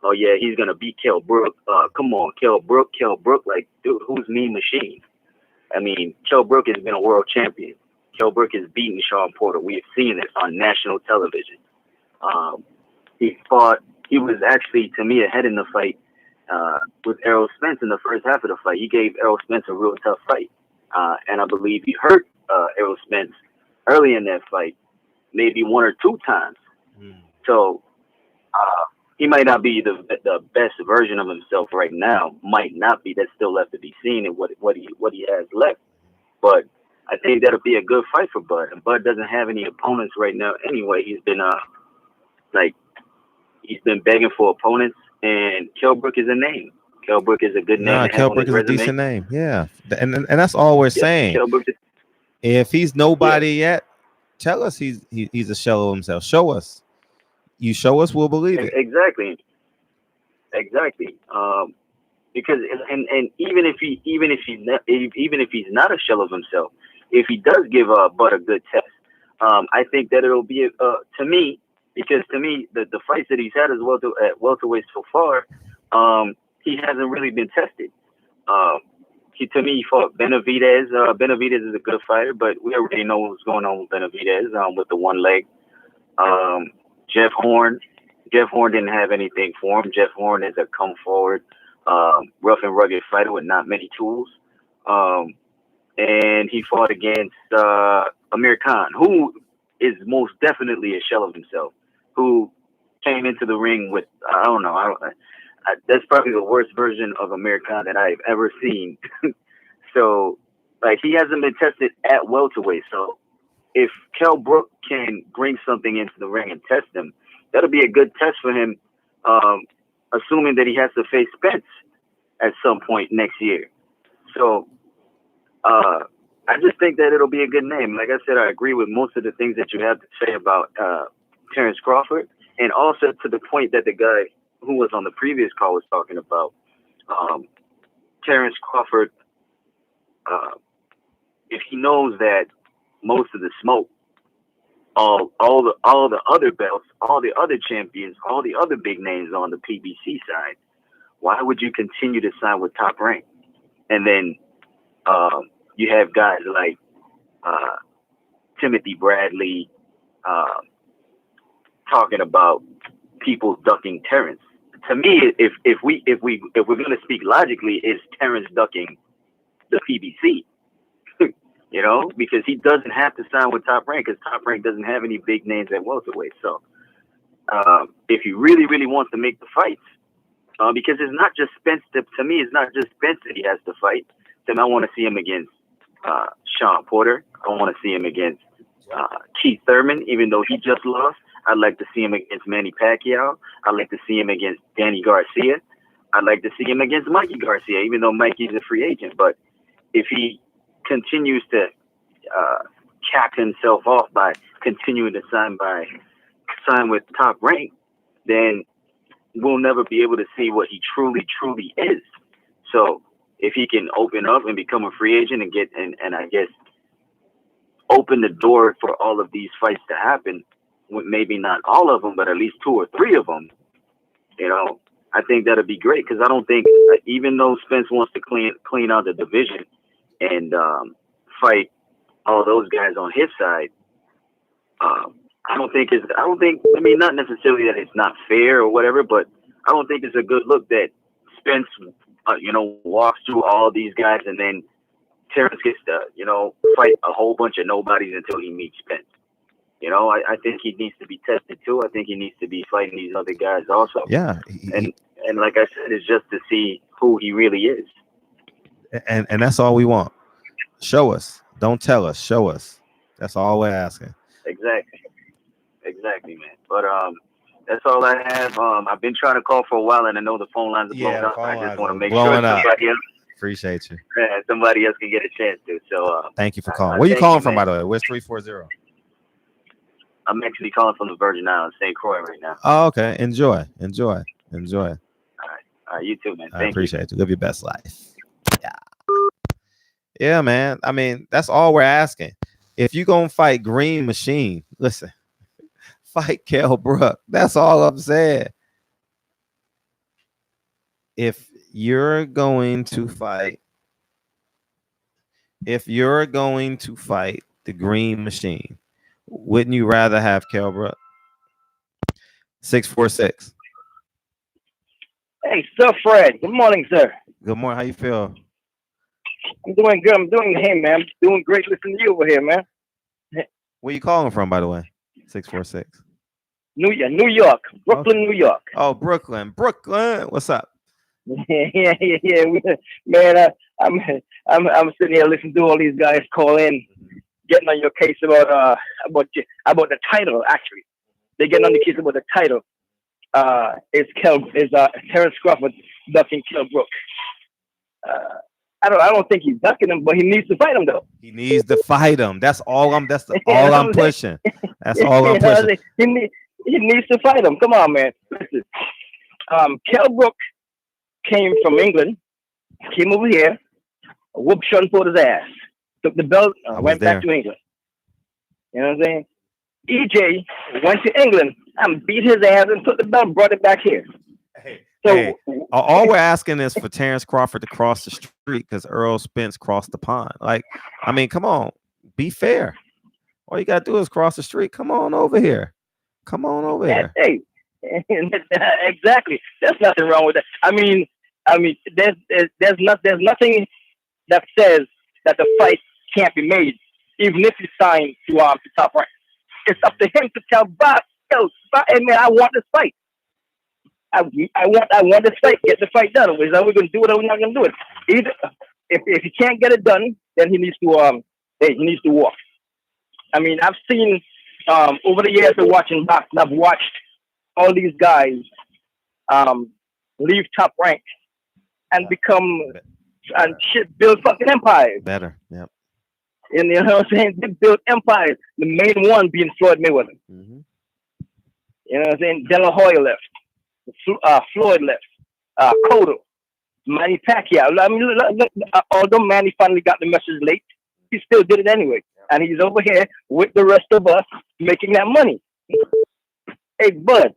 oh yeah, he's gonna beat Kell Brook. Come on, Kell Brook. Like, dude, who's mean machine? I mean, Kell Brook has been a world champion. Kell Brook has beaten Sean Porter. We have seen it on national television. He was actually, to me, ahead in the fight with Errol Spence in the first half of the fight. He gave Errol Spence a real tough fight. And I believe he hurt Errol Spence early in that fight, maybe one or two times. So he might not be the best version of himself right now. Might not be. That's still left to be seen and what he has left. But I think that'll be a good fight for Bud. And Bud doesn't have any opponents right now anyway. He's been begging for opponents, and Kell Brook is a name. Kell Brook is a good name. Kell Brook is a decent name. Yeah, and that's all we're saying. If he's nobody yet, tell us he's a shell of himself. Show us. You show us, we'll believe it. Exactly. Because and even if he's not a shell of himself, if he does give Bud a good test, I think that it'll be to me. Because to me, the fights that he's had at welterweight so far, he hasn't really been tested. To me, he fought Benavidez. Benavidez is a good fighter, but we already know what's going on with Benavidez with the one leg. Jeff Horn didn't have anything for him. Jeff Horn is a come forward, rough and rugged fighter with not many tools. And he fought against Amir Khan, who is most definitely a shell of himself, who came into the ring with, I don't know, that's probably the worst version of Amir Khan that I've ever seen. So, like, he hasn't been tested at welterweight. So, if Kell Brook can bring something into the ring and test him, that'll be a good test for him, assuming that he has to face Spence at some point next year. So, I just think that it'll be a good name. Like I said, I agree with most of the things that you have to say about Terence Crawford, and also to the point that the guy who was on the previous call was talking about, Terence Crawford, if he knows that most of the smoke, all the other belts, all the other champions, all the other big names on the PBC side, why would you continue to sign with Top Rank? And then you have guys like Timothy Bradley talking about people ducking Terence. To me, if we're gonna speak logically, it's Terence ducking the PBC. You know, because he doesn't have to sign with Top Rank, because Top Rank doesn't have any big names at welterweight. So if he really, really wants to make the fights, because it's not just Spence. To me, it's not just Spence that he has to fight. Then I want to see him against Sean Porter. I want to see him against Keith Thurman, even though he just lost. I'd like to see him against Manny Pacquiao. I'd like to see him against Danny Garcia. I'd like to see him against Mikey Garcia, even though Mikey's a free agent. But if he continues to cap himself off by continuing to sign with Top Rank, then we'll never be able to see what he truly is. So if he can open up and become a free agent and get and I guess open the door for all of these fights to happen, maybe not all of them, but at least 2 or 3 of them, you know, I think that'd be great, because I don't think, even though Spence wants to clean out the division and fight all those guys on his side, I mean, not necessarily that it's not fair or whatever, but I don't think it's a good look that Spence, walks through all these guys and then Terence gets to, fight a whole bunch of nobodies until he meets Spence. You know, I think he needs to be tested too. I think he needs to be fighting these other guys also. Yeah. And like I said, it's just to see who he really is. And that's all we want. Show us. Don't tell us. Show us. That's all we're asking. Exactly, man. But that's all I have. I've been trying to call for a while, and I know the phone lines are blowing up. I just want to make sure somebody else. Appreciate you. Somebody else can get a chance to. So thank you for calling. Where are you calling from, by the way? Where's 340? I'm actually calling from the Virgin Islands, St. Croix right now. Oh, okay. Enjoy. All right. You too, man. I appreciate you. Live your best life. Yeah, man. I mean, that's all we're asking. If you're going to fight Green Machine, listen, fight Kell Brook. That's all I'm saying. If you're going to fight the Green Machine, wouldn't you rather have Kell Brook? 646. Hey, Sir Fred. Good morning, sir. Good morning. How you feel? I'm doing good. Hey, man. I'm doing great listening to you over here, man. Where you calling from, by the way? 646. New York. Brooklyn, okay. New York. Oh, Brooklyn. What's up? Yeah. Man, I'm sitting here listening to all these guys call in, getting on your case about the title. Actually, they're getting on the case about the title. Is Terence Crawford ducking Kell Brook? I don't think he's ducking him, but he needs to fight him though. He needs to fight him. That's all I'm. That's all I'm pushing. That's all I'm pushing. He needs to fight him. Come on, man. Listen, Kell Brook came from England, came over here, whooped Sean Porter's ass, took the belt, went back to England. You know what I'm saying? EJ went to England and beat his ass and took the belt, brought it back here. All we're asking is for Terence Crawford to cross the street because Earl Spence crossed the pond. Like, I mean, come on, be fair. All you gotta do is cross the street. Come on over here. Hey, exactly. There's nothing wrong with that. I mean, there's nothing that says that the fight can't be made, even if you sign to Top Rank. It's up to him to tell Bob, hey man, I want this fight. I want this fight. Get the fight done. Is that we're gonna do it or we're not gonna do it? Either if he can't get it done, then he needs to walk. I mean, I've seen over the years of watching boxing, I've watched all these guys leave Top Rank and become and build fucking empires. Better, yep. And you know what I'm saying? They built empires. The main one being Floyd Mayweather. Mm-hmm. You know what I'm saying? De La Hoya left. Floyd left. Cotto. Manny Pacquiao. I mean, although Manny finally got the message late, he still did it anyway. And he's over here with the rest of us making that money. Hey, Bud.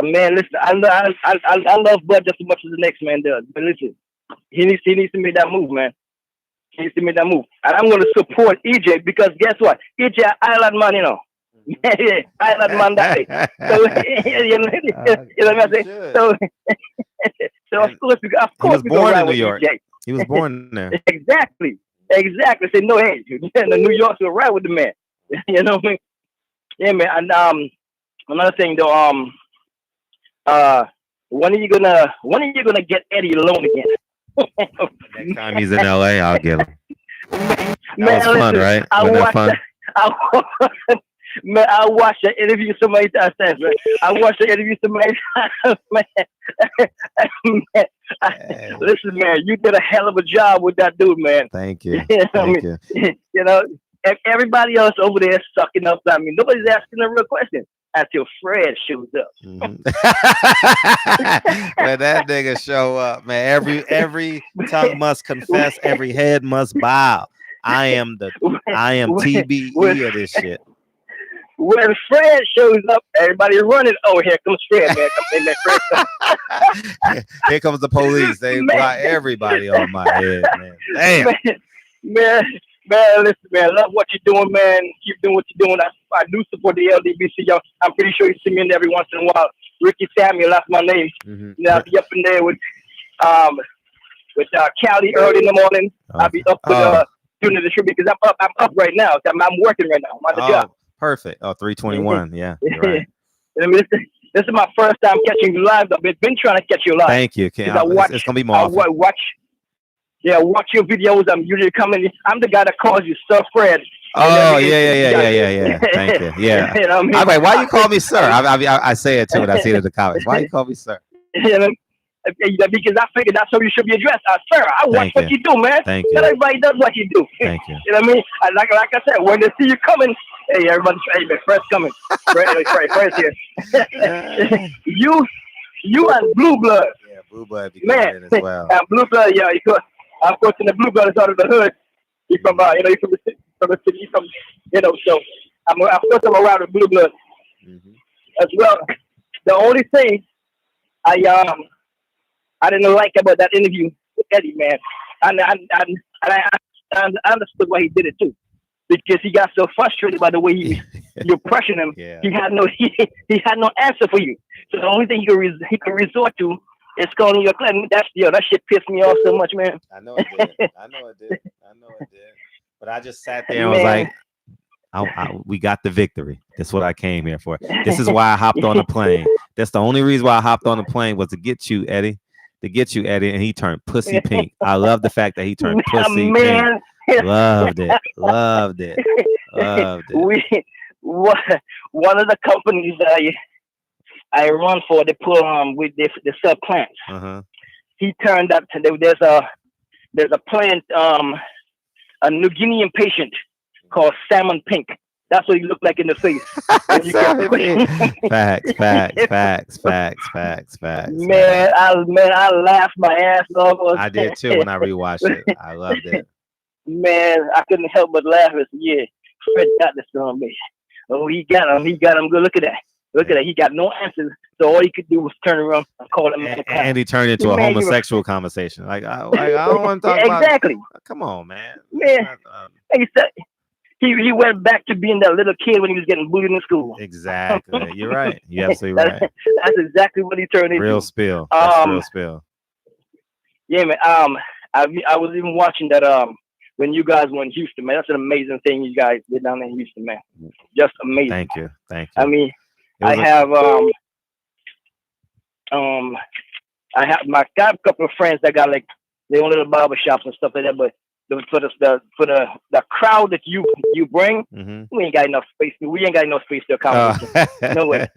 Man, listen, I love Bud just as much as the next man does. But listen, he needs to make that move, man. He needs to make that move. And I'm going to support EJ because guess what? EJ, Island man, you know. Island man that way. So, you know what I'm saying? So of course, he was born in New York. EJ. He was born there. Exactly. Say no, hey, the New Yorkers will ride with the man. You know what I mean? Yeah, man. And another thing though, when are you gonna get Eddie alone again? Next time he's in LA, I'll get him. That was fun, listen, right? Wasn't that fun? Man, I watched the interview so many times, man. I watched the interview so many times, man. Listen, man, you did a hell of a job with that dude, man. Thank you. Thank you. You know, everybody else over there sucking up. I mean, nobody's asking a real question until Fred shows up. When that nigga show up, man, every tongue must confess, every head must bow. I am TBE of this shit. When Fred shows up, everybody running. Oh, here comes Fred, man. Here comes the police. They block everybody on my head, man. Damn. Man, listen, man. Love what you're doing, man. Keep doing what you're doing. I do support the LDBC. Y'all. I'm pretty sure you see me in every once in a while. Ricky Samuel, that's my name. Now I'll be up in there with Cali early in the morning. I'll be up with doing the tribute because I'm up right now. I'm working right now. I'm on the job. Perfect. 321. Yeah, you're right. I mean, this is my first time catching you live. I've been trying to catch you live. Thank you. It's gonna be more. I watch your videos. I'm usually coming. I'm the guy that calls you Sir Fred. Oh yeah. Thank you. Yeah. You know what I mean? I'm like, why you call me sir? I say it too when I see it in the comments. Why you call me sir? You know, because I figured that's how you should be addressed. Sir, I watch what you do, man. Thank you. Not everybody does what you do. Thank you. You know what I mean? Like I said, when they see you coming, hey, everybody, hey, man, Fred's coming. Fred's here. You and Blue Blood. Yeah, Blue Blood be man in as well. And Blue Blood, yeah, of course, in the Blue Blood is out of the hood. He's from, he's from the city. He's from, so I'm around with Blue Blood as well. The only thing I didn't like about that interview with Eddie, man, and I understood why he did it too, because he got so frustrated by the way you pressured him. Yeah. He had no answer for you. So the only thing he could resort to is calling you a clan. That shit pissed me off so much, man. I know it did. But I just sat there and was like, we got the victory. That's what I came here for. This is why I hopped on the plane. That's the only reason why I hopped on the plane was to get you, Eddie. And he turned pussy pink. I love the fact that he turned pussy pink. Loved it. One of the companies that I run for, they put with the sell plants. He turned up to there's a plant, a New Guinean patient called Salmon Pink. That's what he looked like in the face. Facts. Man, I laughed my ass off. I did too when I rewatched it. I loved it. Man, I couldn't help but laugh. Yeah, Fred got this on me. Oh, he got him. Good. Look at that. He got no answers. So all he could do was turn around and call him. And he turned into a homosexual conversation. Like I don't want to talk about. Exactly. Come on, man. He said he went back to being that little kid when he was getting bullied in school. Exactly. You're right. You're absolutely right. That's exactly what he turned into. Real spill. That's real spill. Yeah, man. I was even watching that when you guys were in Houston, man. That's an amazing thing you guys did down in Houston, man. Just amazing. Thank you. I mean, I have got a couple of friends that got like their own little barber shops and stuff like that, but for the crowd that you bring, we ain't got enough space. We ain't got enough space to accommodate. No way.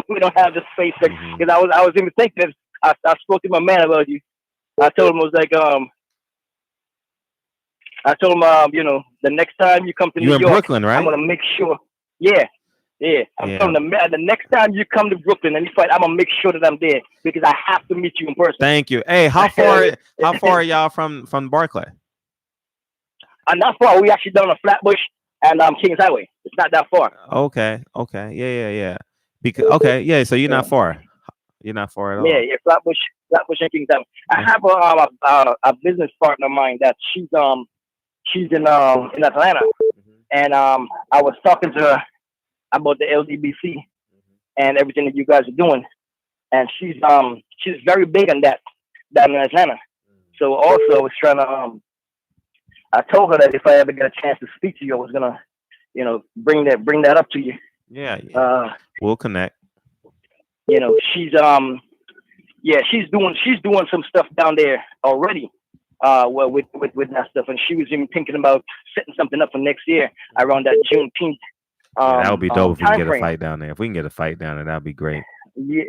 We don't have the space. Because I was even thinking, I spoke to my man about you. I told him, the next time you come to New York, Brooklyn, right? I'm gonna make sure. Yeah. Yeah, I'm telling them, man, the next time you come to Brooklyn and you fight, I'm gonna make sure that I'm there because I have to meet you in person. Thank you. Hey, how far are y'all from Barclay? Not far. We actually down on Flatbush and Kings Highway. It's not that far. Okay. Yeah. Because so you're not far. You're not far at all. Yeah, Flatbush and Kings Highway. I have a business partner of mine that she's in Atlanta, and I was talking to her about the LDBC and everything that you guys are doing, and she's very big on that down in Atlanta. So also I was trying to I told her that if I ever get a chance to speak to you, I was gonna bring that up to you. Yeah. We'll connect. She's doing some stuff down there already with that stuff, and she was even thinking about setting something up for next year around that Juneteenth. That would be dope if we can get a fight down there. If we can get a fight down there, that'd be great. Yeah.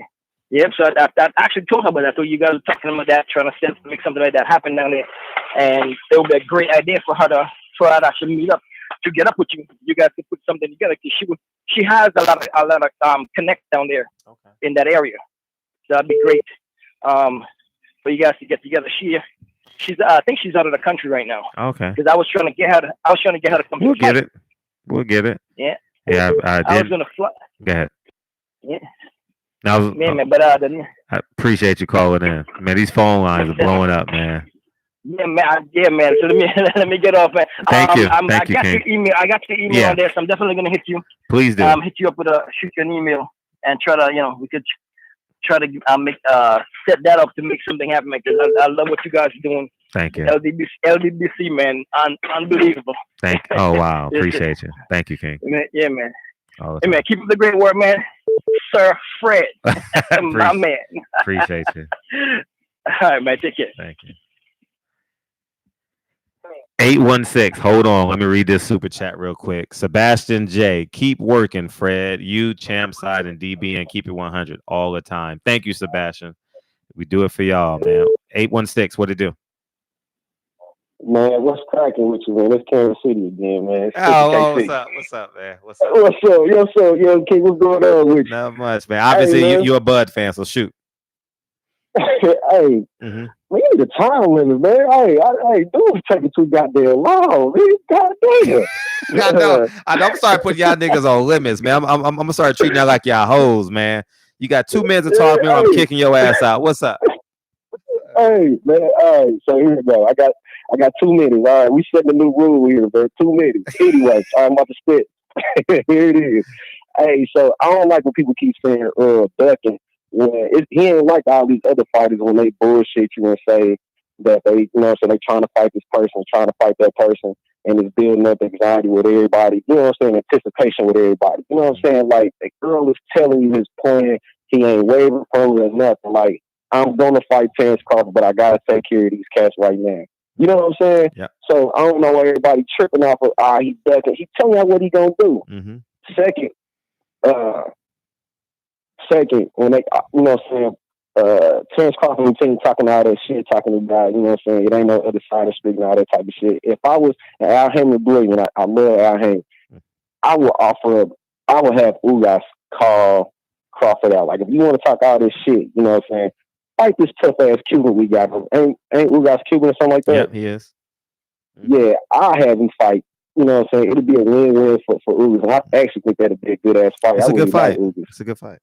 So I actually told her about that. So you guys were talking about that, trying to make something like that happen down there, and it would be a great idea for her to actually meet up to get up with you. You guys could put something together because she has a lot of connect down there in that area. So that'd be great for you guys to get together. She's I think she's out of the country right now. Okay. Because I was trying to get her to come. We'll get it. We'll get it. Yeah. Yeah. I was gonna fly. Go ahead. Yeah. Man, but I appreciate you calling in, man. These phone lines are blowing up, man. Yeah, man. So let me get off, man. Thank you. I got your email. I got your email on there, so I'm definitely gonna hit you. Please do. Hit you up with shoot you an email and try to, we could try to set that up to make something happen. Because I love what you guys are doing. Thank you. LDBC, man, unbelievable. Oh wow, appreciate you. Thank you, King. Yeah, man. Hey, man, keep up the great work, man. Sir Fred, my man. Appreciate you. All right, man. Take care. Thank you. 816. Hold on. Let me read this super chat real quick. Sebastian J. Keep working, Fred. You, Champ Side, and DB, and keep it 100 all the time. Thank you, Sebastian. We do it for y'all, man. 816. What it do? Man, what's cracking with you, man? It's Kansas City again, man. What's up? What's up, man? What's up? What's up? Yo, King, what's going on with you? Not much, man. Obviously, hey, man. You're a Bud fan, so shoot. Hey, we need a time limit, man. Hey, dude, taking too goddamn long, man. Goddamn. I'm sorry putting y'all niggas on limits, man. I'm gonna start treating y'all like y'all hoes, man. You got 2 minutes to talk, man. I'm kicking your ass out. What's up? Hey, man. All right, so here we go. I got 2 minutes. All right, we setting a new rule here, man. 2 minutes. Anyway, I'm about to spit. Here it is. Hey, so I don't like when people keep saying ducking. When he ain't like all these other fighters when they bullshit you and say that they, so they trying to fight this person, trying to fight that person, and it's building up anxiety with everybody. You know what I'm saying? Anticipation with everybody. You know what I'm saying? Like, the girl is telling you his plan. He ain't wavering from it or nothing. Like, I'm gonna fight Terence Crawford, but I gotta take care of these cats right now. You know what I'm saying? Yeah. So I don't know why everybody tripping off of he ducking. He telling you what he gonna do. Mm-hmm. Second, when they, you know what I'm saying, Terence Crawford and team talking all that shit, talking about, you know what I'm saying, it ain't no other side of speaking all that type of shit. If I was Al Haymon brilliant, I love Al Haymon, I would have Ugas call Crawford out. Like, if you want to talk all this shit, you know what I'm saying, fight this tough ass Cuban we got. Ain't Ugas Cuban or something like that? Yep, he is. Yeah, I'll have him fight. You know what I'm saying? It'll be a win-win for Ugas. And I actually think that'd be a good ass fight. It's a good fight. It's a good fight.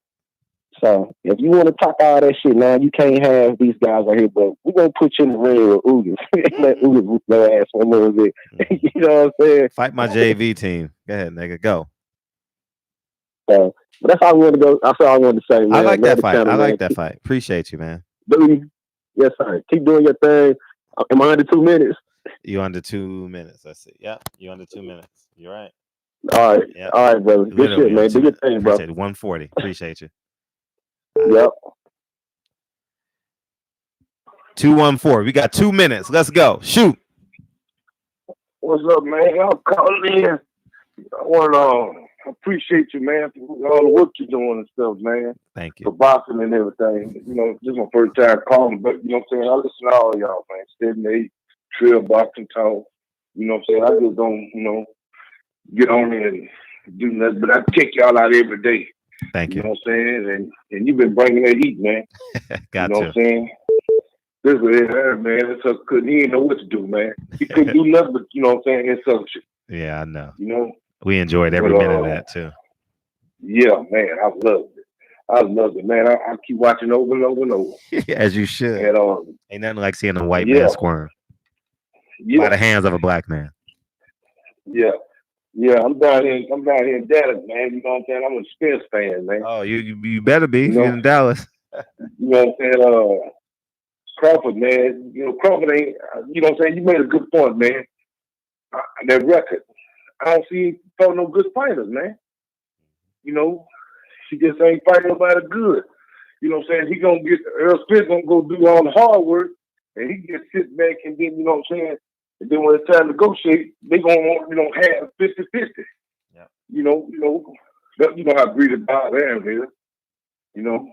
So if you want to talk all that shit, now you can't have these guys right here, but we're gonna put you in the ring with Ugas. Let Ugas whoop their ass one little bit. You know what I'm saying? Fight my JV team. Go ahead, nigga. Go. So but that's all I want to go. That's all I wanted to say, man. I like that fight. Channel, I like man. that fight. Appreciate you, man. Dude, yes, sir. Keep doing your thing. Am I under 2 minutes? You under 2 minutes. Let's see. Yeah, you under 2 minutes. You're right. All right. Yep. All right, brother. Good Literally shit, man. Do your thing, bro. Appreciate it. 140. Appreciate you. Yep. 214. We got 2 minutes. Let's go. Shoot. What's up, man? I'm calling in. I want to appreciate you, man, for all the work you're doing and stuff, man. Thank you. For boxing and everything. You know, this is my first time calling, but you know what I'm saying? I listen to all y'all, man. 7-8, Trail Boxing Talk. You know what I'm saying? I just don't, get on there and do nothing, but I kick y'all out every day. Thank You you. know what I'm saying? And you've been bringing that heat, man. Got You know to. what I'm saying? This is it, man. It's up, cause he didn't know what to do, man. He couldn't do nothing but, you know what I'm saying, insult you. Yeah, I know. You know? We enjoyed every But, minute of that too. yeah, man, I loved it. I loved it, man. I keep watching over and over and over. As you should. And Ain't nothing like seeing a white yeah. man squirm by the hands of a black man. Yeah. Yeah, I'm down here in Dallas, man. You know what I'm saying? I'm a Spence fan, man. Oh, you better be You if know? you're in Dallas. You know what I'm saying? Crawford, man. You know, Crawford ain't, you know what I'm saying? You made a good point, man. That record. I don't see fought no good fighters, man. You know, he just ain't fighting nobody good. You know what I'm saying? He gonna get Earl Spence gonna go do all the hard work, and he just sit back and then, you know what I'm saying? And then when it's time to negotiate, they gonna want, you know, have 50-50. Yeah. You know how greedy Bob Aaron is. You know.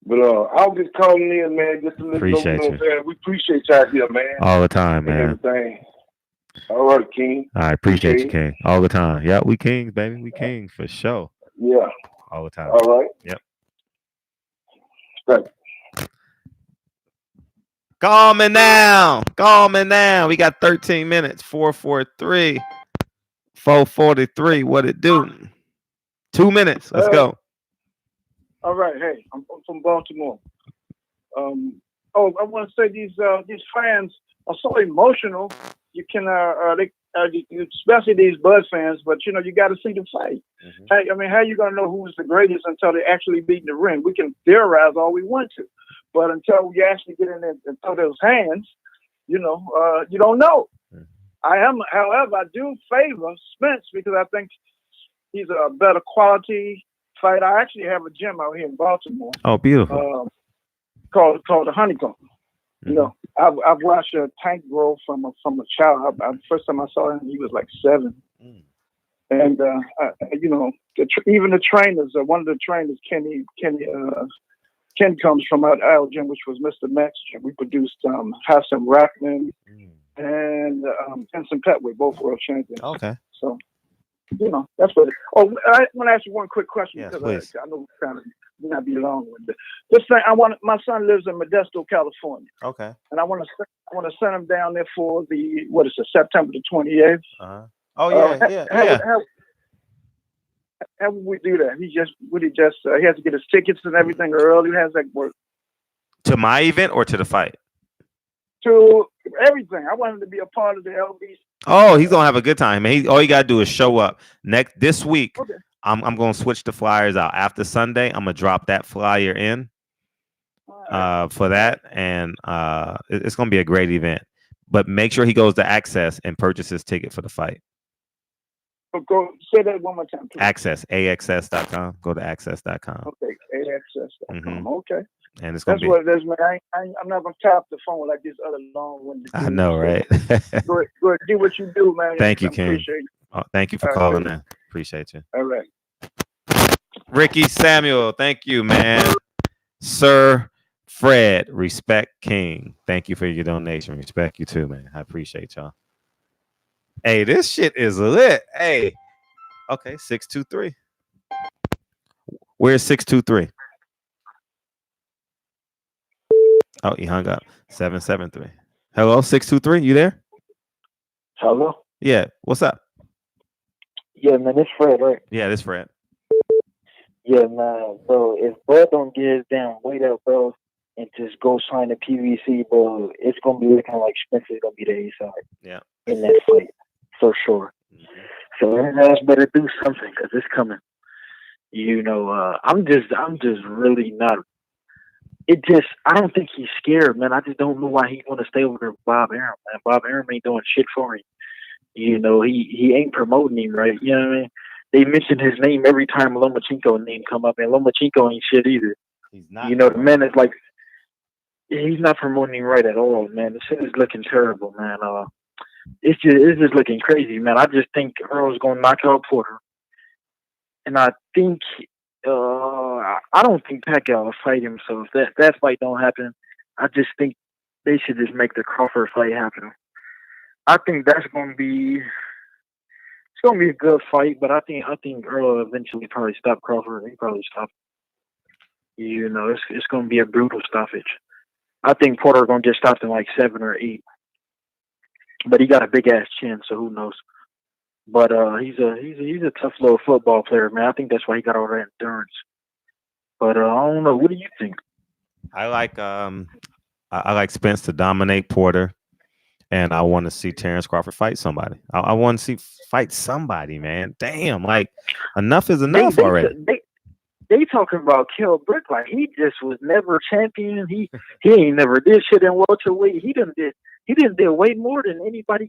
But I'll just calling in, man, just to let you know, Appreciate what I'm saying? We appreciate y'all here, man. All the time, And man. everything. All right, King. I appreciate you, King. All the time. Yeah, we kings, baby. We kings for sure. Yeah. All the time. All right. Yep. Right. Call me now. Call me now. We got 13 minutes. 443. 443. What it do? 2 minutes. Let's go. All right. Hey, I'm from Baltimore. I want to say these fans are so emotional. You can especially these Bud fans, but you know you got to see the fight. Mm-hmm. Hey, I mean, how you gonna know who's the greatest until they actually beat in the ring? We can theorize all we want to, but until we actually get in there and throw those hands, you know, you don't know. Mm-hmm. However, I do favor Spence because I think he's a better quality fighter. I actually have a gym out here in Baltimore. Oh, beautiful. Called the Honeycomb. You know, I've watched a Tank grow from a child. First time I saw him, he was like 7. And you know, even the trainers. One of the trainers, Ken comes from our gym, which was Mr. Max. We produced Hassan Rackman and Vincent Petway, both world champions. Okay. So, you know, that's what. I want to ask you one quick question Yes, because please. I know we're trying to not be long with it. This thing, my son lives in Modesto, California. Okay. And I want to send him down there for September the 28th. Oh yeah. How would we do that? He has to get his tickets and everything early. How does that work? To my event or to the fight? To everything. I want him to be a part of the LBC. Oh, he's gonna have a good time. All you gotta do is show up. This week. Okay. I'm gonna switch the flyers out after Sunday. I'm gonna drop that flyer in for that, and it's gonna be a great event. But make sure he goes to Access and purchases his ticket for the fight. Go say that one more time, please. Access, AXS.com. Go to access.com. Okay, AXS.com. Mm-hmm. Okay. And it's gonna be. What it is, man. I'm not gonna tap the phone like this other long-winded. I know, right? Go ahead, do what you do, man. Thank you, I King. appreciate it. Oh, thank you for All calling right. in. Appreciate you. All right. Ricky Samuel, thank you, man. Sir Fred, respect King. Thank you for your donation. Respect you too, man. I appreciate y'all. Hey, this shit is lit. Hey, okay, 623. Where's 623? Oh, he hung up. 773. Hello, 623. You there? Hello? Yeah. What's up? Yeah, man, it's Fred, right? Yeah, this Fred. Yeah, man. Bro, if Bud don't get his damn weight up, bro, and just go sign the PVC, bro, it's gonna be looking like Spence is gonna be the A side. Yeah. In that fight, for sure. So his ass better do something because it's coming. You know, I'm just really not. I don't think he's scared, man. I just don't know why he want to stay over there with Bob Arum, man. Bob Arum ain't doing shit for him. You know, he ain't promoting him right. You know what I mean? They mention his name every time Lomachenko name come up, and Lomachenko ain't shit either. He's not. You know, the man is like, he's not promoting him right at all, man. The shit is looking terrible, man. It's just looking crazy, man. I just think Earl's gonna knock out Porter, and I think I don't think Pacquiao will fight him. So if that fight don't happen, I just think they should just make the Crawford fight happen. I think that's gonna be gonna be a good fight, but I think Earl eventually probably stop Crawford. He probably stop. You know, it's gonna be a brutal stoppage. I think Porter gonna get stopped in like 7 or 8, but he got a big ass chin, so who knows? But he's a tough little football player, man. I think that's why he got all that endurance. But I don't know. What do you think? I like Spence to dominate Porter, and I want to see Terence Crawford fight somebody. I want to see fight somebody, man. Damn, like enough is enough already. They talking about Kell Brook like he just was never champion. He ain't never did shit in welterweight. He didn't did way more than anybody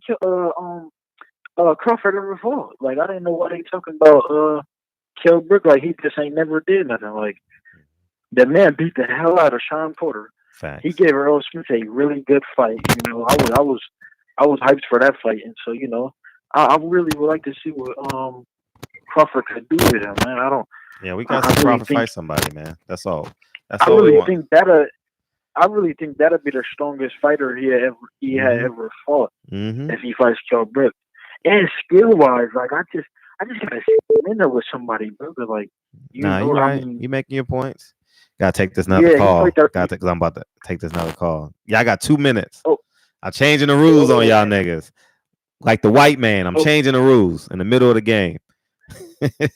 Crawford ever fought. Like I didn't know why they talking about Kell Brook like he just ain't never did nothing. Like the man beat the hell out of Sean Porter. Facts. He gave Earl Smith a really good fight. You know, I was hyped for that fight, and so you know, I really would like to see what Crawford could do with him, man. I don't. Yeah, we got to Crawford fight somebody, man. That's all. That's I all really we want. think that'll be the strongest fighter he had ever fought if he fights Kell Brook. And skill wise, like I just gotta see him in there with somebody, brother. Like you're right. You making your points. Gotta take this another call. Because I'm about to take this another call. Yeah, I got 2 minutes. Oh. I'm changing the rules on y'all niggas. Like the white man, I'm changing the rules in the middle of the game.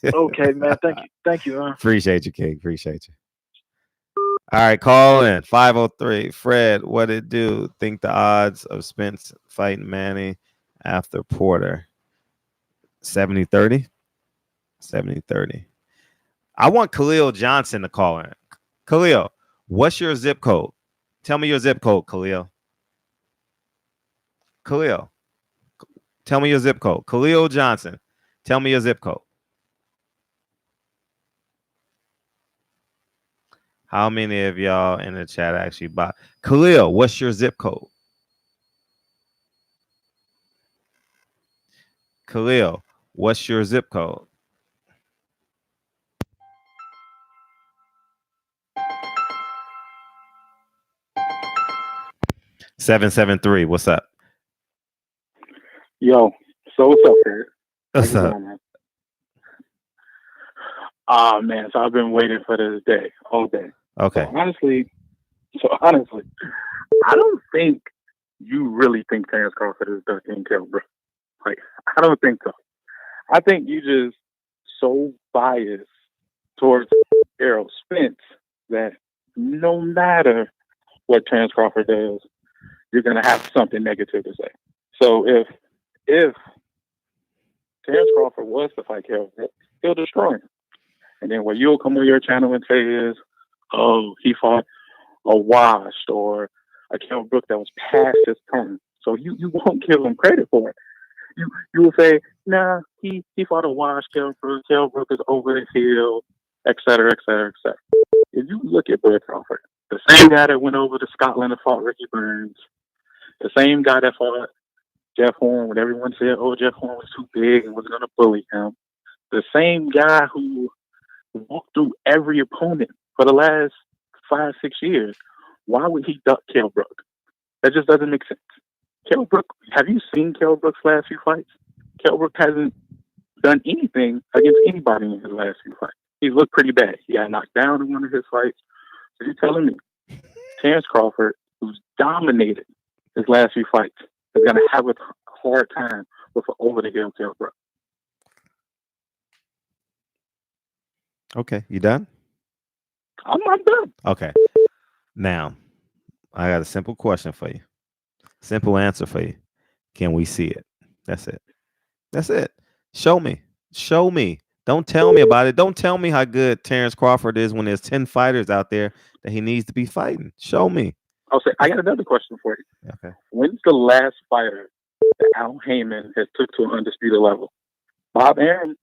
Okay, man. Thank you, man. Appreciate you, King. Appreciate you. All right, call in 503. Fred, what it do? Think the odds of Spence fighting Manny after Porter 70-30? 70-30. I want Khalil Johnson to call in. Khalil, what's your zip code? Tell me your zip code, Khalil. Khalil, tell me your zip code. Khalil Johnson, tell me your zip code. How many of y'all in the chat actually buy? Khalil, what's your zip code? Khalil, what's your zip code? $773. What's up? Yo, so what's up, Fred? What's up? Oh man, so I've been waiting for this day all day. Okay. So honestly, I don't think you really think Terence Crawford is ducking Kell Brook. Like, I don't think so. I think you just so biased towards Errol Spence that no matter what Terence Crawford does, you're gonna have something negative to say. So if Terence Crawford was to fight Kell Brook, he'll destroy him. And then what you'll come on your channel and say is, oh, he fought a washed or a Kell Brook that was past his turn. So you won't give him credit for it. You will say, nah, he fought a washed Kell Brook. Kell Brook is over the hill, et cetera, et cetera, et cetera. If you look at Bud Crawford, the same guy that went over to Scotland and fought Ricky Burns, the same guy that fought Jeff Horn when everyone said, oh, Jeff Horn was too big and was going to bully him, the same guy who walked through every opponent for the last 5-6 years, why would he duck Kell Brook? That just doesn't make sense. Kell Brook, have you seen Kell Brook's last few fights? Kell Brook hasn't done anything against anybody in his last few fights. He's looked pretty bad. He got knocked down in one of his fights. So you're telling me Terence Crawford, who's dominated his last few fights, is going to have a hard time with an over-the-hill Kell Brook? Okay, you done? I'm done. Okay. Now, I got a simple question for you. Simple answer for you. Can we see it? That's it. That's it. Show me. Show me. Don't tell me about it. Don't tell me how good Terence Crawford is when there's 10 fighters out there that he needs to be fighting. Show me. I'll say, I got another question for you. Okay. When's the last fighter that Al Heyman has took to an undisputed level? Bob Arum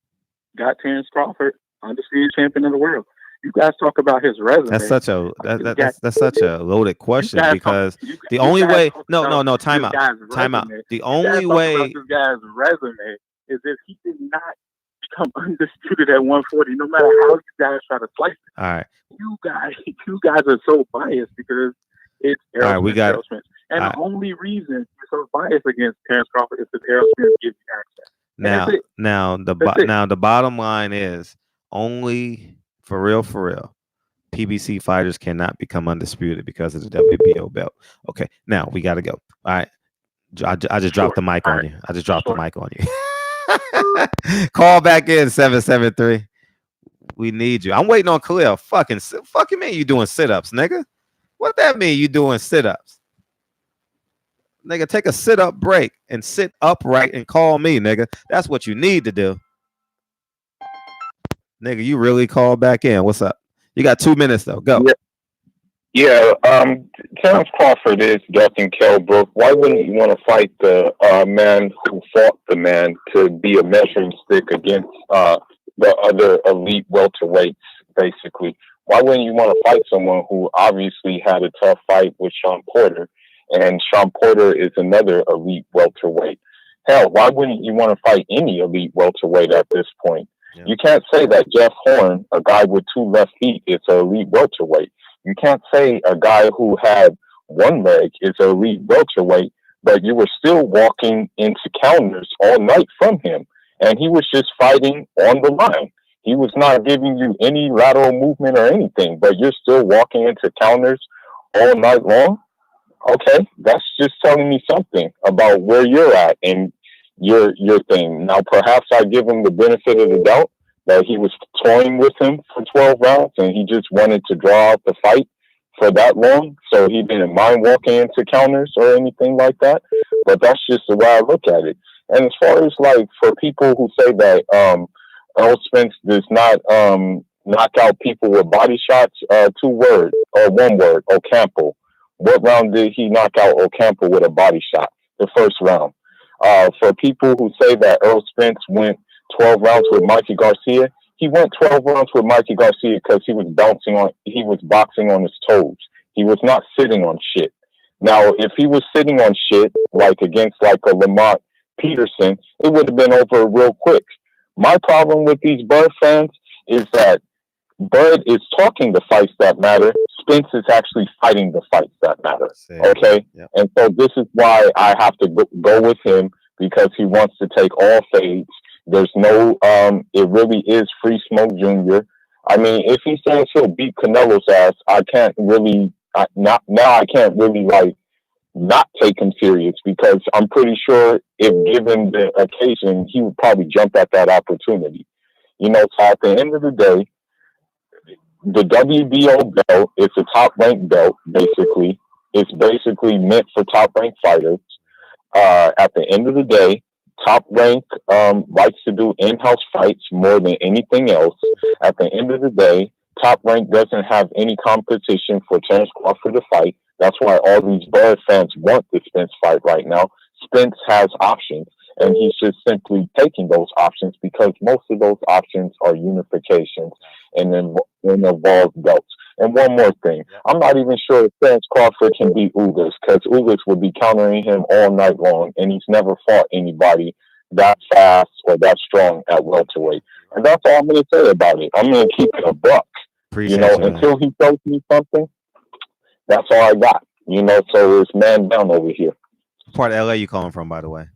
got Terence Crawford, undisputed champion of the world. You guys talk about his resume. That's such a that's such a loaded question because the only way time out. The only way this guy's resume is if he did not become undisputed at 140, no matter how you guys try to slice it. All right. You guys are so biased because it's Errol All right, Spence, Errol Spence. And the only reason you're so biased against Terence Crawford is because Errol Spence gives you access. Now, it. now the That's it. now the bottom line is only for real. PBC fighters cannot become undisputed because of the WBO belt. Okay, now we got to go. All right, I just dropped the mic on you. I just dropped the mic on you. Call back in 773. We need you. I'm waiting on Khalil. Fucking mean you doing sit-ups, nigga? What that mean? You doing sit-ups? Nigga, take a sit-up break and sit upright and call me, nigga. That's what you need to do. Nigga, you really call back in. What's up? You got 2 minutes though. Go. Yeah, Terence Crawford is ducking Kell Brook. Why wouldn't you want to fight the man who fought the man to be a measuring stick against the other elite welterweights, basically? Why wouldn't you want to fight someone who obviously had a tough fight with Sean Porter, and Sean Porter is another elite welterweight? Hell, why wouldn't you want to fight any elite welterweight at this point? Yeah. You can't say that Jeff Horn, a guy with 2 left feet, is an elite welterweight. You can't say a guy who had 1 leg is an elite welterweight, but you were still walking into counters all night from him. And he was just fighting on the line. He was not giving you any lateral movement or anything, but you're still walking into counters all night long. Okay, that's just telling me something about where you're at and your thing. Now, perhaps I give him the benefit of the doubt that he was toying with him for 12 rounds and he just wanted to draw out the fight for that long, so he didn't mind walking into counters or anything like that. But that's just the way I look at it. And as far as like for people who say that Earl Spence does not knock out people with body shots, 2 words or 1 word, Ocampo. What round did he knock out Ocampo with a body shot? The first round. For people who say that Earl Spence went 12 rounds with Mikey Garcia, he went 12 rounds with Mikey Garcia because he was boxing on his toes. He was not sitting on shit. Now, if he was sitting on shit, like against like a Lamont Peterson, it would have been over real quick. My problem with these Bird fans is that Bird is talking the fights that matter. Spence is actually fighting the fights that matter. Okay? Yep. And so this is why I have to go with him, because he wants to take all fades. There's no, it really is Free Smoke Jr. I mean, if he says he'll beat Canelo's ass, I can't really, I can't really like not take him serious, because I'm pretty sure if given the occasion, he would probably jump at that opportunity. You know, so at the end of the day, the WBO belt is a top-ranked belt, basically. It's basically meant for top-ranked fighters. At the end of the day, Top Rank likes to do in-house fights more than anything else. At the end of the day, Top Rank doesn't have any competition for Terence Crawford to fight. That's why all these Bird fans want the Spence fight right now. Spence has options, and he's just simply taking those options because most of those options are unifications and then involve belts. And one more thing, I'm not even sure if Terence Crawford can beat Ugas, because Ugas would be countering him all night long, and he's never fought anybody that fast or that strong at welterweight. And that's all I'm going to say about it. I'm going to keep it a buck. Until he shows me something, that's all I got. You know, so it's man down over here. What part of LA you calling from, by the way?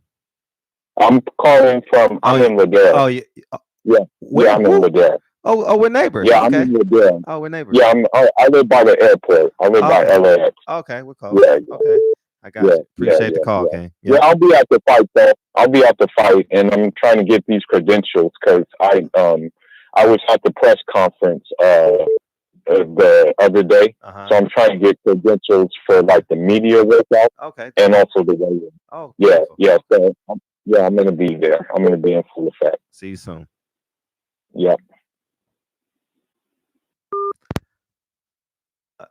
I'm calling from, I'm in Ladera. Oh, yeah. Yeah, I'm in Ladera. Oh, we're neighbors. Yeah, okay. I'm in Ladera. Oh, we're neighbors. Yeah, I live by the airport. I live by LAX. Okay, we're close. Yeah. Okay. I got you. Appreciate the call, King. Yeah, I'll be at the fight though. I'll be at the fight, and I'm trying to get these credentials because I was at the press conference the other day, so I'm trying to get credentials for like the media workout, and also the weigh-in. Oh, yeah. So I'm gonna be there. I'm gonna be in full effect. See you soon. Yeah.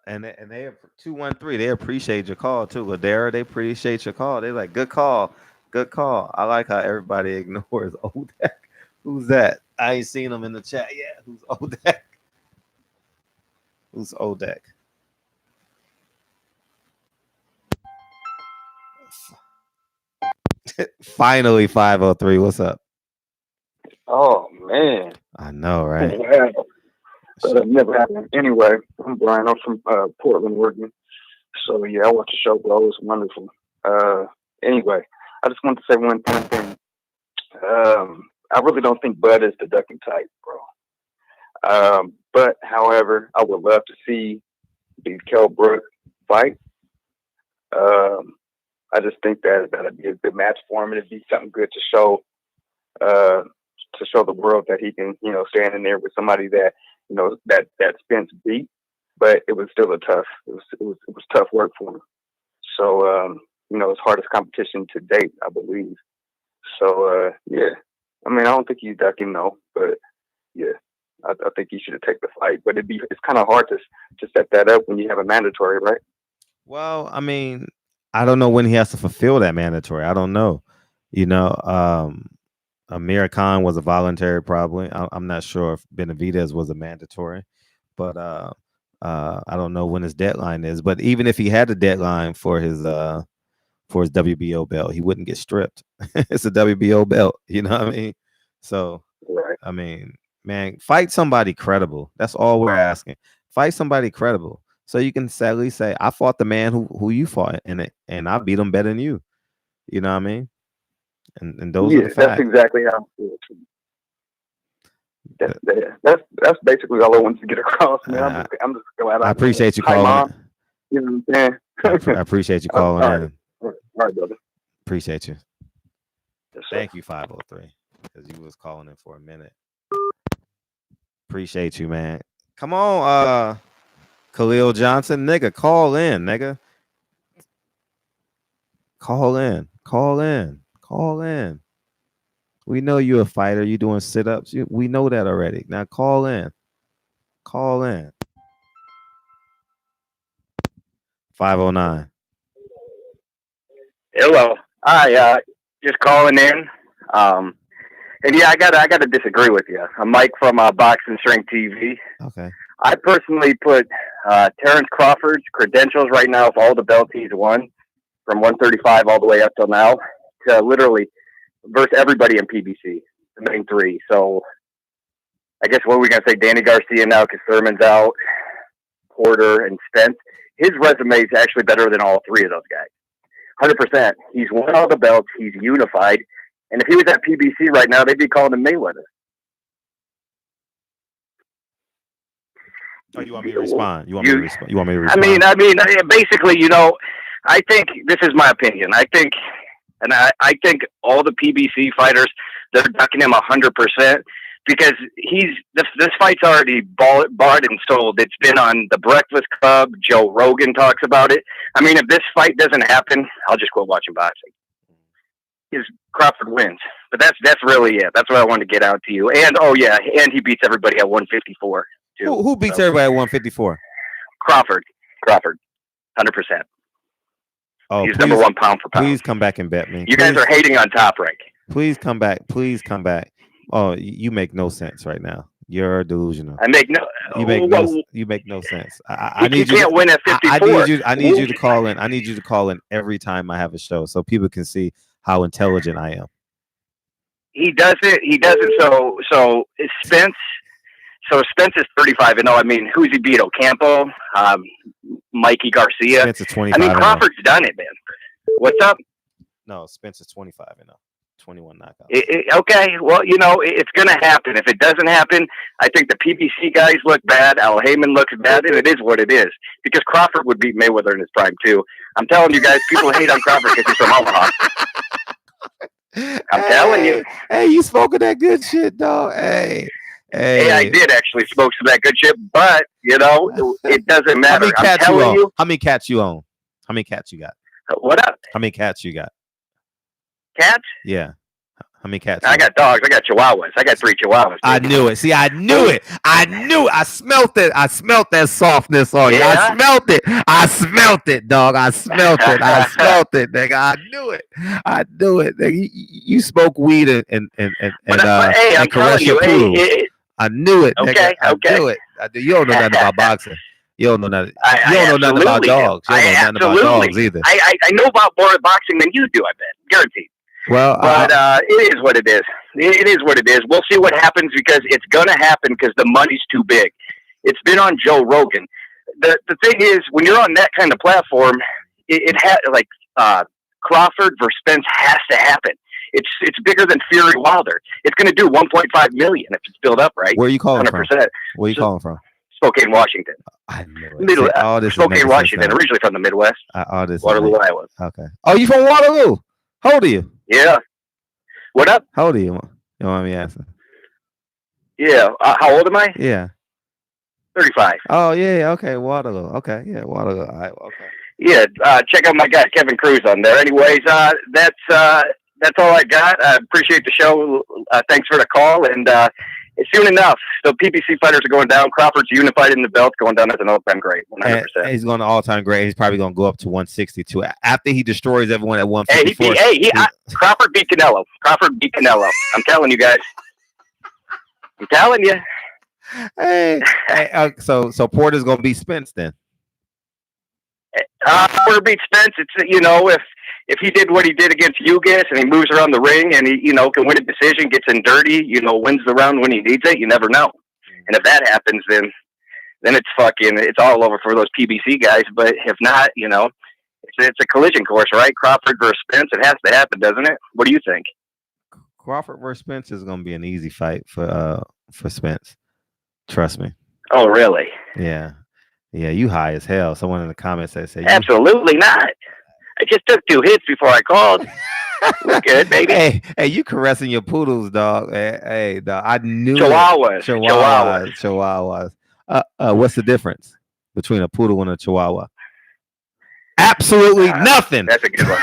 And they 213. They appreciate your call too, Ladera. They appreciate your call. They like good call. I like how everybody ignores Odak. Who's that? I ain't seen him in the chat yet. Who's Odak? Who's Odak? Finally, 503. What's up? Oh man, I know, right? That never happened. Anyway, I'm Brian. I'm from Portland, Oregon. So yeah, I watched the show, bro. It was wonderful. Anyway, I just wanted to say one thing. I really don't think Bud is the ducking type, bro. But however, I would love to see the Kell Brook fight. I just think that'd be a good match for him. It'd be something good to show the world that he can, stand in there with somebody that, that Spence beat. But it was still it was tough work for him. So it's hardest competition to date, I believe. So yeah. I mean, I don't think he's ducking, no, but yeah, I think he should have taken the fight. But it's kind of hard to set that up when you have a mandatory, right? Well, I mean, I don't know when he has to fulfill that mandatory. I don't know. Amir Khan was a voluntary, probably. I'm not sure if Benavidez was a mandatory, but I don't know when his deadline is. But even if he had a deadline for his WBO belt, he wouldn't get stripped. It's a WBO belt, you know what I mean? So, right. I mean, man, fight somebody credible. That's all we're asking. Fight somebody credible, so you can sadly say, "I fought the man who you fought, and I beat him better than you." You know what I mean? And those are the facts. That's exactly how I feel. That's basically all I wanted to get across, man. I'm just glad I appreciate you calling. You know what I'm saying? I appreciate you calling in. All right, brother. Appreciate you. Yes, thank you, 503, because you was calling in for a minute. Appreciate you, man. Come on, Khalil Johnson, nigga, call in, nigga. Call in. We know you're a fighter. You doing sit-ups. We know that already. Now call in. 509. Hello. Hi. Just calling in. And yeah, I gotta disagree with you. I'm Mike from Boxing Strength TV. Okay. I personally put Terence Crawford's credentials right now of all the belts he's won, from 135 all the way up till now, to literally versus everybody in PBC, the main three. So I guess what we're gonna say, Danny Garcia now because Thurman's out, Porter and Spence. His resume is actually better than all three of those guys. 100%. He's won all the belts. He's unified. And if he was at PBC right now, they'd be calling him Mayweather. Oh, you want me to respond? You want me to respond? I mean, basically, I think this is my opinion. I think all the PBC fighters, they're ducking him 100%. Because this fight's already bought and sold. It's been on the Breakfast Club. Joe Rogan talks about it. I mean, if this fight doesn't happen, I'll just quit watching boxing. Because Crawford wins. But that's really it. That's what I wanted to get out to you. And and he beats everybody at 154 too. Who beats everybody at 154? Crawford, 100%. Oh, he's number one pound for pound. Please come back and bet me. You guys are hating on Top Rank. Please come back. Oh, you make no sense right now. You're delusional. You make no sense. I need you. Can't win at 54. I need you to call in. I need you to call in every time I have a show, so people can see how intelligent I am. He doesn't. So Spence. So Spence is 35-0. I mean, who's he beat? Ocampo, Mikey Garcia. Spence is 25. I mean, Crawford's done it, man. What's up? No, Spence is 25-0. 21 knockouts. Okay, well, it's going to happen. If it doesn't happen, I think the PBC guys look bad. Al Heyman looks bad, and it is what it is. Because Crawford would beat Mayweather in his prime, too. I'm telling you guys, people hate on Crawford because he's from Omaha. I'm telling you. Hey, you spoke of that good shit, dog. Hey, I did actually smoke some of that good shit, but, it doesn't matter. I'm telling you. How many cats you own? How many cats you got? What up? How many cats you got? Cats? Yeah. How many cats? I got dogs. I got chihuahuas. I got 3 chihuahuas. I knew it. See, I knew it. I smelt it. I smelt that softness on you. Yeah? I smelt it, dog. I smelt it, nigga. I knew it. Nigga. You smoke weed and I'm caress telling your you, poodle. I knew it, nigga. Okay. I knew it. You don't know nothing about boxing. You don't know nothing. You don't know nothing about dogs. You don't know nothing about dogs either. I know about more boxing than you do, I bet. Guaranteed. Well, but it is what it is. It is what it is. We'll see what happens because it's going to happen because the money's too big. It's been on Joe Rogan. The thing is, when you're on that kind of platform, it has Crawford versus Spence has to happen. It's bigger than Fury Wilder. It's going to do 1.5 million if it's built up right. Where are you calling 100%. from? Where are you calling from? Spokane, Washington. I know it. All this Spokane, Washington. Originally from the Midwest. All this Waterloo, Iowa. Okay. Oh, you from Waterloo? How old are you? Yeah. What up? How old are you? You want me asking? Yeah. How old am I? Yeah. 35. Oh yeah. Okay. Waterloo. Okay. Yeah. Waterloo. Iowa. Okay. Yeah. Check out my guy Kevin Cruz on there. Anyways, that's all I got. I appreciate the show. Thanks for the call. And soon enough, so PBC fighters are going down. Crawford's unified in the belt, going down as an all-time great. 100%. And he's going to all-time great. He's probably going to go up to 162 after he destroys everyone at 154. Crawford beat Canelo. I'm telling you guys. I'm telling you. Hey, so Porter's going to beat Spence then. Porter beat Spence. It's if he did what he did against Ugas and he moves around the ring and he can win a decision, gets in dirty, wins the round when he needs it, you never know. And if that happens, then it's all over for those PBC guys. But if not, it's a collision course, right? Crawford versus Spence. It has to happen, doesn't it? What do you think? Crawford versus Spence is going to be an easy fight for Spence. Trust me. Oh, really? Yeah. Yeah, you high as hell. Someone in the comments said absolutely not. I just took 2 hits before I called. We're good, baby. Hey, you caressing your poodles, dog. Hey, dog. I knew Chihuahuas. What's the difference between a poodle and a Chihuahua? Absolutely nothing. That's a good one.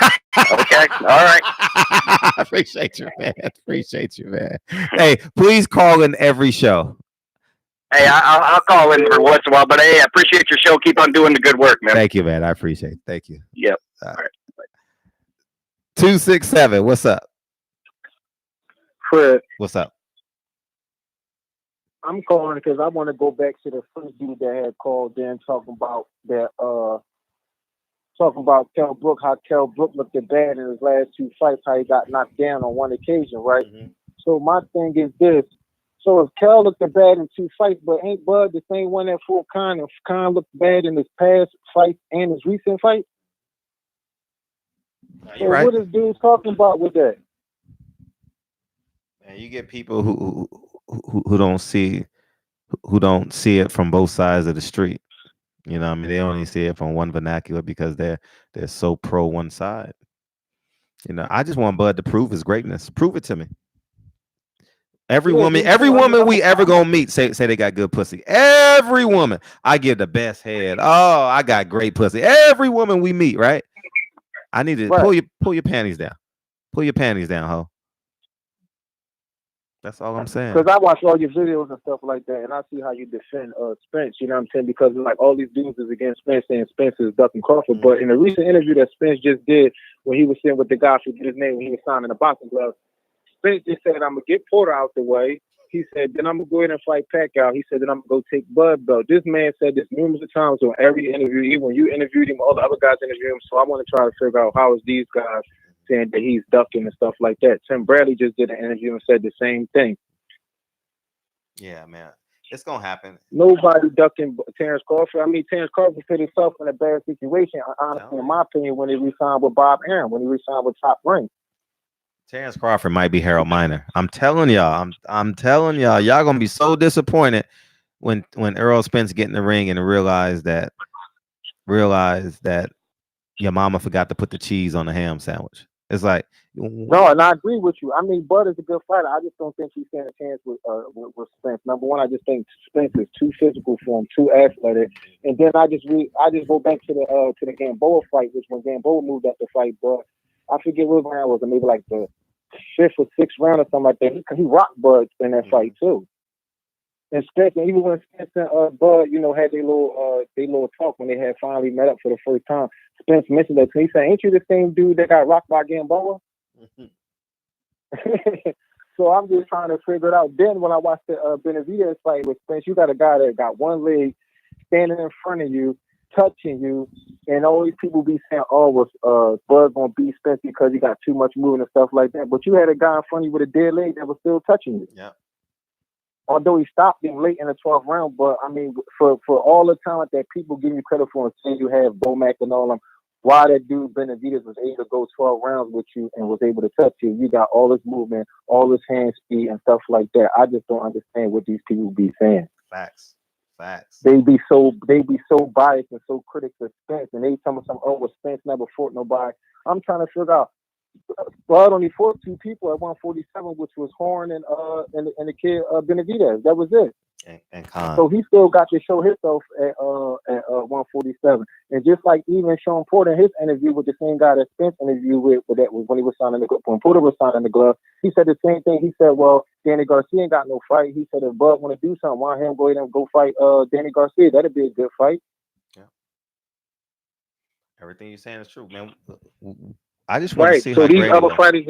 Okay. All right. I appreciate you, man. Hey, please call in every show. Hey, I'll call in every once in a while, but hey, I appreciate your show. Keep on doing the good work, man. Thank you, man. I appreciate it. Thank you. Yep. All right. 267. What's up? Fred. What's up? I'm calling because I want to go back to the first dude that had called in talking about Kell Brook, how Kell Brook looked bad in his last 2 fights, how he got knocked down on one occasion, right? Mm-hmm. So my thing is this. So if Kell looked bad in 2 fights, but ain't Bud the same one that fought Khan, and Khan looked bad in his past fight and his recent fight? So right. What is dude talking about with that? Man, you get people who don't see it from both sides of the street. They only see it from one vernacular because they're so pro one side. I just want Bud to prove his greatness. Prove it to me. Every woman we ever gonna meet say they got good pussy. Every woman, I give the best head. Oh, I got great pussy. Every woman we meet, right? I need to pull your panties down. Pull your panties down, ho. That's all I'm saying. Because I watch all your videos and stuff like that, and I see how you defend Spence. You know what I'm saying? Because like all these dudes is against Spence, saying Spence is ducking Crawford. But in a recent interview that Spence just did, when he was sitting with the guy, I forget his name, when he was signing the boxing gloves, Spence just said, "I'm gonna get Porter out the way." He said, "Then I'm gonna go ahead and fight Pacquiao." He said, "Then I'm gonna go take Bud belt." This man said this numerous times on every interview. Even when you interviewed him, all the other guys interviewed him. So I want to try to figure out how is these guys saying that he's ducking and stuff like that. Tim Bradley just did an interview and said the same thing. Yeah, man, it's gonna happen. Nobody ducking Terence Crawford. I mean, Terence Crawford put himself in a bad situation. Honestly, in my opinion, when he re-signed with Bob Arum, when he re-signed with Top Rank. Terence Crawford might be Harold Miner. I'm telling y'all. I'm telling y'all. Y'all gonna be so disappointed when Errol Spence get in the ring and realize that your mama forgot to put the cheese on the ham sandwich. It's like no, and I agree with you. I mean, Bud is a good fighter. I just don't think he's standing a chance with Spence. Number one, I just think Spence is too physical for him, too athletic. And then I just go back to the Gamboa fight, which when Gamboa moved up to fight Bud, I forget what round was it, maybe like the 5th or 6th round or something like that. He rocked Bud in that fight too. And Spence, and even when Spence and Bud, had their little talk when they had finally met up for the first time, Spence mentioned that to me. He said, "Ain't you the same dude that got rocked by Gamboa?" So I'm just trying to figure it out. Then when I watched the Benavidez fight with Spence, you got a guy that got one leg standing in front of you, touching you, and all these people be saying, "Oh, was Bud gonna beat Spence because he got too much moving and stuff like that?" But you had a guy in front of you with a dead leg that was still touching you. Yeah. Although he stopped him late in the 12th round, but I mean, for all the talent that people give you credit for and saying you have Bomac and all them, why that dude Benavidez was able to go 12 rounds with you and was able to touch you. You got all this movement, all this hand speed and stuff like that. I just don't understand what these people be saying. Facts. They be so biased and so critical of Spence, and they tell me something. Oh, well, Spence never fought nobody. I'm trying to figure out. Bud only fought 2 people at 147, which was Horn and the kid Benavidez. That was it. And Khan. So he still got to show himself at 147. And just like even Sean Porter in his interview with the same guy that Spence interviewed with that was when he was signing the glove. When Porter was signing the glove, he said the same thing. He said, well, Danny Garcia ain't got no fight. He said if Bud want to do something, why him go ahead and go fight Danny Garcia? That'd be a good fight. Yeah. Everything you're saying is true, man. I just want to see so how these great other fighters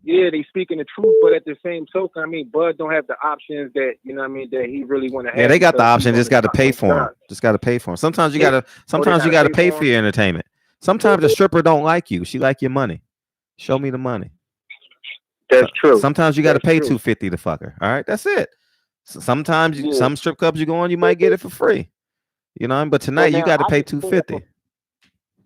they speaking the truth, but at the same token, I mean, Bud don't have the options that, you know what I mean, that he really want to have. Yeah, they got the option. Just got to pay for them. Just got to pay for them. Sometimes you gotta. Sometimes you gotta pay for your entertainment. Sometimes the stripper don't like you. She like your money. Show me the money. That's true. Sometimes you got to pay $250 to fuck her. All right, that's it. So sometimes some strip clubs you go on, you might get it for free. You know, but tonight you got to pay $250.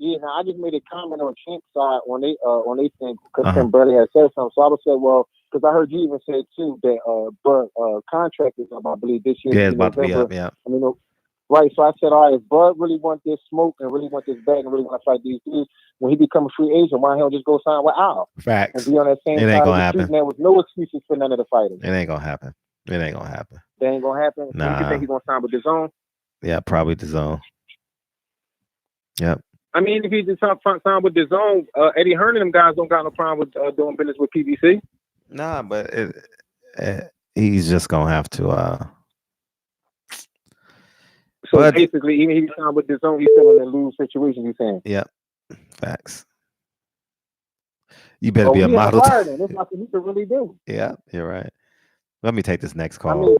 Yeah, now I just made a comment on Champ's side when they think because Tim Burley had said something. So I would say, well, because I heard you even say too that Bud contract is up, I believe this year. Yeah, it's about to be up. Yeah. I mean, right. So I said, all right, if Bud really want this smoke and really want this bag and really want to fight these dudes, when he become a free agent, why don't he just go sign with Al? Facts. And be on that same it ain't gonna happen. Man, with no excuses for none of the fighters. It ain't gonna happen. It ain't gonna happen. That ain't gonna happen. Nah. You think he's gonna sign with the Zone? Yeah, probably the Zone. Yep. I mean, if he just sign with the Zone, Eddie Hearn and them guys don't got no problem with doing business with PBC. Nah, but he's just gonna have to. So basically, even if he signed with the Zone, he's still in a lose situation. You saying? Yep. Facts. You better be a model. There's nothing he can really do. Yeah, you're right. Let me take this next call.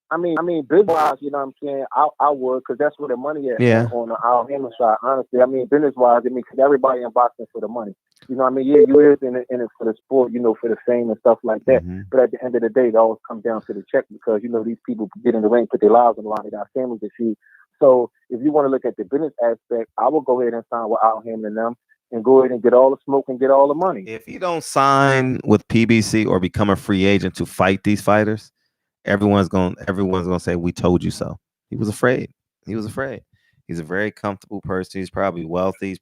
I mean, business-wise, you know what I'm saying? I would, because that's where the money is on the Al Hammond side, honestly. I mean, business-wise, I mean, because everybody in boxing for the money. You know what I mean? Yeah, you is in it for the sport, you know, for the fame and stuff like that. Mm-hmm. But at the end of the day, it always comes down to the check because, you know, these people get in the ring, put their lives on the line, they got families to feed. So if you want to look at the business aspect, I will go ahead and sign with Al Hammond and them and go ahead and get all the smoke and get all the money. If you don't sign with PBC or become a free agent to fight these fighters, everyone's gonna say we told you so. He was afraid. He's a very comfortable person. He's probably wealthy.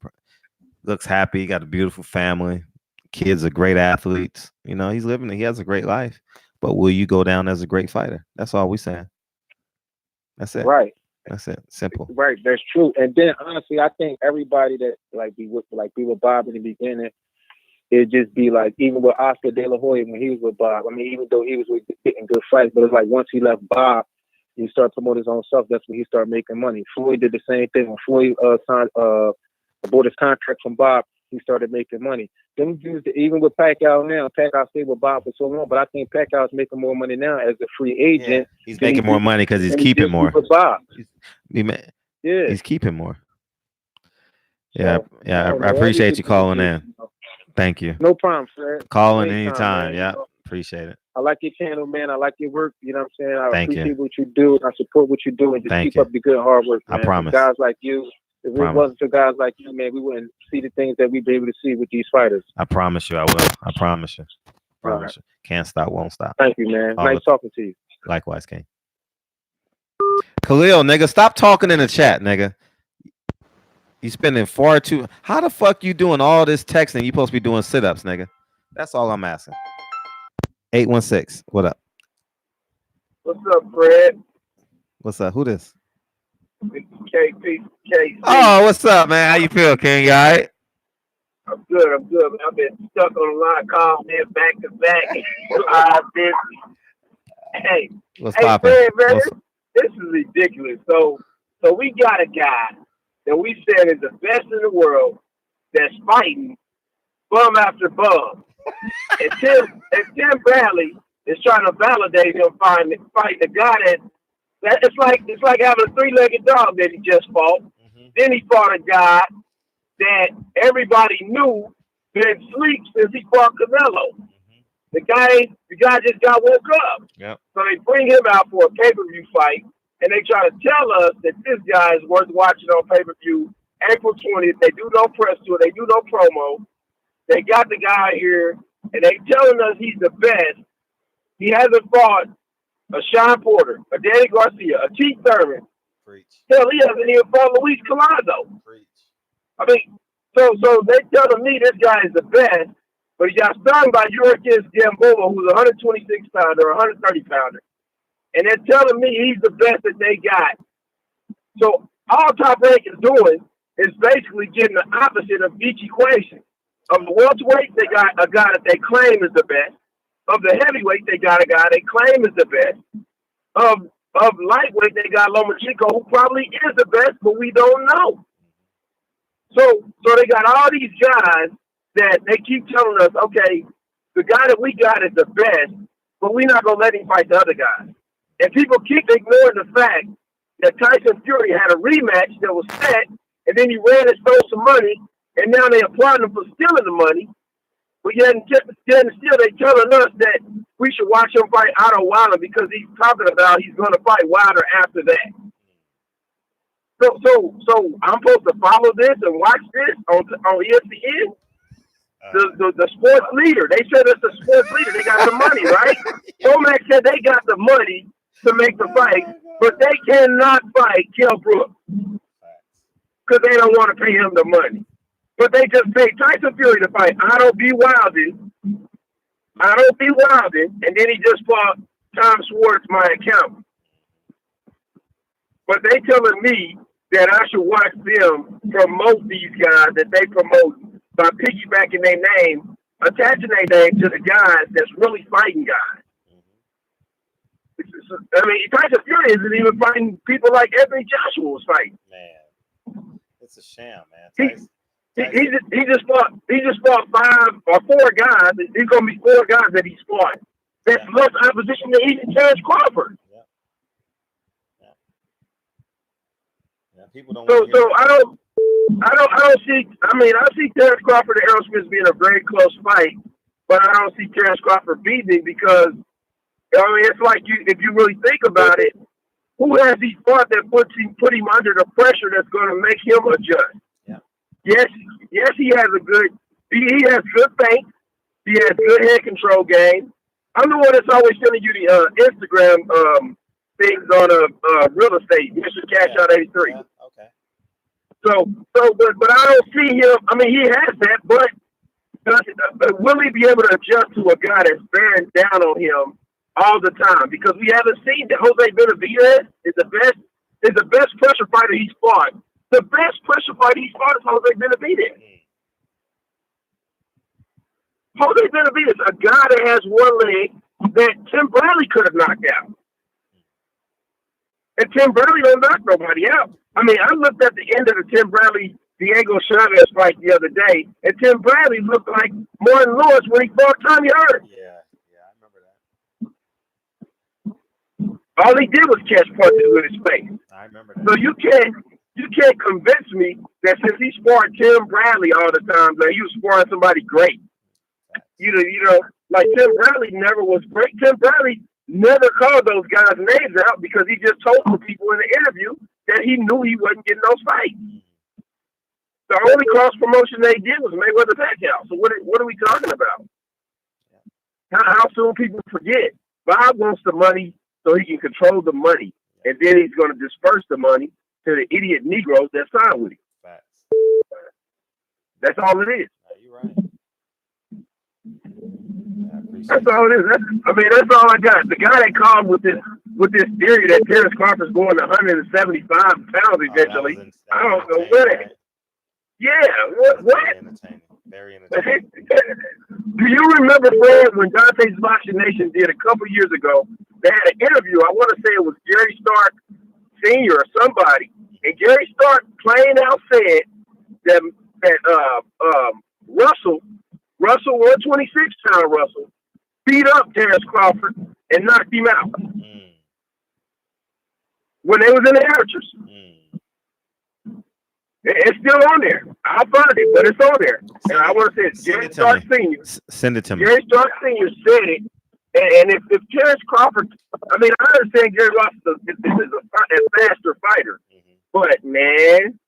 Looks happy. He got a beautiful family. Kids are great athletes. You know, he has a great life. But will you go down as a great fighter? That's all we're saying. That's it. Right. That's it. Simple. Right. That's true. And then honestly, I think everybody that be with Bob in the beginning, it'd just be like, even with Oscar De La Hoya when he was with Bob. I mean, even though he was getting good fights, but it's like once he left Bob, he started promoting his own stuff. That's when he started making money. Floyd did the same thing. When Floyd signed aboard his contract from Bob, he started making money. Them dudes, even with Pacquiao now, Pacquiao stayed with Bob for so long, but I think Pacquiao's making more money now as a free agent. Yeah, he's making more money because he's keeping more. Bob. He's keeping more. Yeah, I appreciate you calling in. Thank you. No problem, Fred. Calling anytime. Yeah, appreciate it. I like your channel, man. I like your work. You know what I'm saying? I Thank appreciate you. what you do. I support what you do, and just keep up the good hard work, man. I promise. For guys like you, if it wasn't for guys like you, man, we wouldn't see the things that we'd be able to see with these fighters. I promise you I will. I promise you. Promise you. Can't stop, won't stop. Thank you, man. Nice talking to you. Likewise, King. Khalil, nigga, stop talking in the chat, nigga. You spending far too. How the fuck you doing all this texting? You supposed to be doing sit-ups, nigga. That's all I'm asking. 816. What up? What's up, Fred? What's up? Who this? KC. Oh, what's up, man? How you feel, King? You all right? I'm good. Man, I've been stuck on a lot of calls, man, back to back. Hey, what's poppin'? Fred, man, this is ridiculous. So we got a guy that we said is the best in the world that's fighting bum after bum. and Tim Bradley is trying to validate him fighting the guy that it's like having a three-legged dog that he just fought. Mm-hmm. Then he fought a guy that everybody knew been asleep since he fought Canelo. Mm-hmm. The guy just got woke up. Yep. So they bring him out for a pay-per-view fight, and they try to tell us that this guy is worth watching on pay-per-view April 20th. They do no press tour. They do no promo. They got the guy here, and they telling us he's the best. He hasn't fought a Sean Porter, a Danny Garcia, a Keith Thurman. Hell, he hasn't even fought Luis Colado. I mean, so they telling me this guy is the best, but he got stung by Yurikis Gamboa, who's a 126 pounder, 130 pounder. And they're telling me he's the best that they got. So all Top Rank is doing is basically getting the opposite of each equation. Of the welterweight, they got a guy that they claim is the best. Of the heavyweight, they got a guy they claim is the best. Of lightweight, they got Lomachenko, who probably is the best, but we don't know. So they got all these guys that they keep telling us, okay, the guy that we got is the best, but we're not going to let him fight the other guys. And people keep ignoring the fact that Tyson Fury had a rematch that was set, and then he ran and stole some money, and now they applaud him for stealing the money. But yet still they telling us that we should watch him fight Otto Wilder because he's talking about he's going to fight Wilder after that. So I'm supposed to follow this and watch this on ESPN? The sports leader. They said it's the sports leader. They got the money, right? Tomac said they got the money to make the fight, but they cannot fight Kell Brook because they don't want to pay him the money. But they just paid Tyson Fury to fight Otto B. Wilden, and then he just fought Tom Schwartz, my accountant. But they telling me that I should watch them promote these guys that they promote by piggybacking their name, attaching their name to the guys that's really fighting guys. I mean, Tyson Fury isn't even fighting people like Anthony Joshua was fighting. Man, it's a sham, man. He just fought 5 or 4 guys. There's gonna be 4 guys that he's fought. That's less opposition than even Terence Crawford. Yeah, people don't. So I don't see. I mean, I see Terence Crawford and Errol Spence being a very close fight, but I don't see Terence Crawford beating because I mean it's like if you really think about it, who has he fought that put him under the pressure that's going to make him adjust? Yes, he has he has good feint. He has good head control game. I'm the one that's always sending you the Instagram things on real estate. Mr. Cash Out 83. Yeah, okay. But I don't see him. I mean, he has that, but will he be able to adjust to a guy that's bearing down on him all the time? Because we haven't seen that Jose Benavidez is the best pressure fighter he's fought. The best pressure fighter he's fought is Jose Benavidez. Jose Benavidez, a guy that has one leg that Tim Bradley could have knocked out. And Tim Bradley don't knock nobody out. I mean, I looked at the end of the Tim Bradley-Diego Chavez fight the other day, and Tim Bradley looked like Martin Lewis when he fought Tommy Hurt. Yeah, I remember that. All he did was catch punches with his face. I remember that. So you can't convince me that since he sparred Tim Bradley all the time, that he was sparring somebody great. You know, like Tim Bradley never was great. Tim Bradley never called those guys' names out because he just told the people in the interview that he knew he wasn't getting those fights. The only cross promotion they did was Mayweather Pacquiao. So what are we talking about? How soon people forget? Bob wants the money so he can control the money, and then he's going to disperse the money to the idiot Negroes that signed with him. That's all it is. You're right. That's all it is. That's all I got. The guy that called with this theory that Terence Crawford's going to 175 pounds eventually. I don't know what it is. Yeah, what? Very entertaining. Do you remember, Fred, when Dante's Boxing Nation did a couple years ago, they had an interview, I want to say it was Gary Stark Sr. or somebody, and Gary Stark plain out said that Russell, 126-pound Russell, beat up Terence Crawford and knocked him out when they was in the amateurs. It's still on there. I'll find it, but it's on there. And I want to say it's Gary Stark Sr. Send it to me. Gary Stark Sr. said it. And if Terence Crawford, I mean, I understand Gary Ross is a faster fighter. But, man,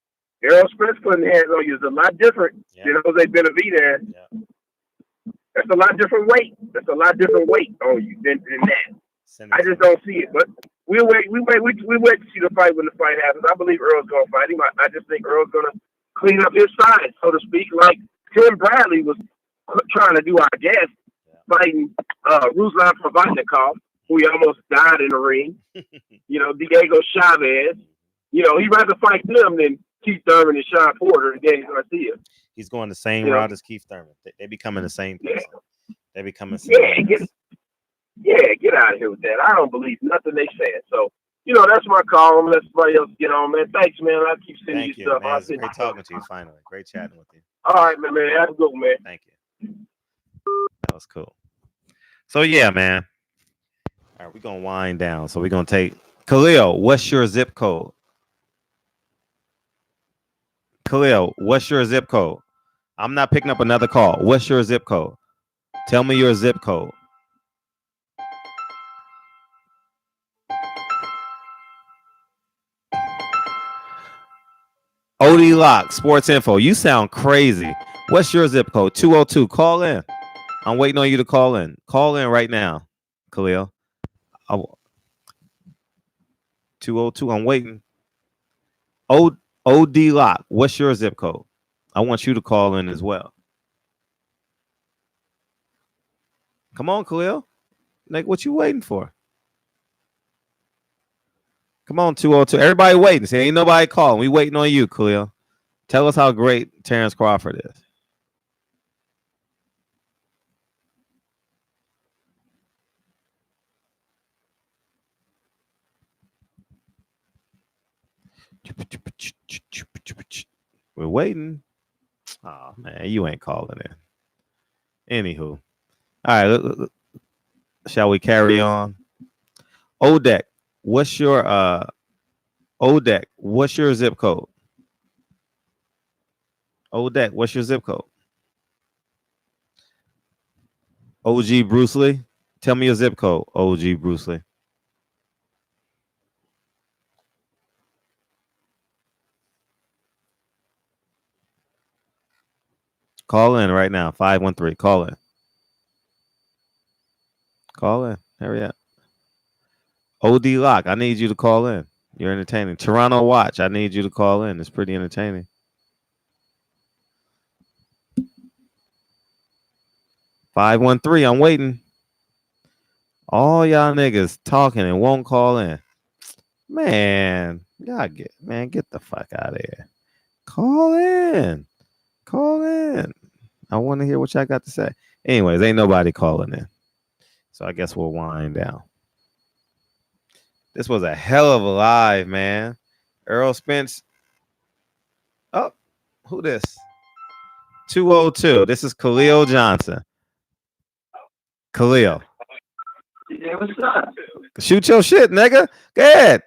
Errol Spence putting hands on you is a lot different than Jose Benavidez. That's a lot different weight. That's a lot different weight on you than that. I just don't see it. But we wait to see the fight when the fight happens. I believe Earl's gonna fight him. I just think Earl's gonna clean up his side, so to speak, like Tim Bradley was trying to do, I guess, fighting Ruslan Provodnikov, who he almost died in the ring. Diego Chavez. He'd rather fight them than Keith Thurman and Sean Porter and Danny Garcia. He's going the same route as Keith Thurman. They becoming the same person. They becoming same. Get out of here with that. I don't believe nothing they said. So, that's my call. I'm gonna let somebody else get on, man. Thanks, man. I keep sending you stuff. Man. It's great talking to you finally. Great chatting with you. All right, man. Have a good one, man. Thank you. That was cool. So yeah, man. All right, we're gonna wind down. So we're gonna take Khalil, what's your zip code? Khalil, what's your zip code? I'm not picking up another call. What's your zip code? Tell me your zip code. OD Lock, Sports Info. You sound crazy. What's your zip code? 202. Call in. I'm waiting on you to call in. Call in right now, Khalil. 202. I'm waiting. OD Lock. What's your zip code? I want you to call in as well. Come on, Khalil. Like, what you waiting for? Come on, 202. Everybody waiting. See, ain't nobody calling. We waiting on you, Khalil. Tell us how great Terence Crawford is. We're waiting. Oh, man, you ain't calling in. Anywho. All right, shall we carry on? Odek, what's your zip code? Odek, what's your zip code? OG Bruce Lee, tell me your zip code, OG Bruce Lee. Call in right now, 513. Call in. Call in. Hurry up. OD Lock, I need you to call in. You're entertaining. Toronto Watch, I need you to call in. It's pretty entertaining. $513, I'm waiting. All y'all niggas talking and won't call in. Man, get the fuck out of here. Call in. Call in. I want to hear what y'all got to say. Anyways, ain't nobody calling in. So I guess we'll wind down. This was a hell of a live, man. Errol Spence. Oh, who this? 202. This is Khalil Johnson. Khalil. Yeah, what's up? Shoot your shit, nigga. Go ahead.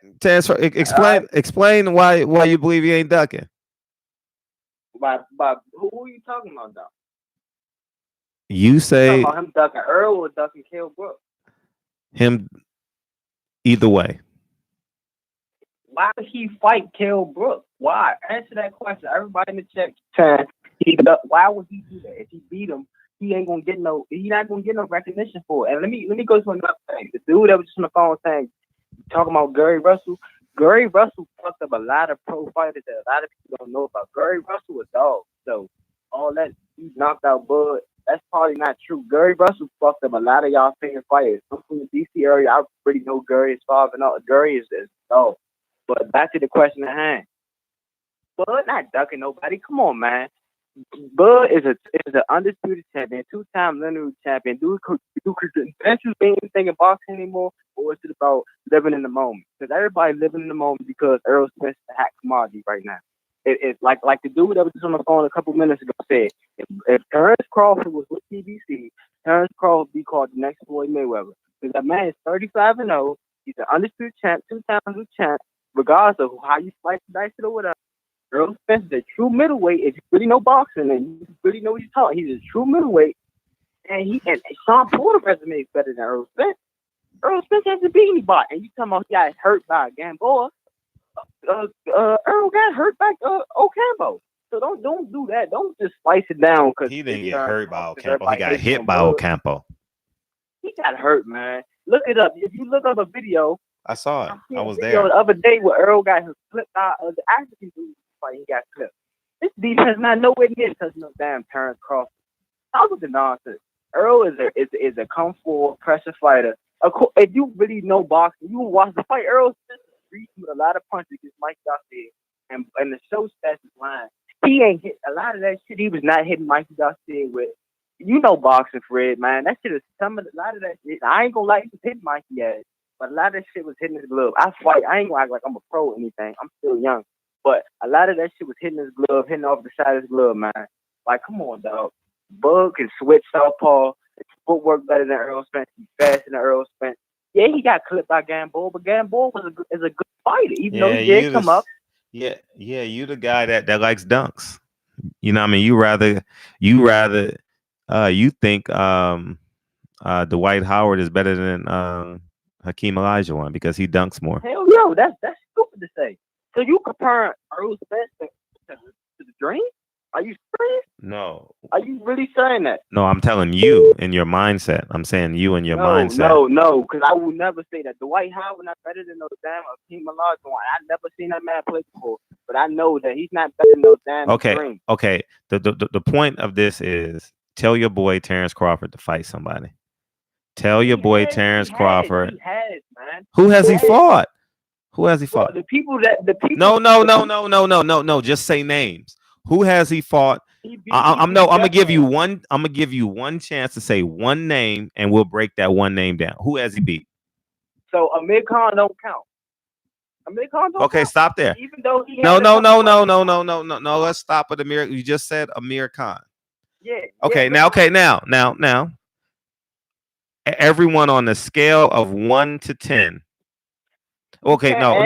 Explain why you believe he ain't ducking. But who are you talking about, though? You say about him ducking Earl or ducking Kell Brook? Him either way. Why would he fight Kell Brook? Why? Answer that question. Everybody in the chat time. Why would he do that? If he beat him, he ain't gonna get no. He's not gonna get no recognition for it. And let me go to another thing. The dude that was just on the phone saying, talking about Gary Russell. Gary Russell fucked up a lot of pro fighters that a lot of people don't know about. Gary Russell was dog. So all that he knocked out Bud, that's probably not true. Gary Russell fucked up a lot of y'all favorite fighters. I'm from the DC area. I pretty know Gary is father and all. Gary is dog. But back to the question at hand. Bud not ducking nobody. Come on, man. Bud is an undisputed champion, 2-time linear champion. Do you mean anything in boxing anymore, or is it about living in the moment? Because everybody living in the moment because Errol Spence is a hot commodity right now. It's like the dude that was just on the phone a couple minutes ago said, if Terence Crawford was with PBC, Terence Crawford would be called the next Floyd Mayweather. Because that man is 35-0. He's an undisputed champ, 2-time champ, regardless of how you slice the dice or whatever. Errol Spence is a true middleweight. If you really know boxing and you really know what you're talking, he's a true middleweight. And Sean Porter's resume is better than Errol Spence. Errol Spence hasn't beat anybody. And you talking about he got hurt by a Gamboa. Earl got hurt by Ocampo. So don't do that. Don't just slice it down because he didn't get hurt by Ocampo. He got hit by Bud. Ocampo. He got hurt, man. Look it up. If you look up a video, I saw it. I was video there. the other day where Earl got his clipped out of the African dude fight. He got clipped. This defense not nowhere near touching no damn Terence Crawford. That was the nonsense. Earl is a come forward pressure fighter. Of course, if you really know boxing, you will watch the fight. Earl Spence reached with a lot of punches against Mike Garcia, and the show stats is lying. He ain't hit a lot of that shit. He was not hitting Mike Garcia with. You know boxing, Fred, man. That shit is a lot of that shit. I ain't gonna lie, he was hitting Mikey ass, but a lot of that shit was hitting his glove. I ain't gonna act like I'm a pro or anything. I'm still young, but a lot of that shit was hitting his glove, hitting off the side of his glove, man. Like, come on, dog. Bug can switch southpaw. His footwork better than Earl Spence. He's faster than Earl Spence. Yeah, he got clipped by Gamboa, but Gamboa is a good fighter, even though he did come up. Yeah, you the guy that likes dunks. You know what I mean? You think Dwight Howard is better than Hakeem Olajuwon because he dunks more. Hell no, that's stupid to say. So you comparing Earl Spence to the Dream? Are you serious? No. Are you really saying that? No, I'm telling you in your mindset. I'm saying you in your mindset. No, because I will never say that. Dwight Howard not better than no damn Hakeem Olajuwon. I never seen that man play before, but I know that he's not better than no damn Dream. Okay. The point of this is tell your boy Terence Crawford to fight somebody. Tell your boy Terence Crawford. He has, man. Who has he fought? Who has he fought? The people. No. Just say names. Who has he fought? I'm gonna give you one. I'm gonna give you one chance to say one name, and we'll break that one name down. Who has he beat? So Amir Khan don't count. Amir Khan don't count. Stop there. Even though he No. Let's stop at Amir. You just said Amir Khan. Yeah. Okay. Now. Everyone on the scale of 1 to 10. Okay, no.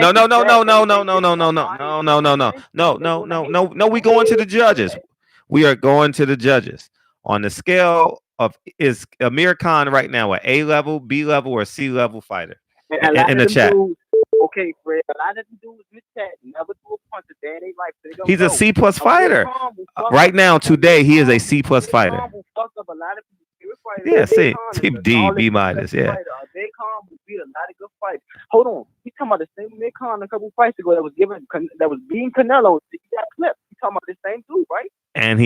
We going to the judges. We are going to the judges. On the scale of, is Amir Khan right now an A level, B level, or C level fighter? In the chat. Okay, Fred. A lot of them dudes in the chat never threw a punch a day in their life. He's a C plus fighter. Right now, today, he is a C plus fighter. Yeah, C, D, B minus. Yeah. Khan beat a lot of good fights. Hold on, he's talking about the same Amir Khan a couple fights ago that was beating Canelo. He got clipped. He's talking about the same dude, right? And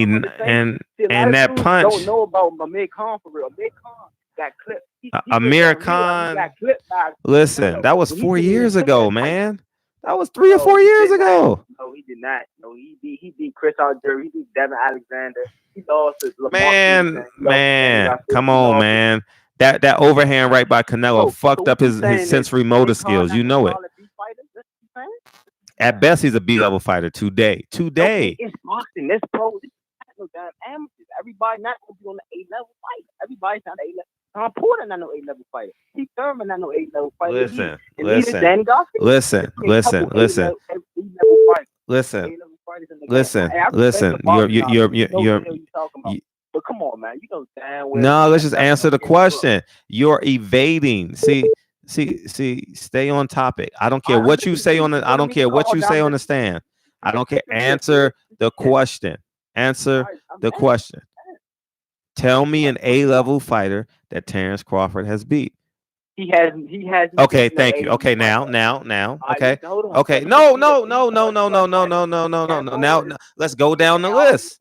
that punch. Don't know about Amir Khan for real. Amir Khan got clipped. Amir Khan. Listen, that was 4 years ago, man. That was 3 or 4 years ago. No, he did not. No, he beat Chris Algieri. He beat Devin Alexander. He lost to Lamar. Man, come on, man. That overhand right by Canelo fucked up his sensory motor skills. You know it. At best, he's a B level fighter today. Okay, it's boxing. This pro. This is no damn amateurs. Everybody not gonna be on the A level fighter. Everybody's not A level. Tom Porter not no A level fighter. Keith Thurman not no A level fighter. Listen. But come on, man. You know damn well. No, let's just answer the question. You're evading. See, stay on topic. I don't care what you say on the. I don't care what you say on the stand. I don't care. Answer the question. Answer the question. Tell me an A-level fighter that Terence Crawford has beat. He has. Okay, thank you. Okay, now. Okay. Okay. No. Now let's go down the list.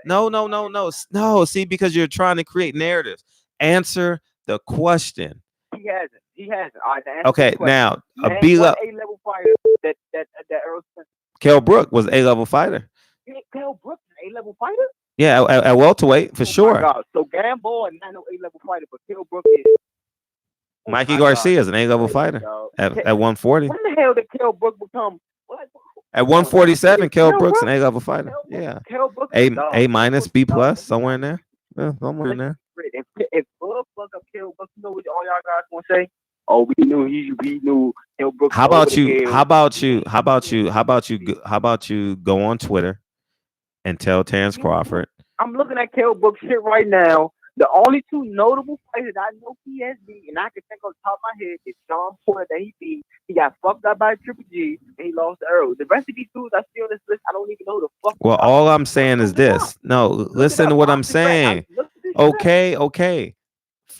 No. See, because you're trying to create narratives. Answer the question. He hasn't. All right, okay, now a B-level fighter that Earl Spence. Kell Brook was A-level fighter. Kell Brook is an A-level fighter? Yeah, at welterweight for sure. My God. So Gamboa is not no A-level fighter, but Kell Brook is. Mikey Garcia is an A-level fighter at 140. When the hell did Kell Brook become? What? At 147, Kell Brook's an A-level fighter. Yeah. A minus, B plus, somewhere in there. Yeah, somewhere in there. If Brook fuck up Kell Brook, you know what all y'all guys gonna say? Oh, we knew Kell Brook. How about you go on Twitter and tell Terence Crawford? I'm looking at Kell Brook's shit right now. The only two notable fighters that I know he has beat, and I can think on the top of my head, is Sean Porter that he beat. He got fucked up by Triple G, and he lost to Earl. The rest of these dudes I see on this list, I don't even know who the fuck. Well, all I'm saying is this. No, listen to what I'm saying. Okay.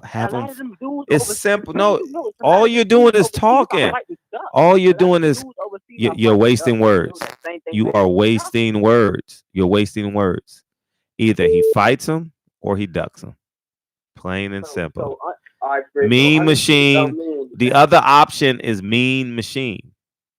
Have them. It's simple. No, all you're doing is talking. All you're doing is you're wasting words. You are wasting words. You're wasting words. Either he fights him or he ducks him. Plain and simple. Mean Machine. The other option is Mean Machine.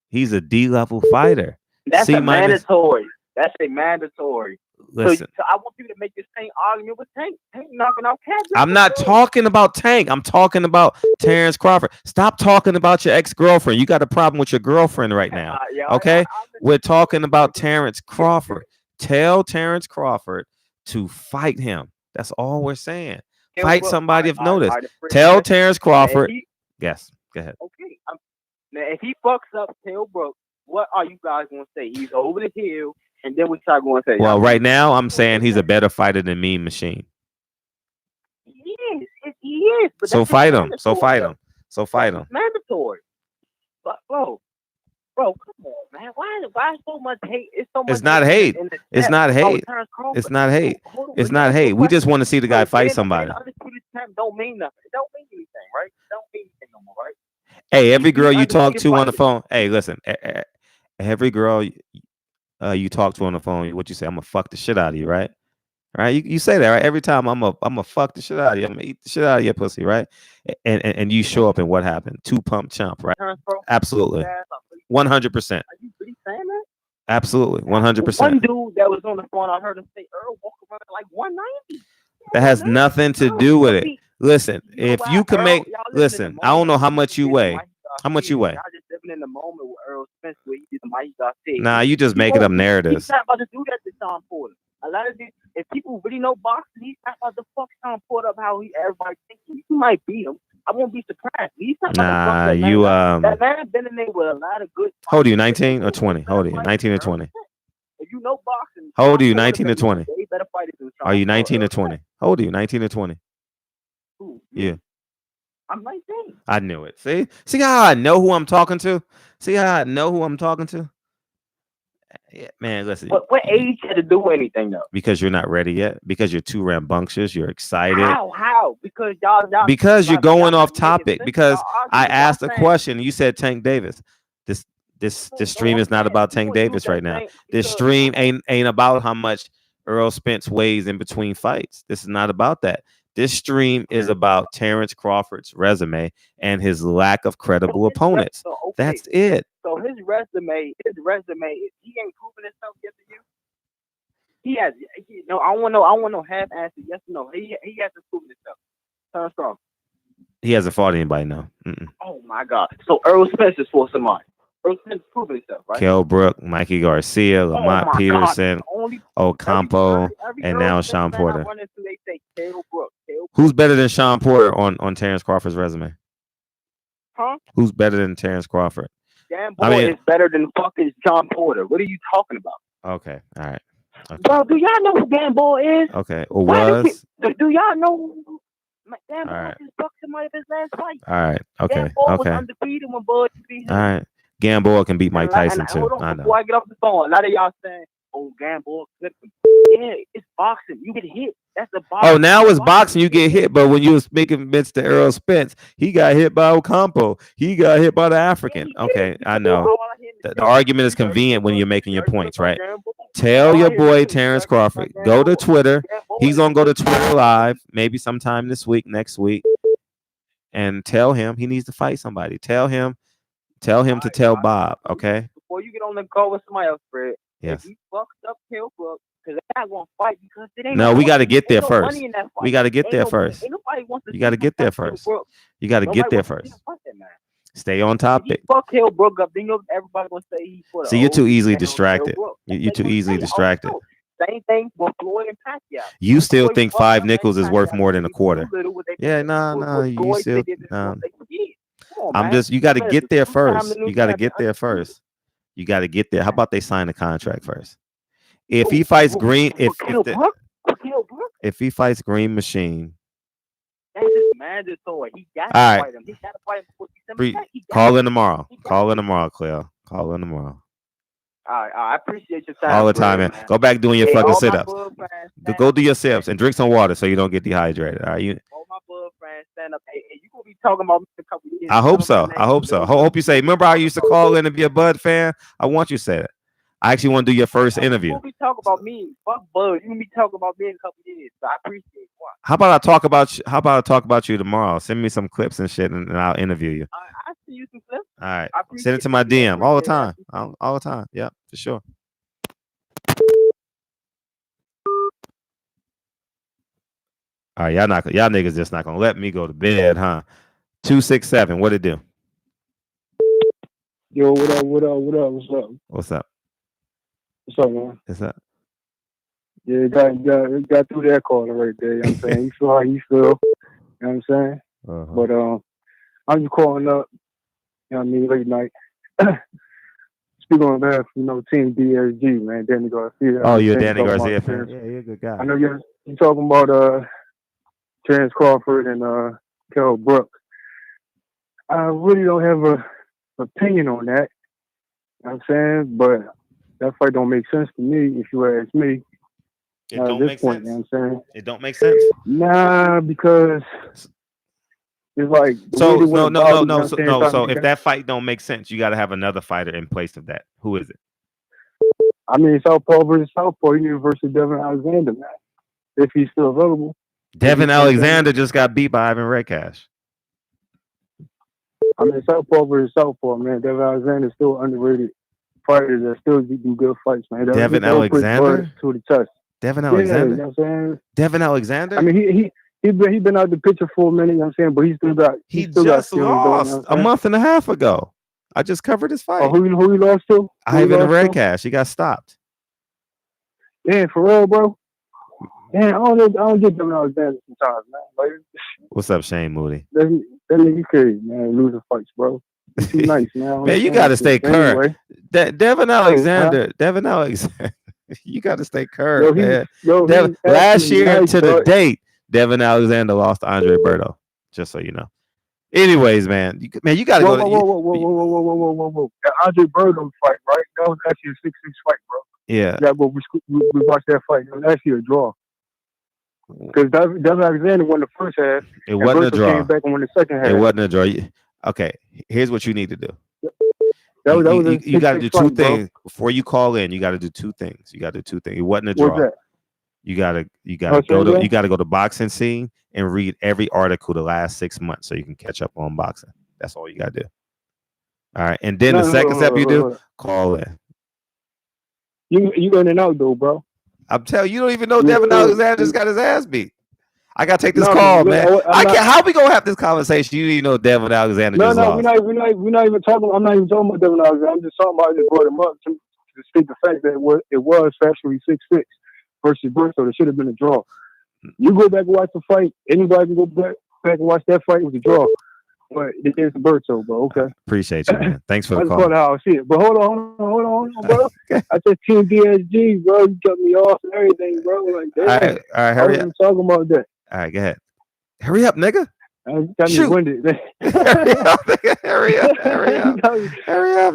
He's a D-level fighter. That's a mandatory. That's a mandatory. Listen. So I want you to make the same argument with Tank. Tank knocking out Cats. I'm not talking about Tank. I'm talking about Terence Crawford. Stop talking about your ex-girlfriend. You got a problem with your girlfriend right now. Okay? We're talking about Terence Crawford. Tell Terence Crawford to fight him. That's all we're saying. Fight somebody of notice. Tell Terence Crawford. Yes, go ahead. Okay. Now, if he fucks up Kell Brook, what are you guys going to say? He's over the hill, and then we start going to say. Well, right now, I'm saying he's a better fighter than Mean Machine. He is. But So fight him. So fight him. Mandatory. But, bro, come on, man. Why so much hate? It's not hate. It's not hate. It's not hate. It's not hate. We just want to see the guy fight somebody. Don't mean nothing. It don't mean anything, right? It don't mean anything no more, right? Hey, every girl you talk to on the phone. Hey, listen. Every girl you talk to on the phone, what you say? I'm gonna fuck the shit out of you, right? Right? You say that, right? Every time I'm gonna fuck the shit out of you. I'm gonna eat the shit out of your pussy, right? And you show up and what happened? 2-pump chump, right? Absolutely. 100%. Are you really saying that? Absolutely. 100%. One dude that was on the phone, I heard him say Earl walk around like 190. That has nothing to do with it. Listen, if you can make, listen, I don't know how much you weigh. How much you weigh? I just living in the moment with Earl Spence where he did the Mike Garcia. Nah, you just making up narratives. He's not about to do that to Sean Porter. A lot of these, if people really know boxing, he's not about to fuck Sean Porter up how everybody thinks he might beat him. I won't be surprised. He's not Nah, you that man been in there with a lot of good. How old are you? 19 or 20? How old are you? 19 or 20? If you know boxing, how old are you? 19 or 20? Better fight than Are you 19 or 20? How old are you? 19 or 20? Yeah. I'm 19. I knew it. See how I know who I'm talking to? See how I know who I'm talking to? Yeah, man, listen. What age had to do anything though? Because you're not ready yet. Because you're too rambunctious. You're excited. How? Because y'all because you're going off topic. Because I asked a question. You said Tank Davis. This stream is not about Tank Davis right now. This stream ain't about how much Earl Spence weighs in between fights. This is not about that. This stream is about Terence Crawford's resume and his lack of credible opponents. That's it. So his resume, he ain't proven himself yet to you. He has. No, I want no half answer. Yes or no. He hasn't proven himself. Terence Crawford. He hasn't fought anybody, no. Oh my God. So Earl Spence is for somebody. Earl Spence proven himself, right? Kell Brook, Mikey Garcia, Lamont Peterson, Ocampo, and now Sean Porter. Who's better than Sean Porter on Terence Crawford's resume? Huh? Who's better than Terence Crawford? Gamboa is better than fucking Sean Porter. What are you talking about? Okay, all right. Okay. Bro, do y'all know who Gamboa is? Okay, or was? Do y'all know who Gamboa All right. just fucked somebody of his last fight? All right, okay, Gamboa was okay. undefeated when Bud beat him. All right. Gamboa can beat Mike Tyson too. Hold on, I know. before I get off the phone, a lot of y'all saying, "Oh, Gamboa clipped him." Yeah, it's boxing. You get hit. That's the boxing. Oh, now it's boxing. You get hit, but when you was making Mr. Earl Spence, he got hit by Ocampo. He got hit by the African. Okay, I know. The argument is convenient when you're making your points, right? Tell your boy Terence Crawford. Go to Twitter. He's gonna go to Twitter live, maybe sometime this week, next week, and tell him he needs to fight somebody. Tell him to tell Bob. Okay. Before you get on the call with somebody else, Fred. Yes. If you fucked up Kell Brook, because they're not gonna fight because it ain't. No, we got to get there no first. money in that fight. We got to get Ain't there no- first. ain't nobody wants to You got to see get there Kell first. Brook. You got to get Nobody there wants to see first. him fight that man. Stay on topic. Fuck Kell Brook up, then everybody gonna say he put. See, you're too easily distracted. You're too easily distracted. Same thing with Floyd and Pacquiao. You still think 5 nickels is worth more than a quarter? Yeah, no. You still. You got to get there first. You got to get there first. You got to get there. How about they sign a contract first? If he fights Green, if he fights Green Machine, mandatory. He got All to right. fight him. He got to fight him before December 2nd. Call in tomorrow. Call in tomorrow, Claire. Call in tomorrow. All right, I appreciate your time. All the time, man. Go back doing your Hey, fucking all my sit-ups. Bud fans, Go do your sit-ups and drink some water so you don't get dehydrated. All right. all my Bud fans, stand up. Hey, you gonna be talking about me in a couple years? I hope so. I hope so. Hope you say. Remember, I used to call in and be a Bud fan. I want you to say that. I actually want to do your first interview. You gonna be talking about me? Fuck Bud. You gonna be talking about me in a couple years? So I appreciate it. How about I talk about you? How about I talk about you tomorrow? Send me some clips and shit, and I'll interview you. I see you some clips. All right. I Send it to my DM all the time. All the time. Yeah, for sure. All right, y'all niggas just not gonna let me go to bed, huh? 267. What it do? Yo, what up? What up? What up? What's up? What's up? What's up, man? What's up? Yeah, got through that call right there. You know what I'm saying? You feel how you feel. You know what I'm saying? But I'm just calling up. You know what I mean? Late night. Speaking on that, Team DSG, man, Danny Garcia. Oh, you're a Danny Garcia fan? Yeah, you're a good guy. I know you're talking about Terence Crawford and Kell Brook. I really don't have a opinion on that. You know what I'm saying? But that fight don't make sense to me, if you ask me. It don't make sense. You know what I'm saying? It don't make sense. Nah, because it's like So no. So if that fight don't make sense, you got to have another fighter in place of that. Who is it? I mean, Southpaw versus Southpaw, you versus Devin Alexander, man. If he's still available. Devin Alexander just got beat by Ivan Redcash. I mean, Southpaw versus Southpaw, man. Devin Alexander is still underrated fighter that still do good fights, man. Devin Alexander to the chest. Devin Alexander. You know what I'm saying? Devin Alexander. I mean, he been out the picture for a minute. You know what I'm saying, but he just lost a month and a half ago. I just covered his fight. Oh, who he lost to? Ivan Redcash. He got stopped. Damn, for real, bro. Man, I don't get Devin Alexander sometimes, man. Like, what's up, Shane Moody? That nigga crazy, man. Losing fights, bro. He's too nice, man. Man, you got to stay current. Anyway. Devin Alexander. You got to stay current, man. Last year nice, to the date, Devin Alexander lost to Andre Berto. Just so you know. Anyways, man, you got to go. Whoa. That Andre Berto fight, right? That was actually a 6-6 fight, bro. Yeah. Yeah, but we watched that fight. It was actually a draw. Because Devin Alexander won the first half. It wasn't a draw. Came back and won the second half. It wasn't a draw. Okay, here's what you need to do. You got to do two things before you call in. You got to do two things. It wasn't a draw. What's that? You gotta go to Boxing Scene and read every article the last 6 months so you can catch up on boxing. That's all you gotta do. All right, and then the second step you do, call in. You in and out though, bro. I'm telling you, don't even know Devin Alexander just got his ass beat. I gotta take this call, man. How we gonna have this conversation? You didn't even know Devin Alexander just lost. We're not even talking. I'm not even talking about Devin Alexander. I'm just talking about. I just brought him up to state the fact that it was factually 6-6 versus Berto. It should have been a draw. You go back and watch the fight. Anybody can go back and watch that fight. It was a draw. But it is Berto, bro. Okay. Appreciate you, man. Thanks for the call. That's how I see it. But hold on, bro. I said Team DSG, bro. You cut me off and everything, bro. Like, damn. All right, hurry up. Talking about that. All right, go ahead. Hurry up, nigga. Shoot. Winded. Hurry up, nigga. Hurry up,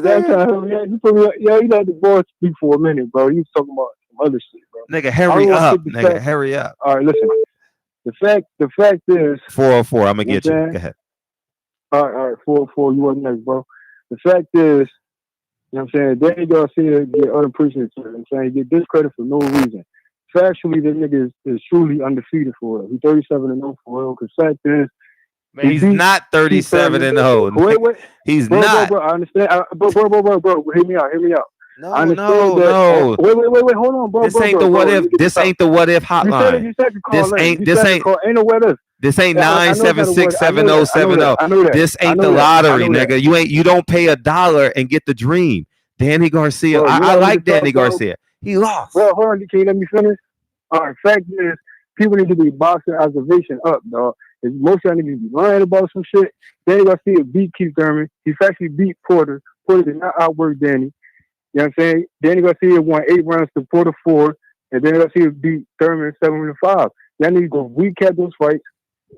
nigga. You put me up. Yo, you let the boy speak for a minute, bro. You was talking about some other shit, bro. Nigga, hurry up, nigga. Hurry up. All right, listen. The fact is 404. I'm gonna get you. Go ahead. All right, 404. You wasn't next, bro. The fact is, you know what I'm saying, Danny Garcia get unappreciated. You know what I'm saying, get discredit for no reason. Factually, that nigga is truly undefeated for real. He's 37-0 for real. Because fact is, man, he's not 37-0. Wait. He's bro, not. Bro, I understand. Bro. Hear me out. No. Wait. Hold on, bro. This ain't the what if. This ain't the what if hotline. Ain't no what if. This ain't 976-7070. This ain't the lottery, nigga. You don't pay $1 and get the dream. Danny Garcia. Bro, I like Danny Garcia. He lost. Bro, hold on. Can you let me finish? All right. Fact is, people need to be boxing observation up, dog. Most of y'all need to be lying about some shit. Danny Garcia beat Keith Thurman. He actually beat Porter. Porter did not outwork Danny. You know what I'm saying? Danny Garcia won 8 rounds to Porter 4, and Danny Garcia beat Thurman 7-5. Y'all need to go recap those fights,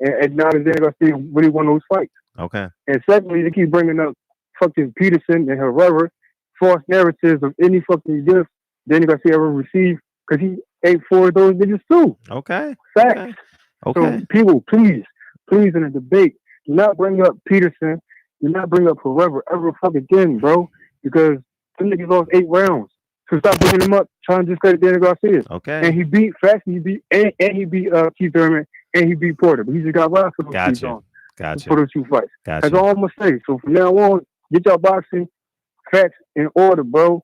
and now that they're gonna see really one of those fights. Okay. And secondly, they keep bringing up fucking Peterson and whoever false narratives of any fucking gift Danny Garcia ever received because he ate four of those niggas too. Okay. Facts. Okay. So people, please in a debate, do not bring up Peterson. Do not bring up whoever ever fuck again, bro. Because them niggas lost 8 rounds. So stop bringing him up, trying to discredit Danny Garcia. Okay. And he beat Facts, and he beat Keith Thurman, and he beat Porter. But he just got robbed for those Gotcha. two songs. Gotcha. For those 2 fights. Gotcha. That's all I'm gonna say. So from now on, get your boxing facts in order, bro.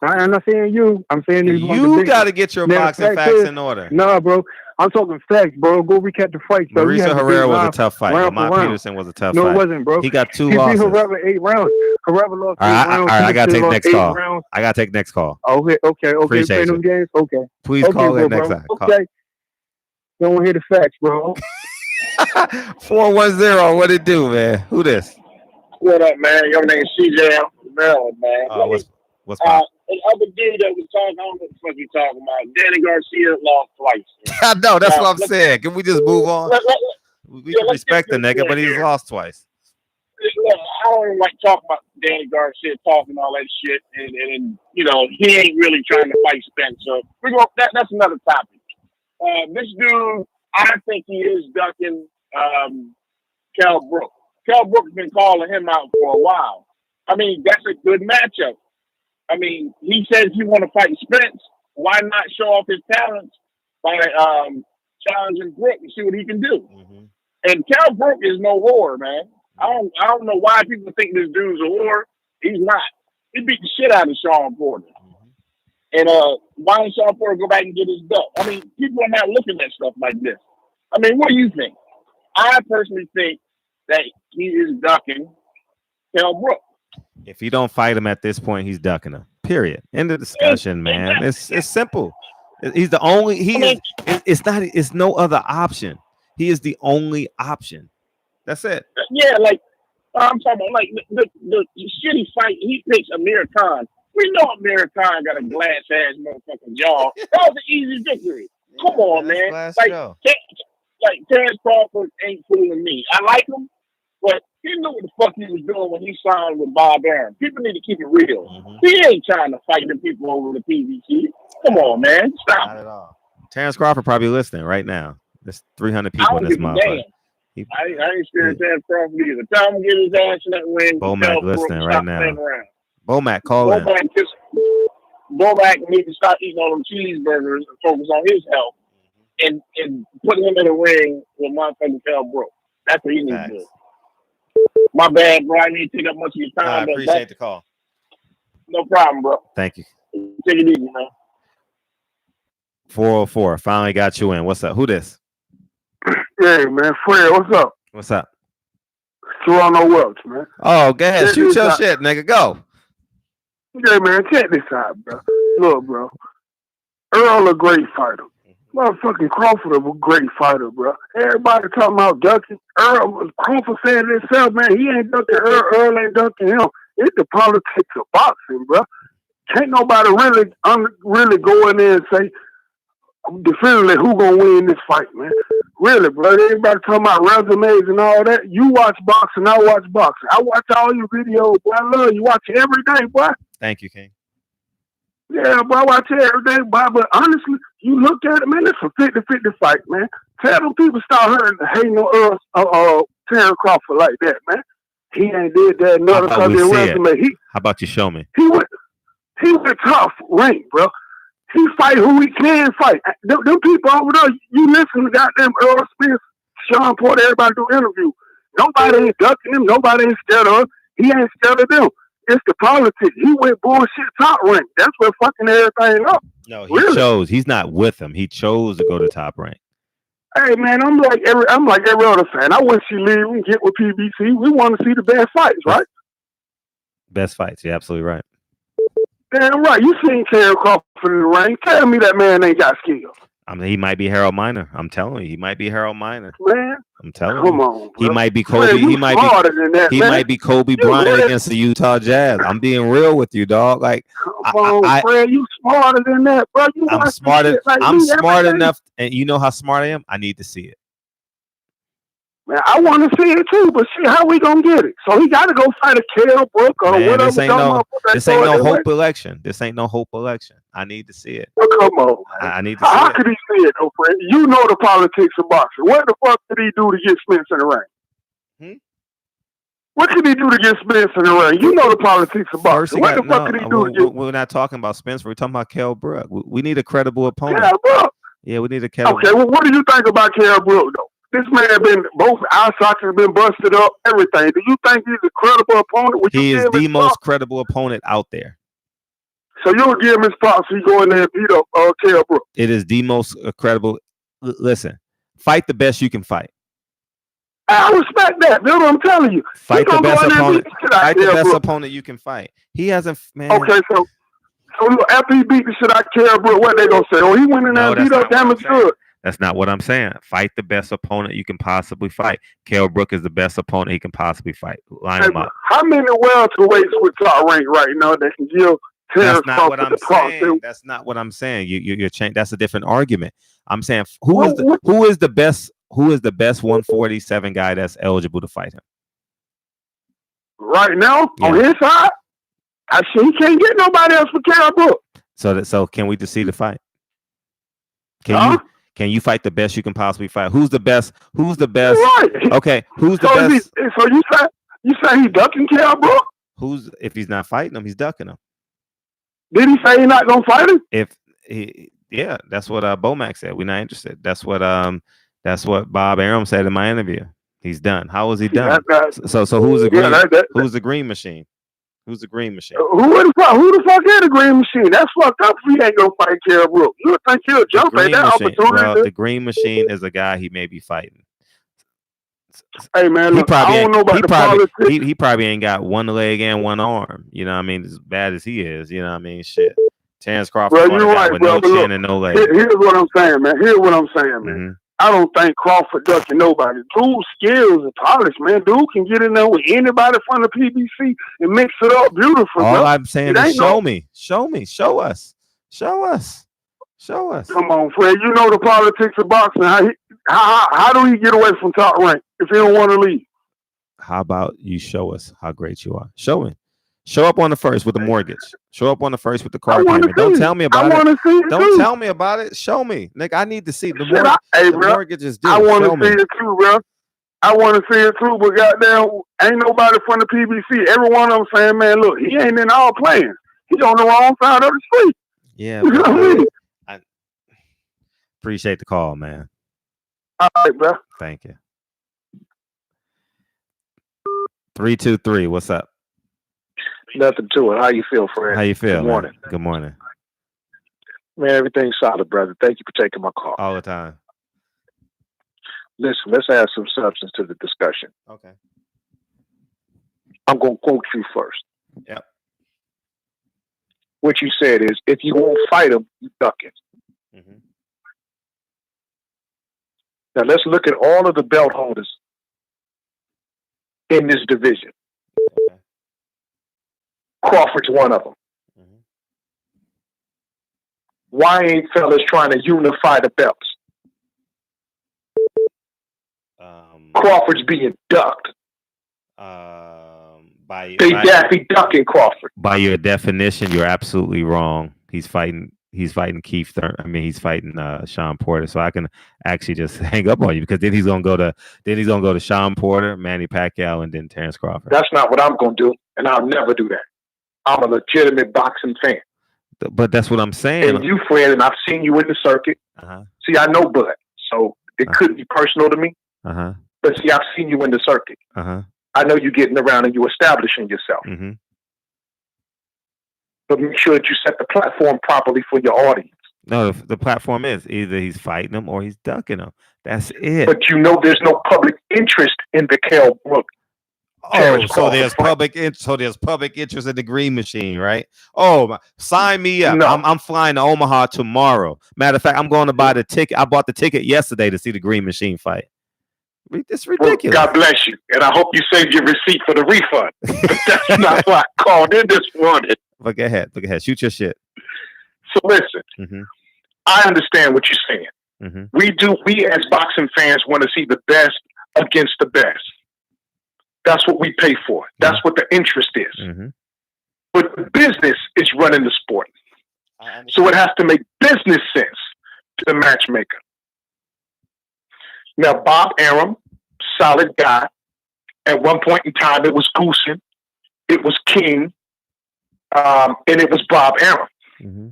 I'm not saying you. I'm saying you got to get your boxing facts in order. Nah, bro. I'm talking facts, bro. Go recap the fight. So Marisa Herrera was a tough fight. Lamont Peterson was a tough fight. No, it wasn't, bro. He got 2 he losses. He beat Herrera 8 rounds. Herrera lost 8 rounds. All right, I got to take next call. Rounds. I got to take next call. Okay. Appreciate Playing them games? Okay. Please call in next time. Okay. Don't want to hear the facts, bro. 410. What it do, man? Who this? What up, man? Your name's CJ out from Maryland, man. What's up? The other dude that was talking, I don't know what the fuck you talking about. Danny Garcia lost twice. I know, that's what I'm saying. Can we just move on? We can respect the nigga, but he's lost twice. Look, I don't even like talking about Danny Garcia talking all that shit, and you know he ain't really trying to fight Spence. So we're going. That's another topic. This dude, I think he is ducking Kell Brook. Kell Brook's been calling him out for a while. I mean, that's a good matchup. I mean, he says he want to fight Spence. Why not show off his talents by challenging Brook and see what he can do? Mm-hmm. And Kell Brook is no whore, man. I don't know why people think this dude's a whore. He's not. He beat the shit out of Sean Porter. And why didn't Sean Porter go back and get his belt? I mean, people are not looking at stuff like this. I mean, what do you think? I personally think that he is ducking Kell Brook. If he don't fight him at this point, he's ducking him. Period. End of discussion, man. It's simple. He's the only. It's no other option. He is the only option. That's it. Yeah, like I'm talking about, like the shitty fight. He picks Amir Khan. We know Amir Khan got a glass ass motherfucking jaw. That was an easy victory. Come on, man. Like Terence Crawford ain't fooling me. I like him, but he knew what the fuck he was doing when he signed with Bob Arum. People need to keep it real. Mm-hmm. He ain't trying to fight the people over the PVC. Come on, man. Stop. Not at all. Terence Crawford probably listening right now. There's 300 people in this motherfucker. I ain't scared of Terence Crawford either. Tell him to get his ass in that ring. Bomac listening right now. Bomac, call in. Bomac needs to stop eating all them cheeseburgers and focus on his health and put him in a ring with motherfucking Kell Brook. That's what he needs to do. My bad, bro. I need to take up much of your time. I appreciate the call. No problem, bro. Thank you. Take it easy, man. 404. Finally got you in. What's up? Who this? Hey, man. Fred, what's up? What's up? Toronto Welch, man. Oh, go ahead. Shoot your shit, nigga. Go. Yeah, man. Check this out, bro. Look, bro. Earl a great fighter. Motherfucking Crawford a great fighter, bro. Everybody talking about ducking. Crawford said it himself, man. He ain't ducking Earl. Earl ain't ducking him. It's the politics of boxing, bro. Can't nobody really go in there and say definitively who gonna win this fight, man. Really, bro. Everybody talking about resumes and all that. You watch boxing, I watch boxing. I watch all your videos, boy. I love you. Watch it every day, boy. Thank you, King. Yeah, boy, I watch it every day, boy. But honestly, you look at it, man, it's a 50-50 fight, man. Tell them people start hating on Terence Crawford like that, man. He ain't did that none of his resume. How about you show me? He went top rank, bro. He fight who he can fight. Them people over there, you listen to goddamn Earl Spence, Sean Porter, everybody do interview. Nobody ain't ducking him. Nobody ain't scared of him. He ain't scared of them. It's the politics. He went bullshit top rank. That's what fucking everything up. No, he chose. He's not with them. He chose to go to top rank. Hey man, I'm like every other fan. I wish he leave and get with PBC. We want to see the best fights, right? Best fights. You're absolutely right. Damn right. You seen Terence Crawford in the ring. Tell me that man ain't got skill. I mean, he might be Harold Miner. I'm telling you, he might be Harold Miner. Man, I'm telling you. Come on, he bro. might be Kobe. Man, he might be Kobe Bryant against the Utah Jazz. I'm being real with you, dog. Like, come on, Fred, you smarter than that, bro. I'm smart enough, and you know how smart I am. I need to see it. Man, I want to see it too, but see how we gonna get it. So he got to go fight a Kell Brook or Man, whatever. this ain't no hope election. This ain't no hope election. I need to see it. Oh, come on, man. I need to see How it. could he see it, though, friend? You know the politics of boxing. What the fuck did he do to get Spence in the ring? What did he do to get Spence in the ring? You know the politics of boxing. What the fuck did he do to get? We're not talking about Spence. We're talking about Kell Brook. We need a credible opponent. Kell Brook. Yeah, we need a credible. Okay, well, what do you think about Kell Brook, though? This man been both eye sockets have been busted up, everything. Do you think he's a credible opponent? He is the most credible opponent out there. So you'll give him his props. He go in there and beat up Kell Brook. It is the most credible. Listen, fight the best you can fight. I respect that, dude. I'm telling you. Fight the best opponent. Fight the best opponent you can fight. He hasn't, man. Okay, so look, after he beat the shit out of Kell Brook, what they gonna say? Oh, he went in there and beat up damage good. That's not what I'm saying. Fight the best opponent you can possibly fight. Kell Brook is the best opponent he can possibly fight. Line him up. How many welterweights with top rank right now that can give Terence Crawford the props? That's not what I'm saying. You're changing. That's a different argument. I'm saying who is the best 147 guy that's eligible to fight him right now on his side? I see he can't get nobody else for Kell Brook. So can we just see the fight? Can you fight the best you can possibly fight? Who's the best? Right. Okay, who's the best? So you say he's ducking Kell Brook? If he's not fighting him, he's ducking him. Did he say he's not gonna fight him? Yeah, that's what Bomac said. We're not interested. That's what Bob Arum said in my interview. He's done. How was he done? So who's the green? Who's the green machine? Who's the green machine? Who the fuck is the green machine? That's fucked up. He ain't gonna fight Kell Brook. You would think he'll jump at that opportunity. Well, the green machine is a guy he may be fighting. Hey man, look, I don't know about the politics. He probably ain't got one leg and one arm. You know what I mean? As bad as he is, you know what I mean? Shit. Terence Crawford you're right, with bro, no chin and no leg. Here's what I'm saying, man. Man. I don't think Crawford ducking nobody. Dude's skills are polished, man. Dude can get in there with anybody from the PBC and mix it up beautifully. All I'm saying is show me. Show us. Come on, Fred. You know the politics of boxing. How do he get away from top rank if he don't want to leave? How about you show us how great you are? Show me. Show up on the first with the mortgage. Show up on the first with the car payment. Don't tell me about it. Don't tell me about it. Show me. Nick, I need to see the mortgage. The mortgage is due. I want to see it too, bro. I want to see it too, but goddamn, ain't nobody from the PBC. Every one of them saying, man, look, he ain't in all playing. He on the wrong side of the street. Yeah. You know what I mean? I appreciate the call, man. All right, bro. Thank you. 323, what's up? Nothing to it. How you feel, Fred? How you feel? Good morning. Man? Good morning. Man, everything's solid, brother. Thank you for taking my call. All the time. Listen, let's add some substance to the discussion. Okay. I'm going to quote you first. Yep. What you said is, if you won't fight him, you duck it. Mm-hmm. Now let's look at all of the belt holders in this division. Okay. Crawford's one of them. Mm-hmm. Why ain't fellas trying to unify the belts? Crawford's being ducked. Daffy ducking Crawford. By your definition, you're absolutely wrong. He's fighting Keith Thurman. I mean, he's fighting Sean Porter. So I can actually just hang up on you because then he's gonna go to Sean Porter, Manny Pacquiao, and then Terence Crawford. That's not what I'm gonna do, and I'll never do that. I'm a legitimate boxing fan. But that's what I'm saying. And you, Fred, and I've seen you in the circuit. Uh-huh. See, I know Bud, so it could be personal to me. Uh-huh. But see, I've seen you in the circuit. Uh-huh. I know you getting around and you establishing yourself. Mm-hmm. But make sure that you set the platform properly for your audience. No, the platform is either he's fighting him or he's ducking him. That's it. But you know there's no public interest in the Kell Brook. Oh, so there's public interest in the green machine, right? Oh, sign me up. No. I'm flying to Omaha tomorrow. Matter of fact, I'm going to buy the ticket. I bought the ticket yesterday to see the green machine fight. It's ridiculous. Well, God bless you. And I hope you saved your receipt for the refund. But that's not why I called in this morning. But go ahead. Shoot your shit. So listen, Mm-hmm. I understand what you're saying. Mm-hmm. We as boxing fans want to see the best against the best. That's what we pay for. That's what the interest is. Mm-hmm. But the business is running the sport. So it has to make business sense to the matchmaker. Now, Bob Arum, solid guy. At one point in time, it was Goosen, it was King, and it was Bob Arum. Mm-hmm.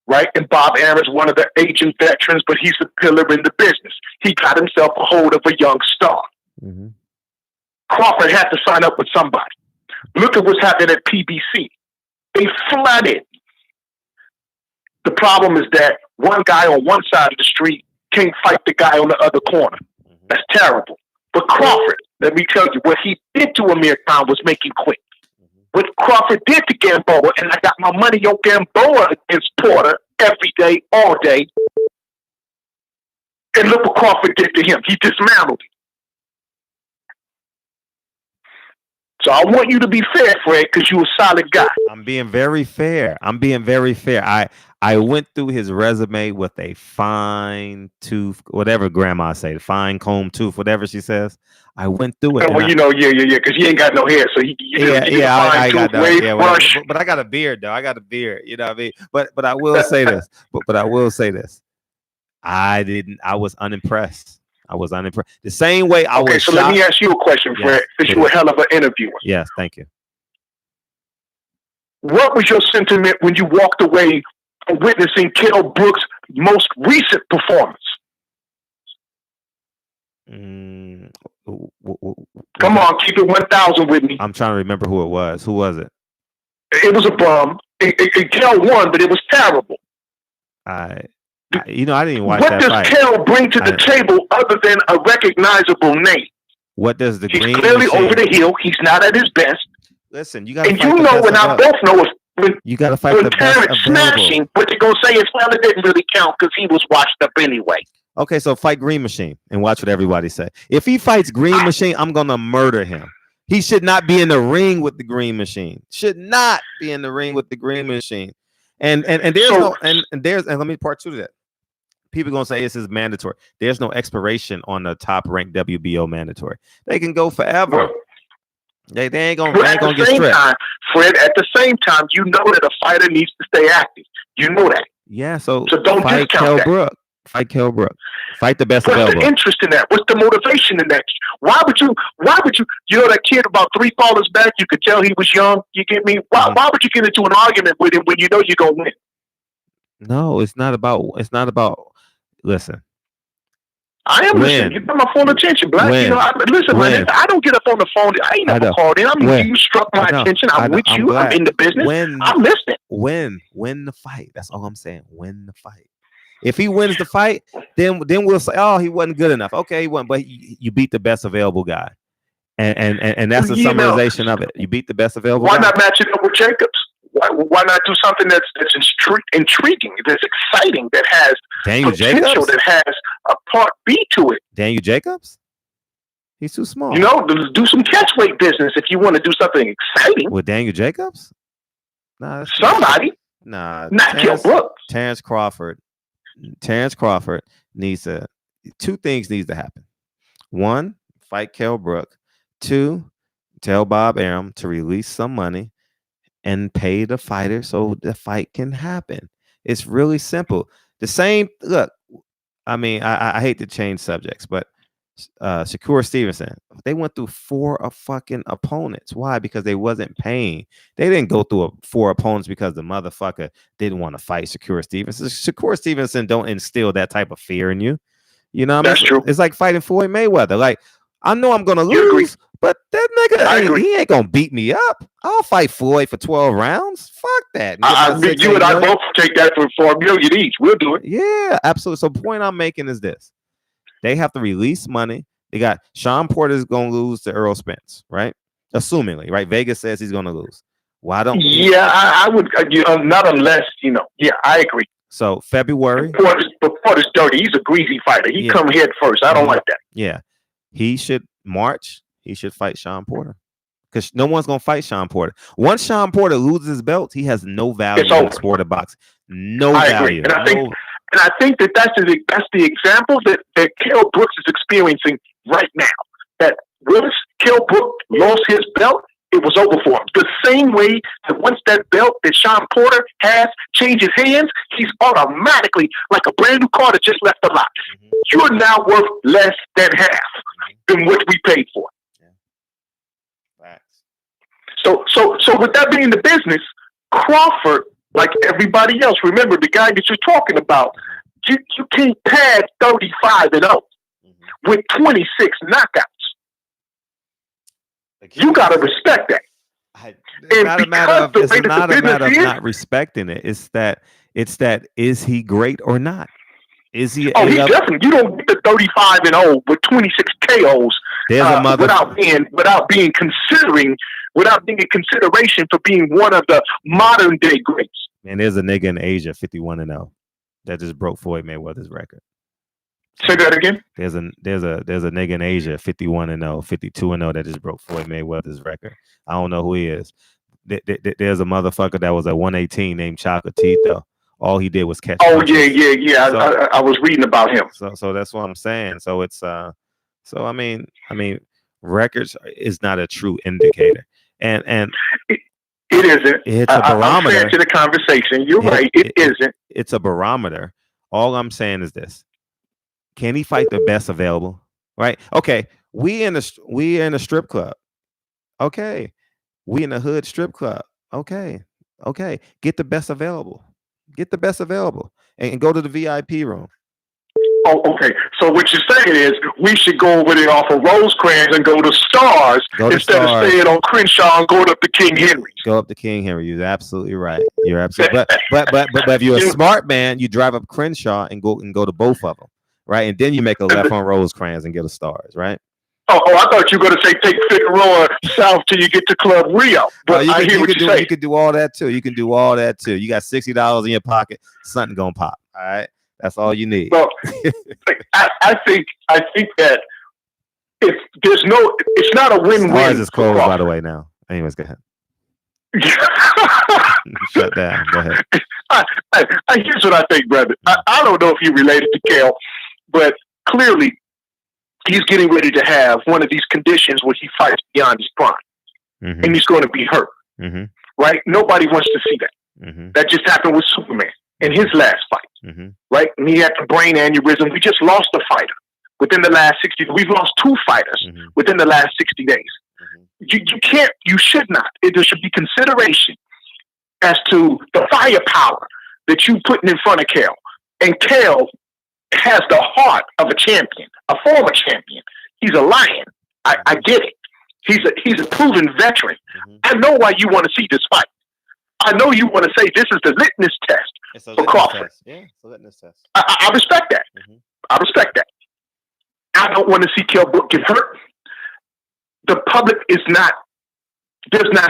Right? And Bob Arum is one of the aging veterans, but he's a pillar in the business. He got himself a hold of a young star. Mm-hmm. Crawford had to sign up with somebody. Look at what's happening at PBC. They flooded. The problem is that one guy on one side of the street can't fight the guy on the other corner. That's terrible. But Crawford, let me tell you, what he did to Amir Khan was make him quit. What Crawford did to Gamboa, and I got my money on Gamboa against Porter every day, all day. And look what Crawford did to him. He dismantled him. So I want you to be fair, Fred, because you're a solid guy. I'm being very fair. I went through his resume with a fine tooth, whatever grandma say, the fine comb tooth, whatever she says. I went through it. Well, because he ain't got no hair, so I got no, but I got a beard though. I got a beard, you know what I mean? But I will say this. But I will say this. I was unimpressed. I was unimpressed. The same way I was. Okay, so let me ask you a question, Fred. Since you're a hell of an interviewer. Yes, thank you. What was your sentiment when you walked away from witnessing Kell Brook's most recent performance? Come on, keep it 1,000 with me. I'm trying to remember who it was. Who was it? It was a bum. Kell won, but it was terrible. I didn't even watch what that does fight. Kell bring to the table other than a recognizable name? What does the He's green clearly machine? over the hill. He's not at his best. Listen, you got to and fight you the know, best and I available. both know when You got to fight the best Terence available. smashing, what you're gonna say is, well, it didn't really count because he was washed up anyway. Okay, so fight Green Machine and watch what everybody say. If he fights Green Machine, I'm gonna murder him. He should not be in the ring with the Green Machine. Should not be in the ring with the Green Machine. And there's and let me part two to that. People gonna say this is mandatory. There's no expiration on the top ranked WBO mandatory. They can go forever. They ain't gonna get stripped. Fred, at the same time, you know that a fighter needs to stay active. You know that. Yeah, so don't fight discount Kell that. Brook. Fight Kell Brook. Fight the best What's available. the interest in that? What's the motivation in that? Why would you that kid about 3 fallers back, you could tell he was young, you get me? Why would you get into an argument with him when you know you're gonna win? No, it's not about listen. I am listening. You got my full attention, Black. When? Listen, man, I don't get up on the phone. I ain't never called in. You struck my attention. I'm with you. I'm in the business. I'm listening. Win the fight. That's all I'm saying. Win the fight. If he wins the fight, then we'll say, oh, he wasn't good enough. Okay, he wasn't, but you beat the best available guy. And that's the summarization of it. You beat the best available Why guy. not match it up with Jacobs? Why not do something that's intriguing, that's exciting, that has Daniel potential, Jacobs? that has a part B to it? Daniel Jacobs? He's too small. You know, do some catchweight business if you want to do something exciting. With Daniel Jacobs? Nah, somebody. Nah, not Kell Brook. Terence Crawford needs to. 2 things needs to happen. 1, fight Kell Brook. 2, tell Bob Arum to release some money and pay the fighter so the fight can happen. It's really simple. The same look. I mean, I hate to change subjects, but Shakur Stevenson, they went through 4 fucking opponents. Why? Because they wasn't paying. They didn't go through 4 opponents because the motherfucker didn't want to fight Shakur Stevenson. Shakur Stevenson don't instill that type of fear in you. You know what I mean? That's true. It's like fighting Floyd Mayweather. Like, I know I'm gonna lose, but that nigga, he ain't gonna beat me up. I'll fight Floyd for 12 rounds. Fuck that. You and I both take that for $4 million each. We'll do it. Yeah, absolutely. So the point I'm making is this. They have to release money. They got Sean Porter's gonna lose to Earl Spence, right? Assumingly, right? Vegas says he's gonna lose. Why don't Yeah, I would not unless, yeah, I agree. So February. Porter's dirty. He's a greasy fighter. He come head first. I don't like that. Yeah. He should fight Sean Porter. Because no one's gonna fight Sean Porter. Once Sean Porter loses his belt, he has no value in the sport of boxing. No value. Agree. And I think that's the example that Kell Brooks is experiencing right now. that once Kell Brook lost his belt, it was over for him. The same way that once that belt that Sean Porter has changes hands, he's automatically like a brand new car that just left the lot. You're now worth less than half than what we paid for. So with that being the business, Crawford, like everybody else, remember the guy that you're talking about, you can't pad 35-0 with 26 knockouts. You gotta respect that. It's not a matter of not respecting it. It's that is he great or not? Is he? Oh, he's definitely. You don't get the 35-0 with 26 KOs without being in consideration for being one of the modern day greats. Man, there's a nigga in Asia 51-0 that just broke Floyd Mayweather's record. Say that again. There's a nigga in Asia 51-0, 52-0 that just broke Floyd Mayweather's record. I don't know who he is. There's a motherfucker that was at 118 named Chocolatito. All he did was catch. Oh yeah. So, I was reading about him. So that's what I'm saying. So it's I mean records is not a true indicator, and it isn't. It's a barometer. I'm fair to the conversation. You're right. It isn't. It's a barometer. All I'm saying is this: can he fight the best available? Right? Okay. We in a strip club. Okay. We in a hood strip club. Okay. Get the best available. Get the best available and go to the VIP room. Oh, okay. So what you're saying is we should go over there off of Rosecrans and go to Stars instead of staying on Crenshaw and going up to King Henry. Go up to King Henry. You're absolutely right. You're absolutely but if you're a smart man, you drive up Crenshaw and go to both of them, right? And then you make a left on Rosecrans and get a Stars, right? Oh, I thought you were going to say take Figueroa south till you get to Club Rio. But I hear what you're saying. You can do all that too. You got $60 in your pocket. Something gonna pop. All right, that's all you need. Well, I think that if there's no, it's not a win-win. Stars is closed, by the way. Now, anyways, go ahead. Shut down. Go ahead. Here's what I think, brother. I don't know if you related to Kell, but clearly he's getting ready to have one of these conditions where he fights beyond his prime, and he's going to be hurt. Right? Nobody wants to see that. That just happened with Superman in his last fight. Right? And he had the brain aneurysm. We just lost a fighter within the last 60. We've lost 2 fighters within the last 60 days. You should not. There should be consideration as to the firepower that you putting in front of Kell. And Kell has the heart of a champion, a former champion. He's a lion. I get it. He's a proven veteran. I know why you want to see this fight. I know you want to say this is the litmus test for Crawford. Yeah, it's a litmus test. I respect that. I respect that. I don't want to see Kell Brook get hurt. The public does not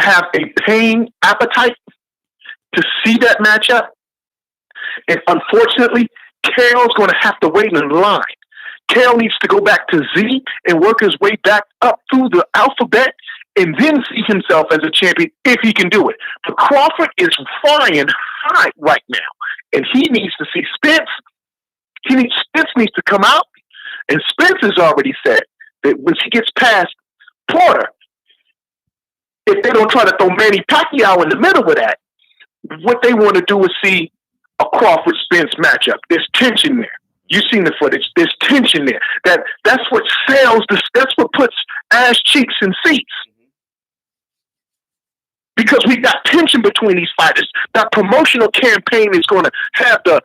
have a paying appetite to see that matchup. And unfortunately, Kell's going to have to wait in line. Kell needs to go back to Z and work his way back up through the alphabet and then see himself as a champion if he can do it. But Crawford is flying high right now, and he needs to see Spence. Spence needs to come out, and Spence has already said that when he gets past Porter, if they don't try to throw Manny Pacquiao in the middle of that, what they want to do is see a Crawford-Spence matchup. There's tension there. You've seen the footage. There's tension there. That's what sells. That's what puts ass cheeks in seats. Because we got tension between these fighters. That promotional campaign is going to have the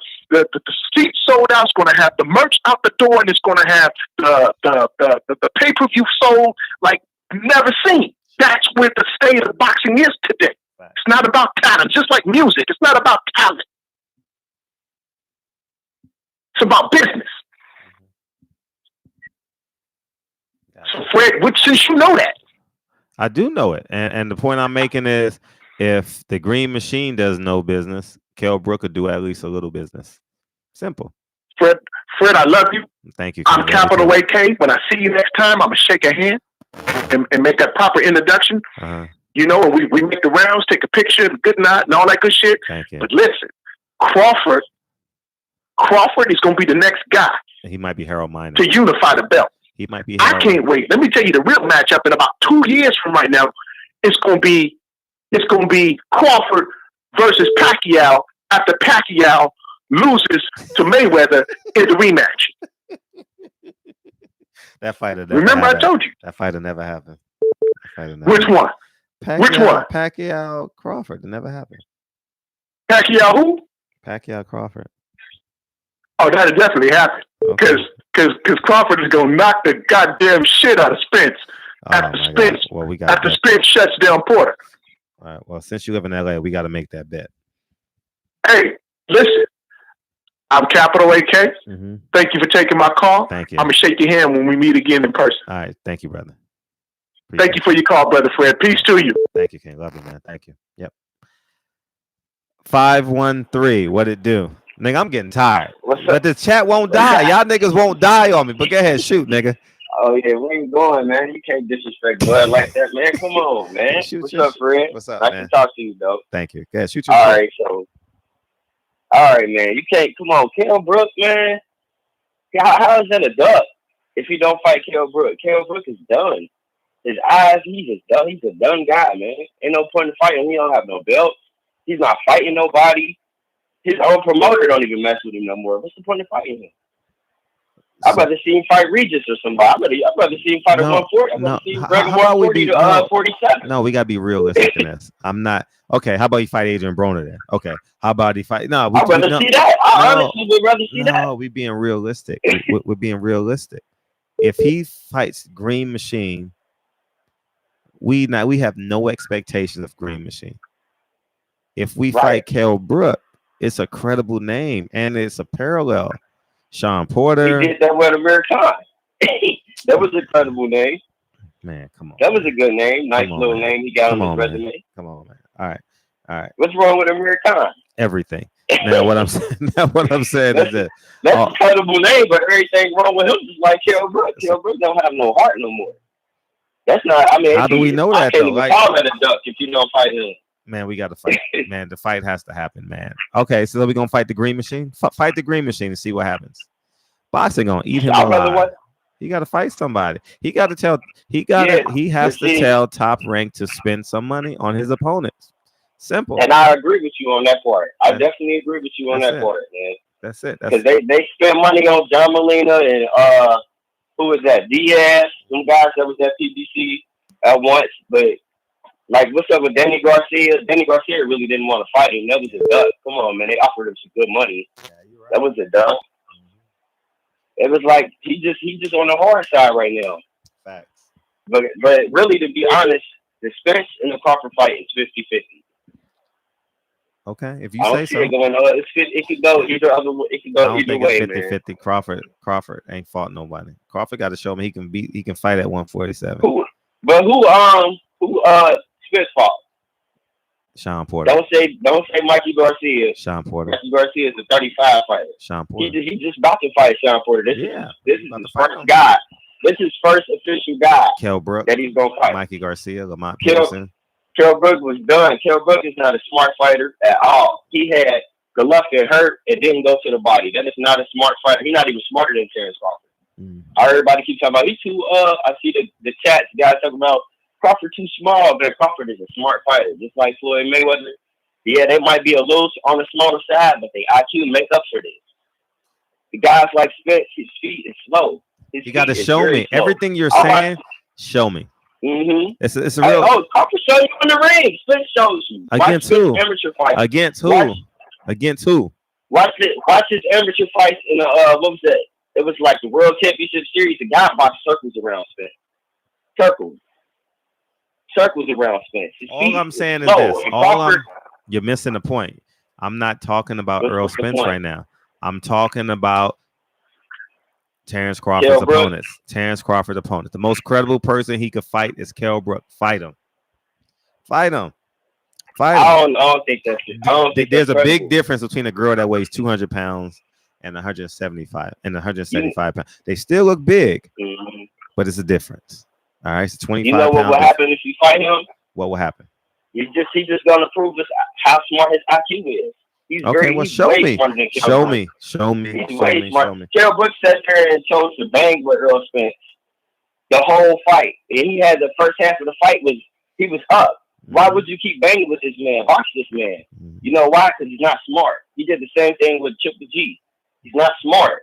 seats sold out. It's going to have the merch out the door, and it's going to have the pay-per-view sold like never seen. That's where the state of boxing is today. It's not about talent, just like music. It's not about talent. It's about business. So, Fred, since you know that, I do know it, and the point I'm making is, if the Green Machine does no business, Kell Brook could do at least a little business. Simple. Fred, I love you. Thank you. I'm Capital AK. When I see you next time, I'm gonna shake a hand and make that proper introduction. You know, and we make the rounds, take a picture, good night, and all that good shit. Thank you. But listen, Crawford is gonna be the next guy. He might be Harold Miner to unify the belt. He might be. I can't wait. Let me tell you the real matchup in about 2 years from right now. It's gonna be Crawford versus Pacquiao after Pacquiao loses to Mayweather in the rematch. That fight will never Remember, happen. I told you. That fight will never happen. Which one? Which one? Pacquiao Crawford. It never happened. Pacquiao who? Pacquiao Crawford. Oh, that'll definitely happen. Because Crawford is gonna knock the goddamn shit out of Spence after Spence Spence shuts down Porter. All right. Well, since you live in LA, we got to make that bet. Hey, listen. I'm Capital AK. Mm-hmm. Thank you for taking my call. Thank you. I'm gonna shake your hand when we meet again in person. All right. Thank you, brother. Thank you for your call, brother Fred. Peace to you. Thank you, King. Love you, man. Thank you. Yep. 513. What it do? Nigga, I'm getting tired. But the chat won't die. Y'all niggas won't die on me. But go ahead, shoot, nigga. Oh yeah, where you going, man? You can't disrespect Bud like that, man. Come on, man. What's up, Fred? What's up, nice man? to talk to you, though. Thank you. Go ahead, shoot your All shit. right, so. All right, man. You can't. Come on, Kell Brook, man. How is that a duck if you don't fight Kell Brook? Kell Brook is done. His eyes, he's a done guy, man. Ain't no point in fighting. He don't have no belt. He's not fighting nobody. His own promoter don't even mess with him no more. What's the point of fighting him? I'd rather see him fight Regis or somebody. I'd rather see him fight at 140. I'd rather see him bring 140 to 47. No, we gotta be realistic in this. I'm not okay. How about you fight Adrian Broner then? Okay. How about he fight? No, I'd rather see that. I honestly would rather see that. No, we being realistic. We're being realistic. If he fights Green Machine, we have no expectations of Green Machine. If we fight Kell Brook, it's a credible name and it's a parallel. Sean Porter. He did that with American. That was a credible name. Man, come on. That was a good name. Nice little name he got on his resume. Man. Come on, man. All right. What's wrong with American? Everything. Now what I'm saying is that that's a credible name, but everything wrong with him just like Kell Brook. Kell Brook don't have no heart no more. That's not. I mean, how do we know that I can't though? even call that a duck if you don't fight him. Man, we got to fight. Man, the fight has to happen, man. Okay, so we're going to fight the Green Machine? Fight the Green Machine and see what happens. Boxing going to eat him alive. He got to fight somebody. He got to tell, he has to tell Top Rank to spend some money on his opponents. Simple. And I agree with you on that part. I definitely agree with you on that part, man. That's it. Because they spend money on John Molina and who was that? Diaz, some guys that was at PBC at once, but like, what's up with Danny Garcia? Danny Garcia really didn't want to fight him. That was a duck. Come on, man. They offered him some good money. Yeah, you're right. That was a duck. It was like he just on the hard side right now. Facts. But really, to be honest, the Spence and the Crawford fight is 50-50. Okay, if you say so. It could go either other. It could go either way, man. 50-50. Crawford ain't fought nobody. Crawford got to show me he can fight at 147. Who Spence fought? Sean Porter. Don't say Mikey Garcia. Sean Porter. Mikey Garcia is a 35 fighter. Sean Porter. He just about to fight Sean Porter. This is his first guy. This is first official guy. Kell Brook. That he's gonna fight. Mikey Garcia, Lamont Peterson. Kell Brook was done. Kell Brook is not a smart fighter at all. He had Golovkin hurt. It didn't go to the body. That is not a smart fighter. He's not even smarter than Terence Crawford. Everybody keeps talking about he's too. I see the chats guys talking about Crawford too small, but Crawford is a smart fighter, just like Floyd Mayweather. Yeah, they might be a little on the smaller side, but they IQ make up for this. The guys like Spence, his feet is slow. You got to show me everything you're saying. Show me. Mm-hmm. It's a real. Crawford show you in the ring. Spence shows you. Against who? Amateur fight. Against who? Against who? Watch his amateur fights in the what was that? It was like the World Championship Series. The guy boxed circles around Spence. Circles around Spence. All I'm saying is this. You're missing the point. I'm not talking about Earl Spence right now. I'm talking about Terence Crawford's opponents. Terence Crawford's opponent. The most credible person he could fight is Kell Brook. Fight him. I don't think that's it. There's a big difference between a girl that weighs 200 pounds and 175 pounds. They still look big, but it's a difference. All right, it's 25. You know what will happen if you fight him? What will happen? He's just gonna prove how smart his IQ is. He's show me. He's way smart. Kell Brook sat there and chose to bang with Earl Spence the whole fight. And he had the first half of the fight he was up. Why would you keep banging with this man? Watch this man. You know why? Because he's not smart. He did the same thing with Triple G. He's not smart.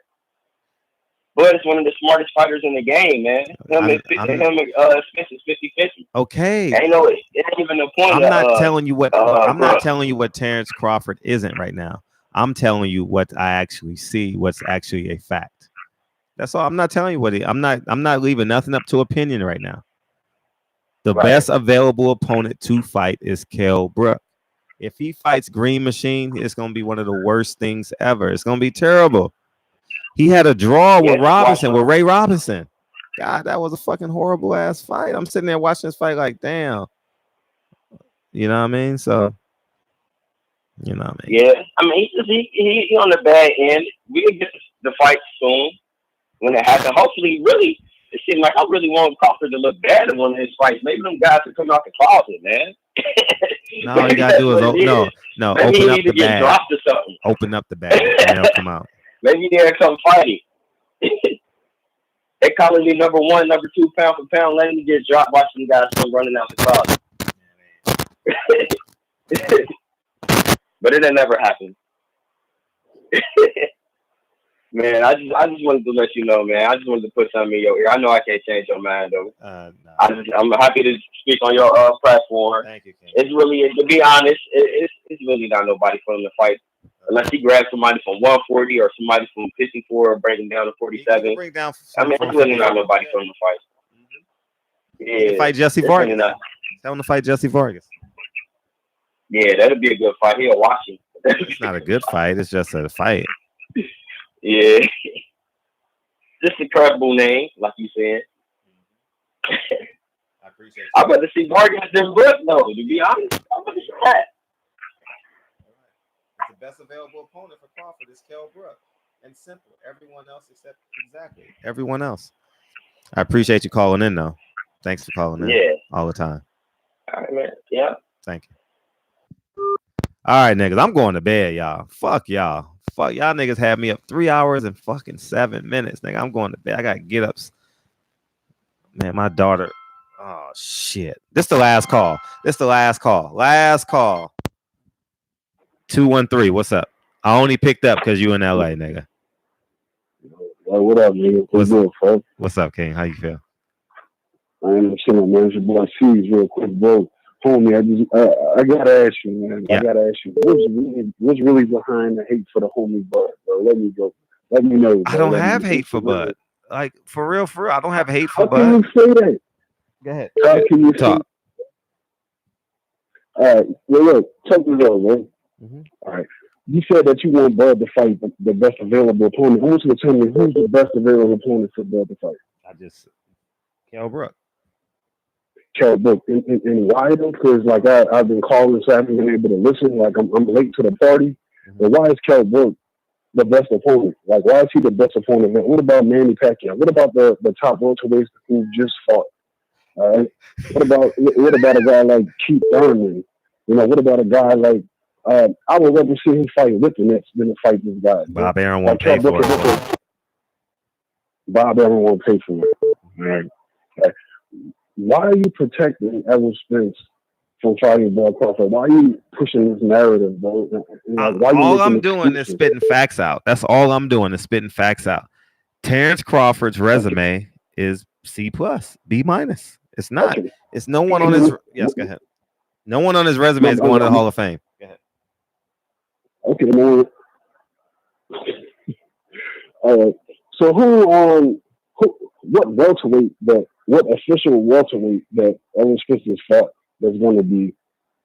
Bud is one of the smartest fighters in the game, man. Him and Spence is 50-50. Okay. It ain't even the point. I'm not telling you what I'm not telling you what Terence Crawford isn't right now. I'm telling you what I actually see, what's actually a fact. That's all. I'm not telling you what I'm not leaving nothing up to opinion right now. The best available opponent to fight is Kell Brook. If he fights Green Machine, it's gonna be one of the worst things ever. It's gonna be terrible. He had a draw with Ray Robinson. God, that was a fucking horrible ass fight. I'm sitting there watching this fight like, damn. You know what I mean? So, you know what I mean? Yeah, I mean, he on the bad end. We can get the fight soon when it happens. Hopefully, really, it seems like I really want Crawford to look bad in one of his fights. Maybe them guys can come out the closet, man. No, all you gotta do is no. Maybe Open he up need the to get bag. dropped or something. Open up the bag, and they'll come out. Maybe they'll come fighting. They calling me number 1, number 2 pound for pound. Letting me get dropped. Watching guys come running out the closet. But it never happened. Man, I just wanted to let you know, man. I just wanted to put something in your ear. I know I can't change your mind, though. No. I'm happy to speak on your platform. Thank you, King. It's really, to be honest, it's really not nobody for him to fight. Unless he grabs somebody from 140 or somebody from 54 or breaking down to 47. Bring down I mean, it's really not nobody for him to fight. Yeah, fight Jesse Vargas. Tell him to fight Jesse Vargas. Yeah, that'd be a good fight. He'll watch him. It's not a good fight. It's just a fight. Yeah. Just a credible name, like you said. I appreciate it. I'd rather see Vargas than Brook, though, to be honest. I'm going to say that. The best available opponent for Crawford is Kell Brook. And simple. Everyone else except everyone else. I appreciate you calling in, though. Thanks for calling in. Yeah. All the time. All right, man. Yeah. Thank you. All right, niggas. I'm going to bed, y'all. Fuck y'all. Fuck y'all niggas had me up 3 hours and fucking 7 minutes, nigga. I'm going to bed. I got get ups. Man, my daughter. Oh shit. This the last call. Last call. 213. What's up? I only picked up because you in LA, nigga. What up, nigga? What's up, King? How you feel? I am chilling, man. It's your boy C's real quick, bro. Homie, I gotta ask you, man. Yeah. I gotta ask you, what's really behind the hate for the homie Bud, bro? Let me go. Let me know. Bro. I don't have hate for Bud. Like for real. I don't have hate for How Bud. can you say that? Go ahead. How can you talk? All right. Well, look, check this out, man. All right. You said that you want Bud to fight the best available opponent. I want you to tell me who's the best available opponent for Bud to fight. Kell Brook. Kell Brook. And why though? Because like I've been calling, so I haven't been able to listen. Like I'm late to the party. But why is Kell Brook the best opponent? Like why is he the best opponent? Man, what about Manny Pacquiao? What about the top welterweights who just fought? All right. What about a guy like Keith Thurman? You know, what about a guy like I would rather see him fight with the Nets than to fight this guy. Bob Aaron won't pay for it. Bob Aaron won't pay for it. Right. Why are you protecting Errol Spence from fighting Bud Crawford? Why are you pushing this narrative, bro? All I'm doing is spitting facts out. That's all I'm doing is spitting facts out. Terence Crawford's resume is C+, B-. It's not. Okay. It's no one on his. Yes, go ahead. No one on his resume is going to the Hall of Fame. Go ahead. Okay, man. So what official welterweight that Errol Spence has fought that's going to be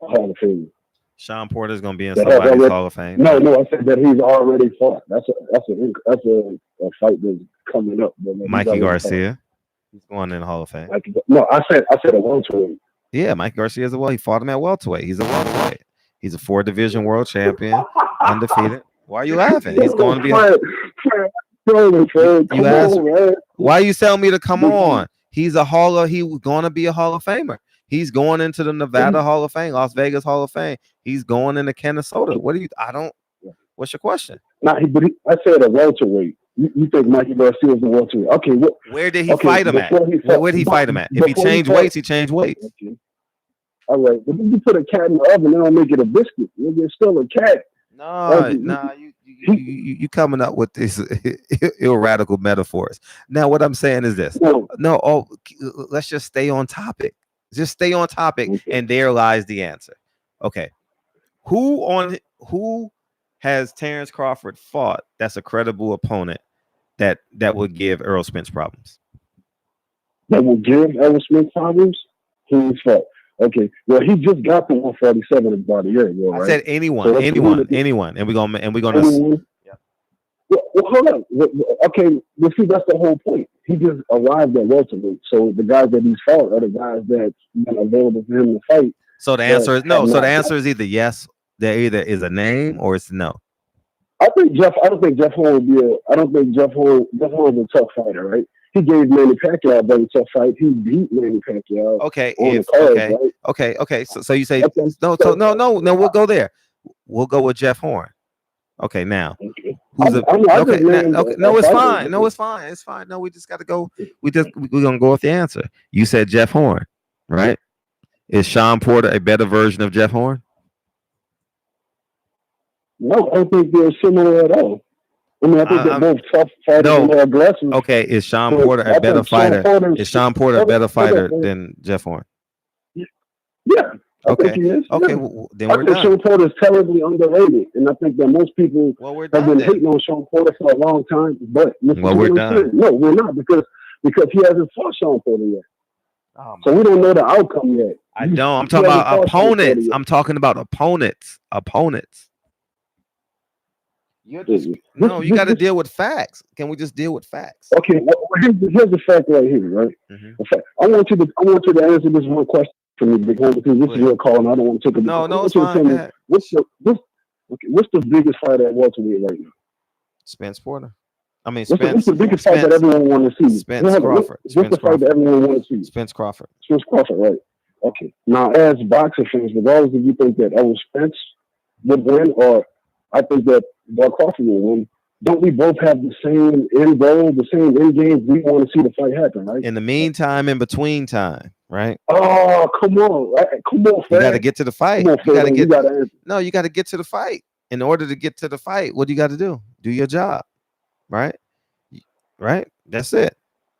a Hall of Fame? Sean Porter's going to be in somebody's Hall of Fame. No, I said that he's already fought. That's a fight that's coming up. Mikey Garcia. He's going in the Hall of Fame. No, I said a welterweight. Yeah, Mike Garcia is he fought him at welterweight. He's a welterweight. He's a 4-division world champion, undefeated. Why are you laughing? He's going to be. You asked, why are you telling me to come on? He's going to be a Hall of Famer. He's going into the Nevada Hall of Fame, Las Vegas Hall of Fame. He's going into Minnesota. What's your question? I said a welterweight. You think Mikey Garcia is the welterweight? Okay, where did he fight him at? Where did he fight him at? If he changed weights, he changed weights. Okay. All right, but if you put a cat in the oven, they don't make it a biscuit. It's still a cat. You coming up with these radical metaphors. Now, what I'm saying is this. Let's just stay on topic. Just stay on topic, and there lies the answer. Okay, who has Terence Crawford fought that's a credible opponent that would give Errol Spence problems? That will give Errol Spence problems? Who's fought? Okay, well, he just got the 147 about a year ago, right? I said anyone, and we're gonna. Anyone? Yeah. Well, hold on. Okay, well, see, that's the whole point. He just arrived at welterweight, so the guys that he's fought are the guys that's been available for him to fight. So the answer is no. So the answer is either yes. There either is a name or it's no. I don't think Jeff Horn would be I don't think Jeff Horn is a tough fighter, right? He gave Manny Pacquiao a very tough fight. He beat Manny Pacquiao. Okay. Right? Okay. So you say no. We'll go there. We'll go with Jeff Horn. Okay. Now, who's no, it's fine. No, it's fine. It's fine. No, we just got to go. We're gonna go with the answer. You said Jeff Horn, right? Is Sean Porter a better version of Jeff Horn? No, I don't think they're similar at all. I mean, I think they're both tough fighters and they're aggressive. Okay, is Sean Porter a better fighter? Is Sean Porter a better fighter than Jeff Horn? Yeah. I think he is. Okay, yeah. well, then I we're think done. Sean Porter is terribly underrated, and I think that most people have been hating on Sean Porter for a long time. But we're done. No, we're not because he hasn't fought Sean Porter yet. So we don't know the outcome yet. I don't. I'm talking about opponents. I'm talking about opponents. No, you got to deal with facts. Can we just deal with facts? Okay, well, here's the fact right here, right? The fact, I want you to answer this one question for me because this is your call, and I don't want to take a. No, it's fine. What's the biggest fight at welterweight right now? Spence Porter. I mean, what's the biggest fight that everyone wants to see? Spence Crawford. What's the fight that everyone wants to see? Spence Crawford. Spence Crawford, right? Okay. Now, as boxing fans, regardless if you think that Errol Spence would win or I think that Brook Crawford will win, don't we both have the same end goal, the same end game? We want to see the fight happen, right? In the meantime, in between time, right? Oh, come on. Come on, you got to get to the fight. You got to get to the fight. In order to get to the fight, what do you got to do? Do your job, right? Right? That's it.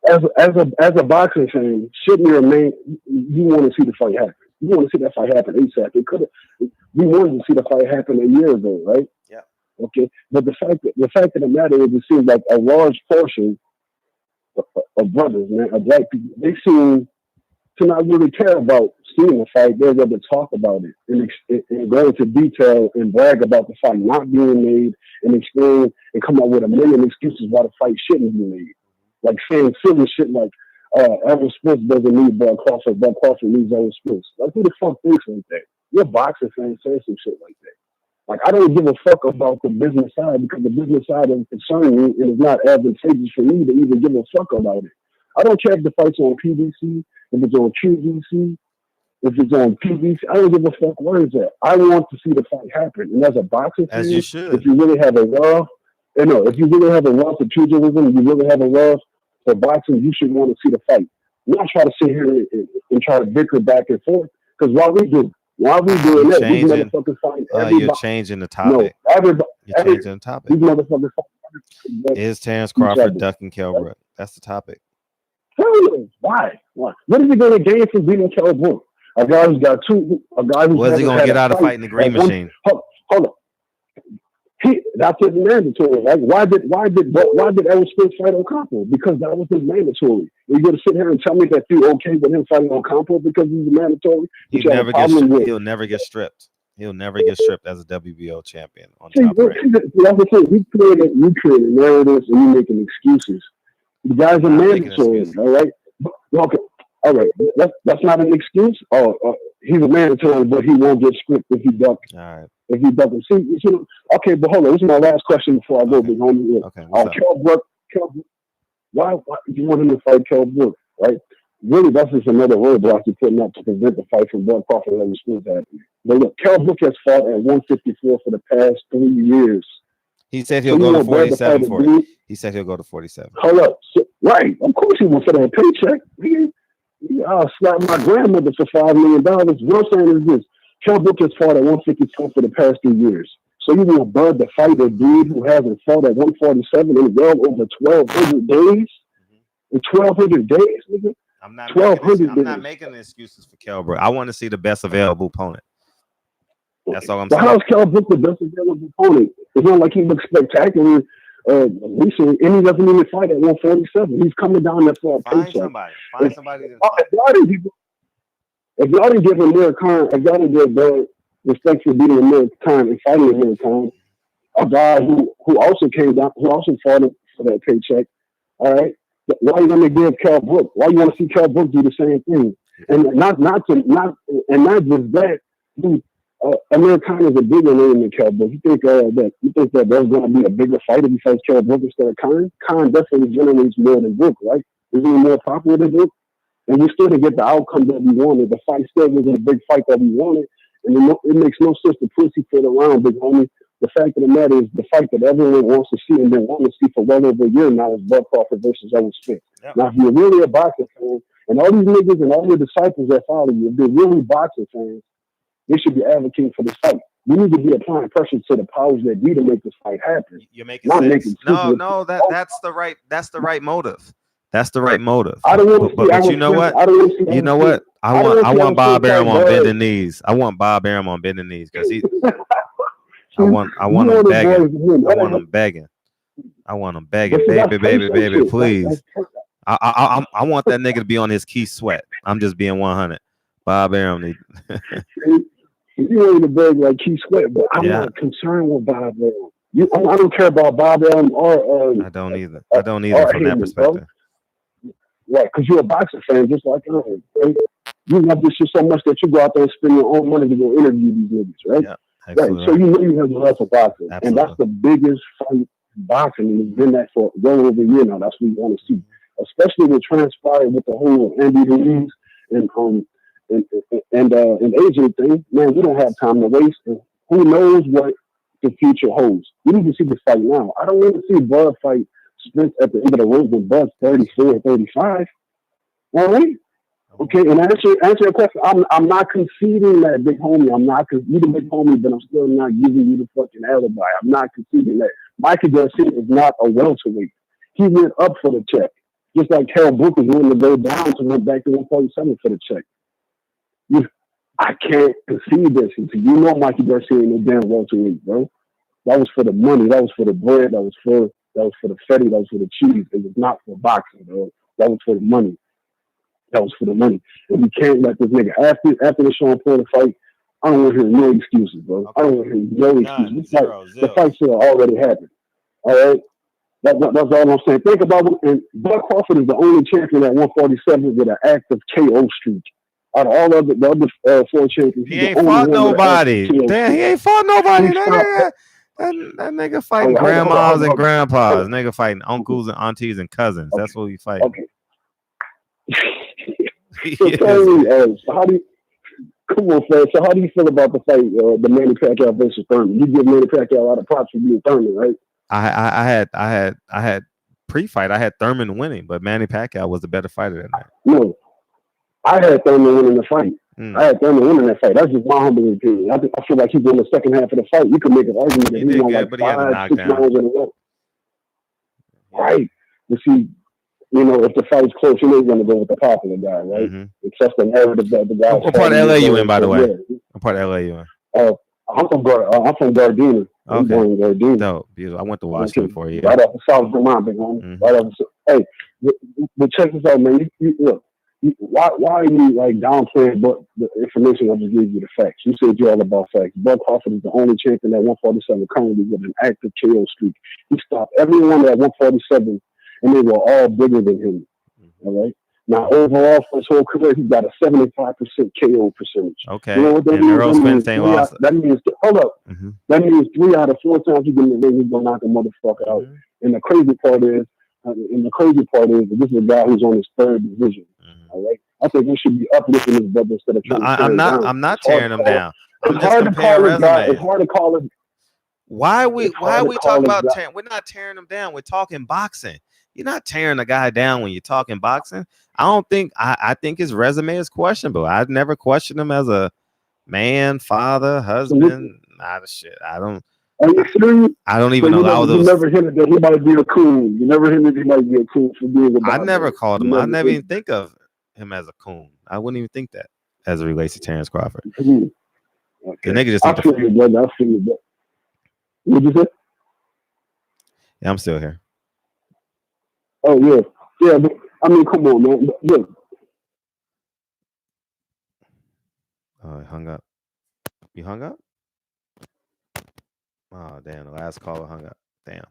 As a boxing fan, shouldn't your main? You want to see the fight happen. You want to see that fight happen ASAP. We wanted to see the fight happen a year ago, right? Yeah. Okay, but the fact of the matter is, it seems like a large portion of brothers, man, of black people, they seem to not really care about seeing the fight. They're going to talk about it and go into detail and brag about the fight not being made and explain and come up with a million excuses why the fight shouldn't be made. Like saying silly shit like, Errol Spence doesn't need Brook Crawford needs Errol Spence. Like, who the fuck thinks like that? Your boxing fans say some shit like that. Like, I don't give a fuck about the business side because the business side doesn't concern me and it's not advantageous for me to even give a fuck about it. I don't care if the fight's on PBC, if it's on QVC, if it's on PBC. I don't give a fuck where it's at. I want to see the fight happen. And as a boxing fan, you should. If you really have a love, if you really have a love for pugilism, you really have a love for boxing, you should want to see the fight. Not try to sit here and try to bicker back and forth. Because while we doing that, these motherfuckers fight everybody. You're changing the topic. You're changing the topic. These motherfuckers fight. Is Terence Crawford ducking Kell Brook? That's the topic. Why? What is he going to gain from beating Kell Brook? A guy who's got a guy who's what is he going to get out of fighting the green machine? Hold on. That's his mandatory. Right? Why did Errol Spence fight Ocampo? Because that was his mandatory. You're going to sit here and tell me that you're okay with him fighting Ocampo because he's mandatory? He'll never get stripped. He'll never get stripped as a WBO champion. That's the thing. You created narratives and you're making excuses. The guy's a mandatory. All right. Okay. All right. That's not an excuse. He's a mandatory, but he won't get stripped if he ducks. All right. If he doesn't see, okay, but hold on. This is my last question before I go. Okay. Kell Brook. Why do you want him to fight Kell Brook? Right? Really, that's just another roadblock you're putting up to prevent the fight from Brook Crawford and Spence happening. But look, Kell Brook has fought at 154 for the past 3 years. He said he'll go to 47 for it. He said he'll go to 47. Hold up. Right. Of course he went for that paycheck. I'll slap my grandmother for $5 million. What I'm saying is this. Kell Brook has fought at 152 for the past 3 years. So you want Bud to fight a dude who hasn't fought at 147 in well over 1,200 days? In 1,200 days, nigga? I'm not making excuses for Kell Brook. I want to see the best available opponent. That's all I'm saying. How's Kell Brook the best available opponent? It's not like he looks spectacular recently, and he doesn't even fight at 147. He's coming down there for a paycheck. Find somebody. If y'all didn't give Amir Khan, if y'all didn't give Bud respect for beating Amir Khan and fighting Amir Khan, a guy who also came down, who also fought for that paycheck, all right? Why are you going to give Kell Brook? Why you want to see Kell Brook do the same thing? And not just that, dude. Amir Khan is a bigger name than Kell Brook. You think that there's going to be a bigger fight if he fights Kell Brook instead of Khan? Khan definitely generates more than Brook, right? Is he more popular than Brook? And we still didn't get the outcome that we wanted. The fight still wasn't a big fight that we wanted. And it makes no sense to pussyfoot around, big homie. The fact of the matter is the fight that everyone wants to see and been wanting to see for well over a year now is Bud Crawford versus Owen Spence. Yep. Now, if you're really a boxing fan, and all these niggas and all your disciples that follow you, if they're really boxing fans, they should be advocating for this fight. We need to be applying pressure to the powers that be to make this fight happen. You're making sense. No, that's the right motive. That's the right motive. I don't want to see. But you know what? You know what? I want Bob Arum on bending knees. I want Bob Arum on bending knees because he. I want him begging. I want him begging. I want him begging, baby, please. I want that nigga to be on his Key Sweat. I'm just being 100. Bob Arum. You ain't to beg like Key Sweat, but I'm not concerned with Bob Arum. I don't care about Bob Arum or. I don't either. From that perspective. Right, because you're a boxing fan just like I am, right? You love this shit so much that you go out there and spend your own money to go interview these niggas, right? Yeah, right. So you know you have a love for boxing. Absolutely. And that's the biggest fight in boxing, and it's been that for well over a year now. That's what we want to see. Especially what transpired with the whole Andy Ruiz and Asian thing. Man, we don't have time to waste, and who knows what the future holds. We need to see this fight now. I don't want to see Bud fight Spence at the end of the road with Bud's 34 or 35. All right? Okay, and answer your question. I'm not conceding that, big homie. I'm not, because you the big homie, but I'm still not giving you the fucking alibi. I'm not conceding that. Mikey Garcia is not a welterweight. He went up for the check. Just like Kell Brook is willing to go down to went back to 147 for the check. I can't concede this. You know Mikey Garcia ain't no damn welterweight, bro. That was for the money. That was for the bread. That was for the fatty. That was for the cheese. It was not for boxing, bro. That was for the money. That was for the money. And we can't let this nigga after the Sean Porter fight. I don't want to hear no excuses, bro. I don't want to hear no excuses. The fight should have already happened. All right, that's all I'm saying. Think about it. And Bud Crawford is the only champion at 147 with an active KO streak. Out of all the other 4 champions, he ain't fought nobody. Damn, he ain't fought nobody. That nigga fighting grandmas and grandpas. Nigga fighting uncles and aunties and cousins. Okay. That's what we fight. Okay. So tell me, come on, Fred. So how do you feel about the fight, the Manny Pacquiao versus Thurman? You give Manny Pacquiao a lot of props for being Thurman, right? I had pre-fight. I had Thurman winning, but Manny Pacquiao was the better fighter than that. No, I had Thurman winning the fight. I had Thurman winning that fight. That's just my humble opinion. I feel like he won the second half of the fight. You could make an argument that he won like 5-6 rounds in a row. Right. You see, if the fight's close, you know you're going to go with the popular guy, right? It's just the narrative that the guy. What part of LA you in, by the way? What part of LA you in? I'm from Gardena. I'm born in Gardena. No, beautiful. I went to Washington for a year. Right off of South Vermont, big homie. Right off of, hey, but check this out, man. Look. Why are you like downplaying the information? I just gave you the facts. You said you're all about facts. Bud Crawford is the only champion at 147 currently with an active KO streak. He stopped everyone at 147, and they were all bigger than him. All right. Now overall for his whole career, he's got a 75% KO percentage. Okay. You know what that means? Earl Spence ain't lost. That means hold up. That means 3 out of 4 times you get in the ring, he's gonna knock a motherfucker out. And the crazy part is, this is a guy who's on his 3rd division. All right, I think we should be uplifting this brother instead of trying to tear him down. I'm not tearing him down. It's hard to call this guy. It's hard to call him. Why are we talking about guy. we're not tearing them down. We're talking boxing. You're not tearing a guy down when you're talking boxing. I think his resume is questionable. I've never questioned him as a man, father, husband. Shit. I don't. Are you serious? I don't even allow those. You never hinted that he might be a coon. You never hinted he might be a coon for being a boxer. I never called him. I never even think of him as a coon. I wouldn't even think that as it relates to Terence Crawford. Okay. The nigga just. I feel you, brother. I feel you, brother. What'd you say? Yeah, I'm still here. Oh yeah. But, I mean, come on, man. Look. Oh, I hung up. You hung up? Oh, damn. The last caller hung up. Damn.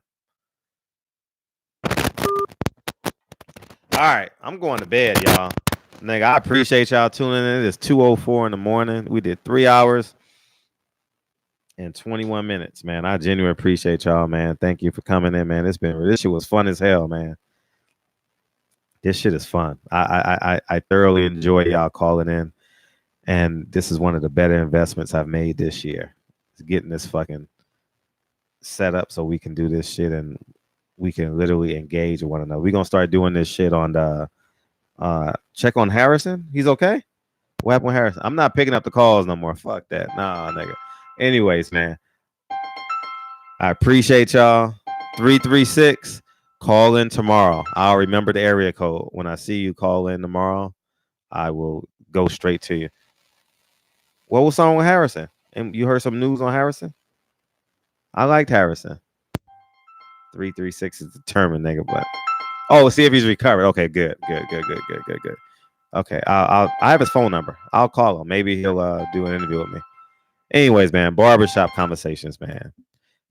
All right. I'm going to bed, y'all. Nigga, I appreciate y'all tuning in. It's 2:04 in the morning. We did 3 hours and 21 minutes, man. I genuinely appreciate y'all, man. Thank you for coming in, man. This shit was fun as hell, man. This shit is fun. I thoroughly enjoy y'all calling in. And this is one of the better investments I've made this year. It's getting this fucking set up so we can do this shit and we can literally engage with one another. We're gonna start doing this shit on the check on Harrison. He's okay? What happened with Harrison? I'm not picking up the calls no more. Fuck that. Nah, nigga. Anyways, man. I appreciate y'all. 336. Call in tomorrow. I'll remember the area code. When I see you call in tomorrow, I will go straight to you. What was wrong with Harrison? And you heard some news on Harrison? I liked Harrison. 336 is determined, nigga. But see if he's recovered. Okay, good. Okay, I have his phone number. I'll call him. Maybe he'll do an interview with me. Anyways, man, barbershop conversations, man.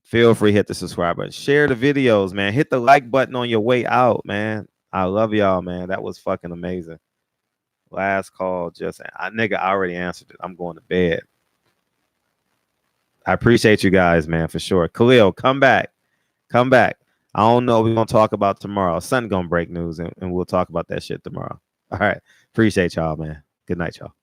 Feel free to hit the subscribe button. Share the videos, man. Hit the like button on your way out, man. I love y'all, man. That was fucking amazing. Last call, nigga, I already answered it. I'm going to bed. I appreciate you guys, man, for sure. Khalil, come back. I don't know what we're going to talk about tomorrow. Something going to break news, and we'll talk about that shit tomorrow. All right. Appreciate y'all, man. Good night, y'all.